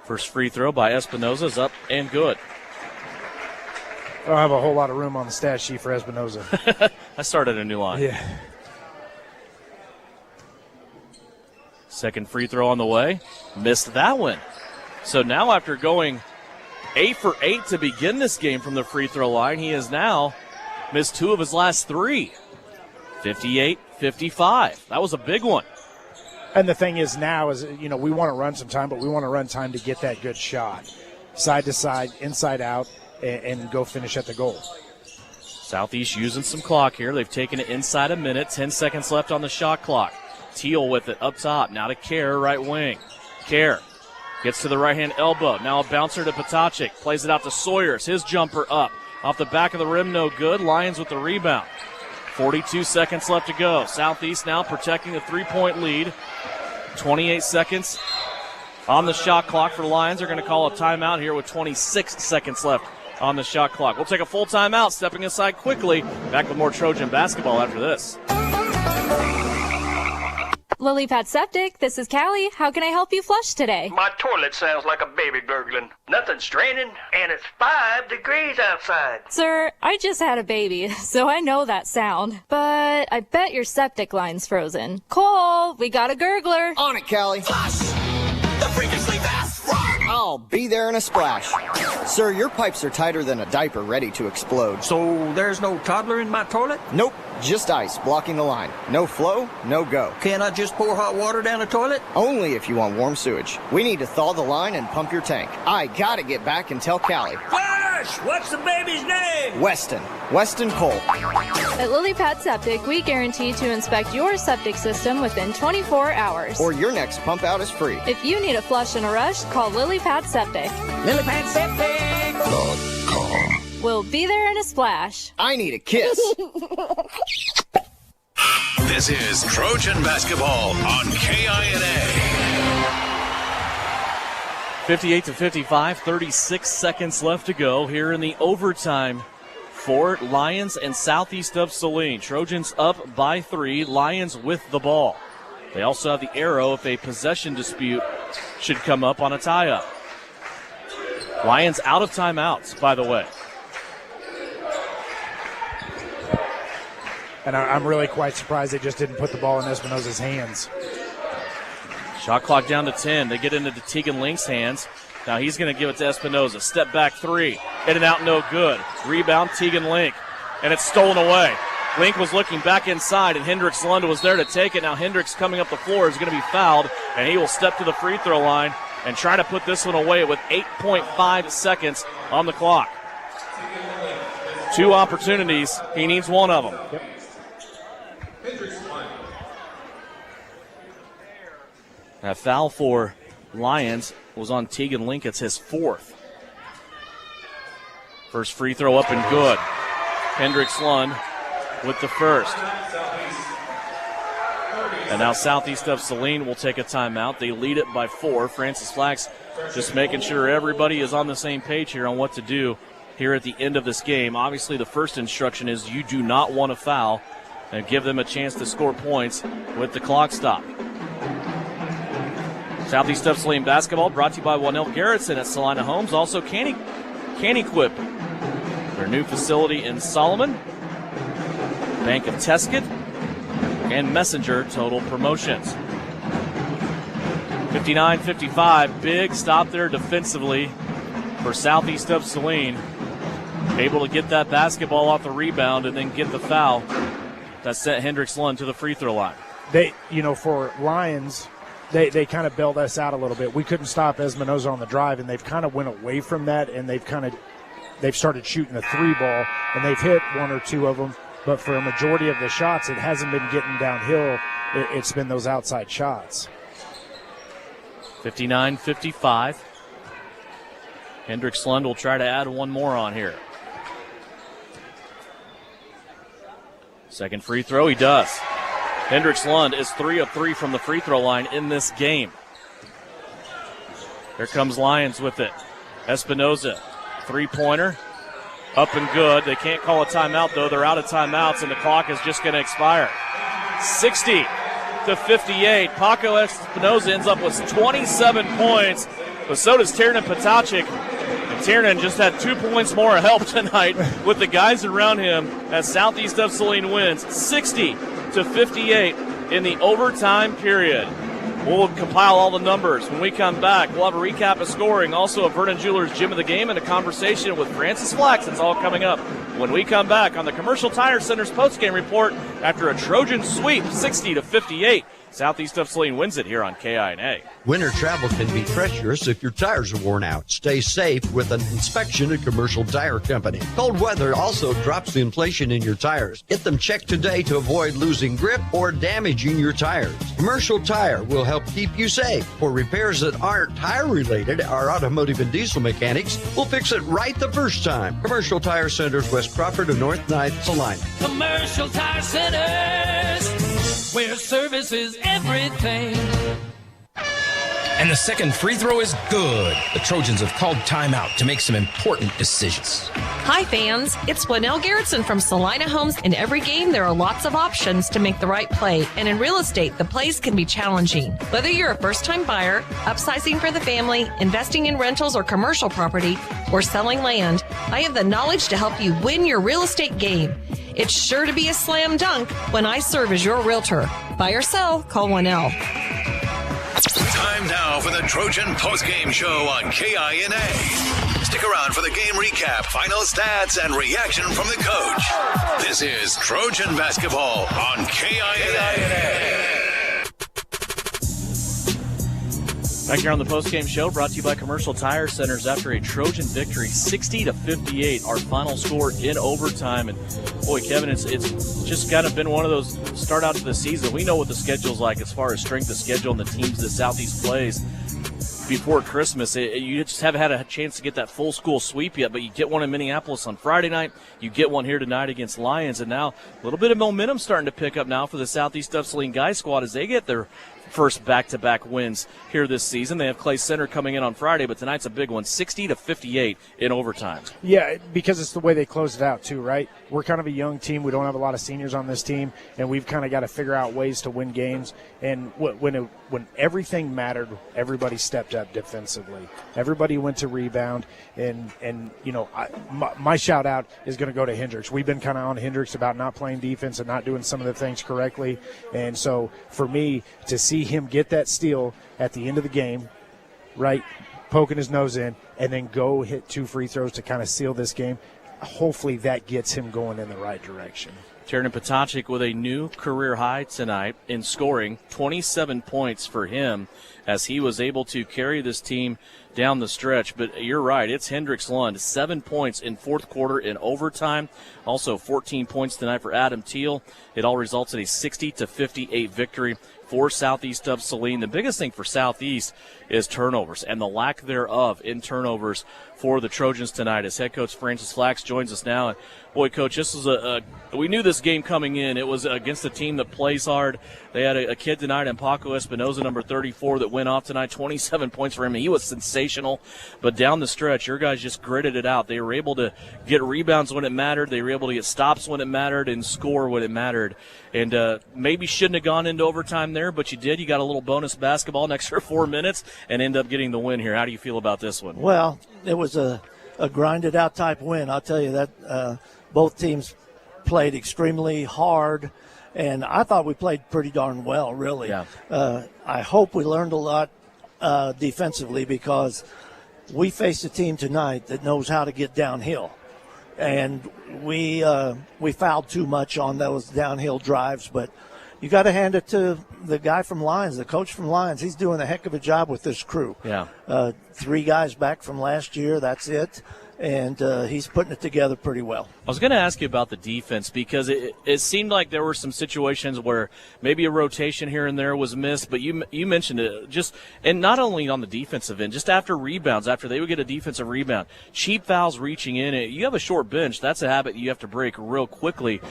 Speaker 2: First free throw by Espinoza is up and good.
Speaker 5: I don't have a whole lot of room on the stat sheet for Espinoza.
Speaker 2: I started a new line.
Speaker 5: Yeah.
Speaker 2: Second free throw on the way. Missed that one. So now after going 8 for 8 to begin this game from the free throw line, he has now missed 2 of his last 3. 58-55. That was a big one.
Speaker 5: And the thing is now is, we want to run some time, but we want to run time to get that good shot. Side to side, inside out, and go finish at the goal.
Speaker 2: Southeast using some clock here. They've taken it inside a minute. 10 seconds left on the shot clock. Teal with it up top. Now to Kerr, right wing. Kerr gets to the right-hand elbow. Now a bouncer to Potacek. Plays it out to Sawyers. His jumper up. Off the back of the rim, no good. Lyons with the rebound. 42 seconds left to go. Southeast now protecting a 3-point lead. 28 seconds on the shot clock for the Lions. They're going to call a timeout here with 26 seconds left on the shot clock. We'll take a full timeout, stepping aside quickly. Back with more Trojan basketball after this.
Speaker 19: Lily Pad Septic, this is Callie. How can I help you flush today?
Speaker 18: My toilet sounds like a baby gurgling. Nothing's draining, and it's 5 degrees outside.
Speaker 19: Sir, I just had a baby, so I know that sound. But I bet your septic line's frozen. Cole, we got a gurgler.
Speaker 21: On it, Callie.
Speaker 18: Flush the freakishly fast rock.
Speaker 21: I'll be there in a splash. Sir, your pipes are tighter than a diaper ready to explode.
Speaker 17: So there's no toddler in my toilet?
Speaker 21: Nope, just ice blocking the line. No flow, no go.
Speaker 17: Can't I just pour hot water down the toilet?
Speaker 21: Only if you want warm sewage. We need to thaw the line and pump your tank. I gotta get back and tell Callie.
Speaker 18: Flush! What's the baby's name?
Speaker 21: Weston Cole.
Speaker 19: At Lily Pad Septic, we guarantee to inspect your septic system within 24 hours.
Speaker 21: Or your next pump out is free.
Speaker 19: If you need a flush in a rush, call Lily Pad Septic.
Speaker 18: Lily Pad Septic.com.
Speaker 19: We'll be there in a splash.
Speaker 21: I need a kiss.
Speaker 1: This is Trojan basketball on KINA.
Speaker 2: 58-55, 36 seconds left to go here in the overtime for Lyons and Southeast of Saline. Trojans up by 3, Lyons with the ball. They also have the arrow if a possession dispute should come up on a tie-up. Lyons out of timeouts, by the way.
Speaker 5: And I'm really quite surprised they just didn't put the ball in Espinoza's hands.
Speaker 2: Shot clock down to 10. They get into Tegan Link's hands. Now he's going to give it to Espinoza. Step back 3. In and out, no good. Rebound, Tegan Link. And it's stolen away. Link was looking back inside, and Hendricks Lund was there to take it. Now Hendricks coming up the floor is going to be fouled, and he will step to the free throw line and try to put this one away with 8.5 seconds on the clock. 2 opportunities. He needs one of them.
Speaker 5: Yep.
Speaker 2: That foul for Lyons was on Tegan Link. It's his 4th. First free throw up and good. Hendricks Lund with the first. And now Southeast of Saline will take a timeout. They lead it by 4. Francis Flax just making sure everybody is on the same page here on what to do here at the end of this game. Obviously, the first instruction is you do not want to foul and give them a chance to score points with the clock stop. Southeast of Saline basketball brought to you by Wanell Garrettson at Salina Homes. Also, Can-Equip, their new facility in Solomon. Bank of Teskid and Messenger Total Promotions. 59-55, big stop there defensively for Southeast of Saline. Able to get that basketball off the rebound and then get the foul that sent Hendricks Lund to the free throw line.
Speaker 5: For Lyons, they kind of bailed us out a little bit. We couldn't stop Espinoza on the drive, and they've kind of went away from that, and they've started shooting the 3 ball, and they've hit 1 or 2 of them. But for a majority of the shots, it hasn't been getting downhill. It's been those outside shots.
Speaker 2: 59-55. Hendricks Lund will try to add 1 more on here. Second free throw, he does. Hendricks Lund is 3 of 3 from the free throw line in this game. Here comes Lyons with it. Espinoza, 3-pointer. Up and good. They can't call a timeout, though. They're out of timeouts, and the clock is just going to expire. 60-58. Paco Espinoza ends up with 27 points, but so does Tiernan Potacek. And Tiernan just had 2 points more help tonight with the guys around him as Southeast of Saline wins 60-58 in the overtime period. We'll compile all the numbers when we come back. We'll have a recap of scoring, also a Vernon Jewelers Gym of the Game, and a conversation with Francis Flax. It's all coming up when we come back on the Commercial Tire Center's postgame report after a Trojan sweep, 60-58. Southeast of Saline wins it here on KINA.
Speaker 11: Winter travel can be treacherous if your tires are worn out. Stay safe with an inspection at Commercial Tire Company. Cold weather also drops the inflation in your tires. Get them checked today to avoid losing grip or damaging your tires. Commercial Tire will help keep you safe. For repairs that aren't tire related, our automotive and diesel mechanics will fix it right the first time. Commercial Tire Centers, West Crawford and North 9th, Salina.
Speaker 20: Commercial Tire Centers, where service is everything.
Speaker 7: And the second free throw is good. The Trojans have called timeout to make some important decisions.
Speaker 15: Hi, fans. It's Wanell Garrettson from Salina Homes. In every game, there are lots of options to make the right play. And in real estate, the plays can be challenging. Whether you're a first-time buyer, upsizing for the family, investing in rentals or commercial property, or selling land, I have the knowledge to help you win your real estate game. It's sure to be a slam dunk when I serve as your realtor. Buy or sell, call Wanell.
Speaker 1: Time now for the Trojan postgame show on KINA. Stick around for the game recap, final stats, and reaction from the coach. This is Trojan basketball on KINA.
Speaker 2: Back here on the postgame show, brought to you by Commercial Tire Centers after a Trojan victory, 60-58, our final score in overtime. And boy, Kevin, it's just kind of been one of those start out to the season. We know what the schedule's like as far as strength of schedule and the teams that Southeast plays before Christmas. You just haven't had a chance to get that full school sweep yet, but you get one in Minneapolis on Friday night. You get one here tonight against Lyons, and now a little bit of momentum starting to pick up now for the Southeast of Saline guys squad as they get their first back-to-back wins here this season. They have Clay Center coming in on Friday, but tonight's a big one, 60-58 in overtime.
Speaker 5: Yeah, because it's the way they closed it out too, right? We're kind of a young team. We don't have a lot of seniors on this team, and we've kind of got to figure out ways to win games. And when everything mattered, everybody stepped up defensively. Everybody went to rebound, and my shout-out is going to go to Hendricks. We've been kind of on Hendricks about not playing defense and not doing some of the things correctly. And so for me, to see him get that steal at the end of the game, right, poking his nose in, and then go hit 2 free throws to kind of seal this game, hopefully that gets him going in the right direction.
Speaker 2: Tiernan Potacek with a new career high tonight in scoring, 27 points for him. as he was able to carry this team down the stretch. But you're right, it's Hendricks Lund, 7 points in fourth quarter in overtime. Also 14 points tonight for Adam Teal. It all results in a 60-58 victory for Southeast of Saline. The biggest thing for Southeast is turnovers and the lack thereof in turnovers for the Trojans tonight, as head coach Francis Flax joins us now. And boy, Coach, this was we knew this game coming in. It was against a team that plays hard. They had a kid tonight in Paco Espinoza, number 34, that went off tonight, 27 points for him. He was sensational. But down the stretch, your guys just gritted it out. They were able to get rebounds when it mattered. They were able to get stops when it mattered and score when it mattered. And maybe shouldn't have gone into overtime there, but you did. You got a little bonus basketball, an extra 4 minutes, and end up getting the win here. How do you feel about this one?
Speaker 3: Well, it was a grinded-out type win. I'll tell you that both teams played extremely hard, and I thought we played pretty darn well, really.
Speaker 2: Yeah.
Speaker 3: I hope we learned a lot defensively, because we faced a team tonight that knows how to get downhill. And we fouled too much on those downhill drives, but you got to hand it to the guy from Lyons, the coach from Lyons. He's doing a heck of a job with this crew.
Speaker 2: Yeah.
Speaker 3: 3 guys back from last year, that's it. And he's putting it together pretty well.
Speaker 2: I was going to ask you about the defense, because it seemed like there were some situations where maybe a rotation here and there was missed, but you mentioned it and not only on the defensive end, just after rebounds, after they would get a defensive rebound, cheap fouls reaching in. You have a short bench. That's a habit you have to break real quickly.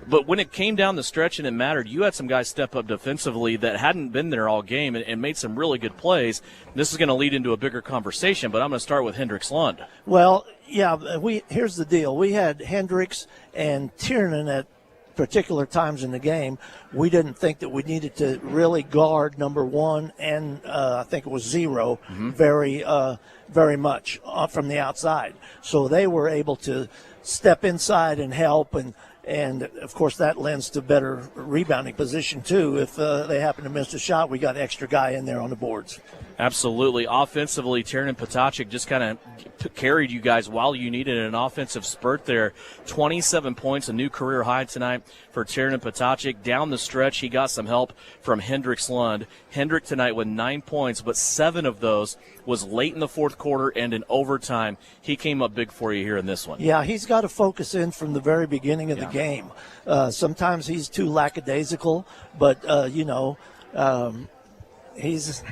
Speaker 2: But when it came down the stretch and it mattered, you had some guys step up defensively that hadn't been there all game and made some really good plays. This is going to lead into a bigger conversation, but I'm going to start with Hendricks Lund.
Speaker 3: Well, yeah, here's the deal. We had Hendricks and Tiernan at particular times in the game. We didn't think that we needed to really guard number 1 and I think it was 0 very much from the outside. So they were able to step inside and help, and of course, that lends to better rebounding position, too. If they happen to miss a shot, we got an extra guy in there on the boards.
Speaker 2: Absolutely. Offensively, Tiernan Potocik just kind of carried you guys while you needed an offensive spurt there. 27 points, a new career high tonight for Tiernan Potocik. Down the stretch, he got some help from Hendricks Lund. Hendrick tonight with 9 points, but 7 of those was late in the fourth quarter and in overtime. He came up big for you here in this one.
Speaker 3: Yeah, he's got to focus in from the very beginning of the game. Sometimes he's too lackadaisical, but, he's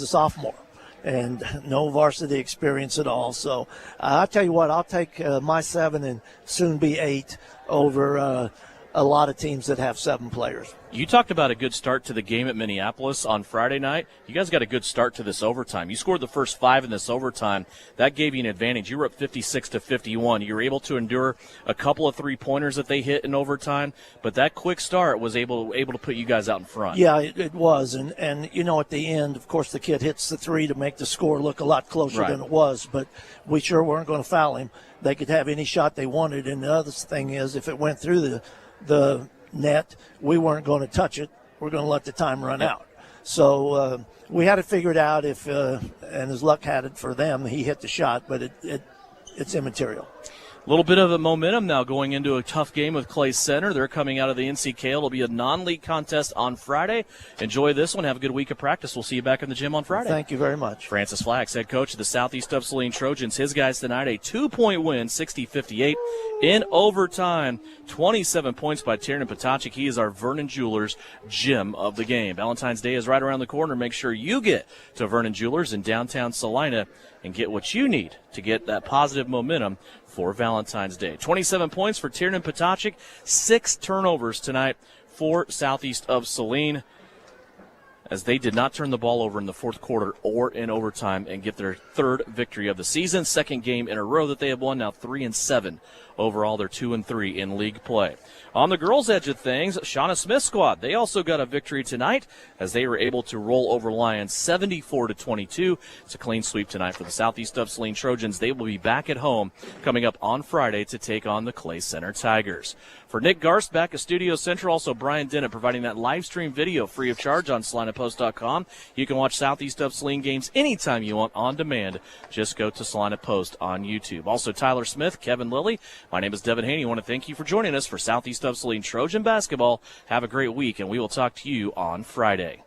Speaker 3: a sophomore and no varsity experience at all. So I'll tell you what, I'll take my 7 and soon be 8 over a lot of teams that have 7 players.
Speaker 2: You talked about a good start to the game at Minneapolis on Friday night. You guys got a good start to this overtime. You scored the first 5 in this overtime. That gave you an advantage. You were up 56-51. You were able to endure a couple of 3-pointers that they hit in overtime, but that quick start was able to put you guys out in front.
Speaker 3: Yeah, it was. And at the end, of course, the kid hits the 3 to make the score look a lot closer than it was, but we sure weren't going to foul him. They could have any shot they wanted, and the other thing is, if it went through the net, we weren't going to touch it. We're going to let the time run out. So we had it figured out. And his luck had it for them. He hit the shot, but it's immaterial.
Speaker 2: A little bit of a momentum now going into a tough game with Clay Center. They're coming out of the NCK. It'll be a non-league contest on Friday. Enjoy this one. Have a good week of practice. We'll see you back in the gym on Friday.
Speaker 3: Thank you very much.
Speaker 2: Francis Flax, head coach of the Southeast of Saline Trojans. His guys tonight, a 2-point win, 60-58 in overtime. 27 points by Tiernan Potocik. He is our Vernon Jewelers gem of the game. Valentine's Day is right around the corner. Make sure you get to Vernon Jewelers in downtown Salina and get what you need to get that positive momentum for Valentine's Day. 27 points for Tiernan Potocik, 6 turnovers tonight for Southeast of Saline, as they did not turn the ball over in the fourth quarter or in overtime and get their 3rd victory of the season. 2nd game in a row that they have won, now 3-7. Overall, they're 2-3 in league play. On the girls' edge of things, Shauna Smith's squad, they also got a victory tonight as they were able to roll over Lyons 74-22. It's a clean sweep tonight for the Southeast of Saline Trojans. They will be back at home coming up on Friday to take on the Clay Center Tigers. For Nick Garst back at Studio Central, also Brian Dennett providing that live stream video free of charge on SalinaPost.com. You can watch Southeast of Saline games anytime you want on demand. Just go to Salina Post on YouTube. Also Tyler Smith, Kevin Lilly. My name is Devin Haney. I want to thank you for joining us for Southeast of Saline Trojan basketball. Have a great week, and we will talk to you on Friday.